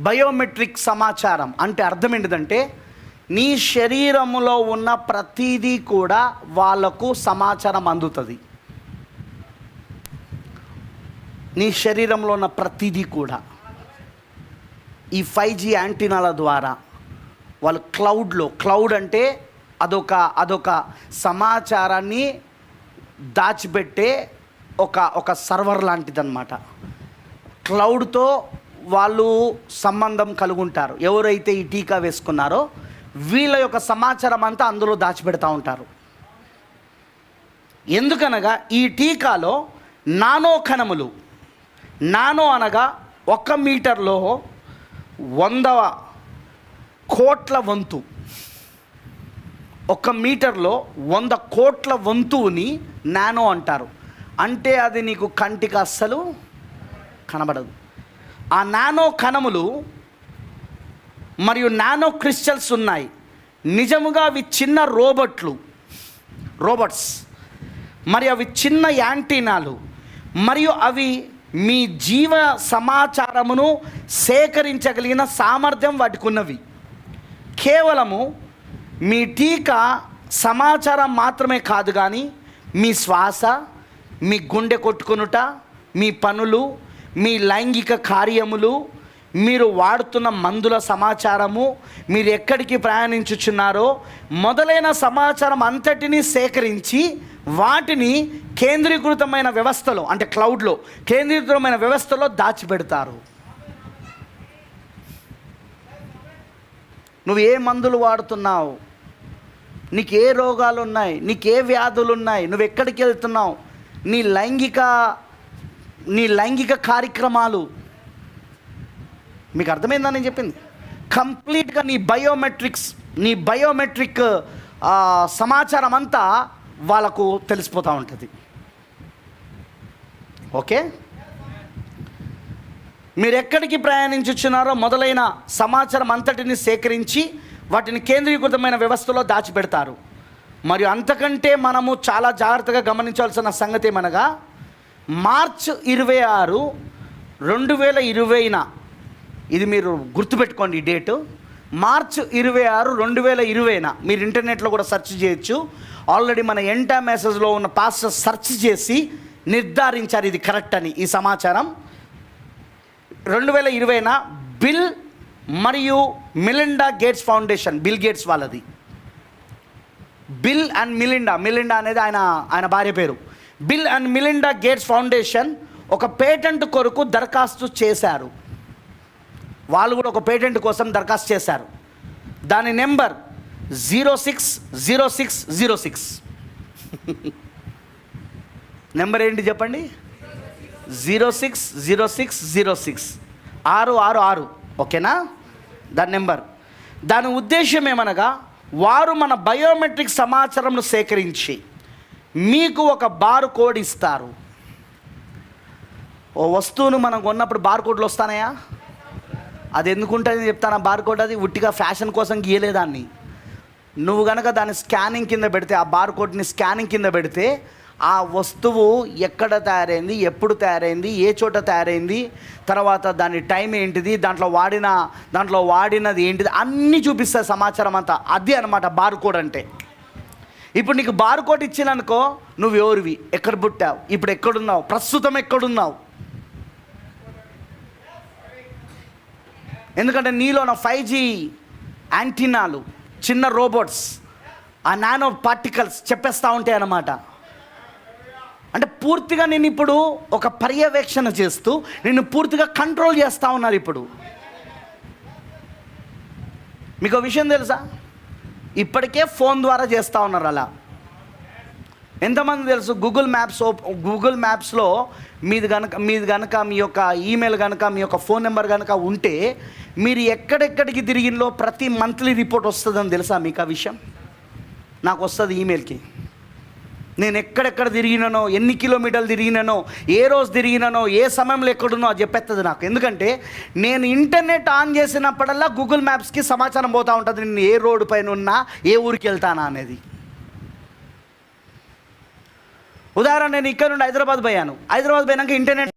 బయోమెట్రిక్ సమాచారం అంటే అర్థం ఏంటిదంటే, నీ శరీరములో ఉన్న ప్రతిదీ కూడా వాళ్ళకు సమాచారం అందుతుంది. నీ శరీరంలో ఉన్న ప్రతిదీ కూడా ఈ 5G యాంటీనాల ద్వారా వాళ్ళు క్లౌడ్ అంటే అదొక సమాచారాన్ని దాచిపెట్టే ఒక సర్వర్ లాంటిదన్నమాట. క్లౌడ్తో వాళ్ళు సంబంధం కలుగుంటారు. ఎవరైతే ఈ టీకా వేసుకున్నారో వీళ్ళ యొక్క సమాచారం అంతా అందులో దాచిపెడతా ఉంటారు. ఎందుకనగా ఈ టీకాలో నానో కణములు, నానో అనగా 1 మీటర్లో 100 కోట్ల వంతు, 1 మీటర్లో 100 కోట్ల వంతుని నానో అంటారు. అంటే అది నీకు కంటికి అస్సలు కనబడదు. ఆ నానో కణములు మరియు నానో క్రిస్టల్స్ ఉన్నాయి. నిజముగా అవి చిన్న రోబోట్స్ మరియు అవి చిన్న యాంటీనాలు, మరియు అవి మీ జీవ సమాచారమును సేకరించగలిగిన సామర్థ్యం వాటికి ఉన్నవి. కేవలము మీ టీకా సమాచారం మాత్రమే కాదు, కానీ మీ శ్వాస, మీ గుండె కొట్టుకొనుట, మీ పనులు, మీ లైంగిక కార్యములు, మీరు వాడుతున్న మందుల సమాచారము, మీరు ఎక్కడికి ప్రయాణించుచున్నారో మొదలైన సమాచారం అంతటినీ సేకరించి వాటిని కేంద్రీకృతమైన వ్యవస్థలో, అంటే క్లౌడ్లో కేంద్రీకృతమైన వ్యవస్థలో దాచిపెడతారు. నువ్వు ఏ మందులు వాడుతున్నావు, నీకు ఏ రోగాలు ఉన్నాయి, నీకు ఏ వ్యాధులు ఉన్నాయి, నువ్వు ఎక్కడికి వెళ్తున్నావు, నీ లైంగిక కార్యక్రమాలు, మీకు అర్థమైందా నేను చెప్పింది? కంప్లీట్గా నీ బయోమెట్రిక్ సమాచారం అంతా వాళ్ళకు తెలిసిపోతూ ఉంటుంది. ఓకే, మీరు ఎక్కడికి ప్రయాణించుచున్నారో మొదలైన సమాచారం అంతటిని సేకరించి వాటిని కేంద్రీకృతమైన వ్యవస్థలో దాచిపెడతారు. మరియు అంతకంటే మనము చాలా జాగ్రత్తగా గమనించాల్సిన సంగతి ఏమనగా, మార్చ్ 26, 2020, ఇది మీరు గుర్తుపెట్టుకోండి ఈ డేటు, మార్చ్ 26, 2020 మీరు ఇంటర్నెట్లో కూడా సెర్చ్ చేయొచ్చు. ఆల్రెడీ మన ఎంటా మెసేజ్లో ఉన్న పాస్టర్ సెర్చ్ చేసి నిర్ధారించారు ఇది కరెక్ట్ అని. ఈ సమాచారం 2020 బిల్ మరియు Melinda gates foundation, bill gates వాళ్ళది. బిల్ అండ్ మిలిండా అనేది ఆయన భార్య పేరు. Bill and Melinda gates foundation ఒక పేటెంట్ కొరకు దరఖాస్తు చేశారు. వాళ్ళు కూడా ఒక పేటెంట్ కోసం దరఖాస్తు చేశారు. దాని నెంబర్ 060606. నెంబర్ ఏంటి చెప్పండి? 060606 666. ఓకేనా? దాని నెంబర్. దాని ఉద్దేశం ఏమనగా, వారు మన బయోమెట్రిక్ సమాచారంను సేకరించి మీకు ఒక బార్ కోడ్ ఇస్తారు. ఓ వస్తువును మనం కొన్నప్పుడు బార్ కోడ్లు వస్తానయా? అది ఎందుకుంటుంది చెప్తాను. బార్ కోడ్ అది ఉట్టిగా ఫ్యాషన్ కోసం గీయలేదాన్ని. నువ్వు కనుక దాన్ని స్కానింగ్ కింద పెడితే, ఆ బార్ కోడ్ని స్కానింగ్ కింద పెడితే, ఆ వస్తువు ఎక్కడ తయారైంది, ఎప్పుడు తయారైంది, ఏ చోట తయారైంది, తర్వాత దాని టైం ఏంటిది, దాంట్లో వాడినది ఏంటిది అన్నీ చూపిస్తుంది సమాచారం అంతా. అది అనమాట బార్ కోడ్ అంటే. ఇప్పుడు నీకు బార్ కోడ్ ఇచ్చిననుకో, నువ్వు ఎవరివి, ఎక్కడ పుట్టావు, ఇప్పుడు ఎక్కడున్నావు, ప్రస్తుతం ఎక్కడున్నావు. ఎందుకంటే నీలో ఉన్న 5G యాంటీనాలు, చిన్న రోబోట్స్, ఆ నానో పార్టికల్స్ చెప్పేస్తూ ఉంటాయి అన్నమాట. అంటే పూర్తిగా నేను ఇప్పుడు ఒక పర్యవేక్షణ చేస్తూ నిన్ను పూర్తిగా కంట్రోల్ చేస్తూ ఉన్నారు. ఇప్పుడు మీకు విషయం తెలుసా, ఇప్పటికే ఫోన్ ద్వారా చేస్తూ ఉన్నారు. అలా ఎంతమంది తెలుసు, గూగుల్ మ్యాప్స్లో మీది కనుక మీ యొక్క ఈమెయిల్ కనుక మీ యొక్క ఫోన్ నెంబర్ కనుక ఉంటే మీరు ఎక్కడెక్కడికి తిరిగినలో ప్రతి మంత్లీ రిపోర్ట్ వస్తుందని తెలుసా మీకు ఆ విషయం? నాకు వస్తుంది ఈమెయిల్కి. నేను ఎక్కడెక్కడ తిరిగినానో, ఎన్ని కిలోమీటర్లు తిరిగినానో, ఏ రోజు తిరిగినానో, ఏ సమయంలో ఎక్కడున్నో అది చెప్పేస్తుంది నాకు. ఎందుకంటే నేను ఇంటర్నెట్ ఆన్ చేసినప్పుడల్లా గూగుల్ మ్యాప్స్కి సమాచారం పోతూ ఉంటుంది, నేను ఏ రోడ్డు పైన ఉన్నా, ఏ ఊరికి వెళ్తానా అనేది. ఉదాహరణ, నేను ఇక్కడ నుండి హైదరాబాద్ పోయాను. హైదరాబాద్ పోయినాక ఇంటర్నెట్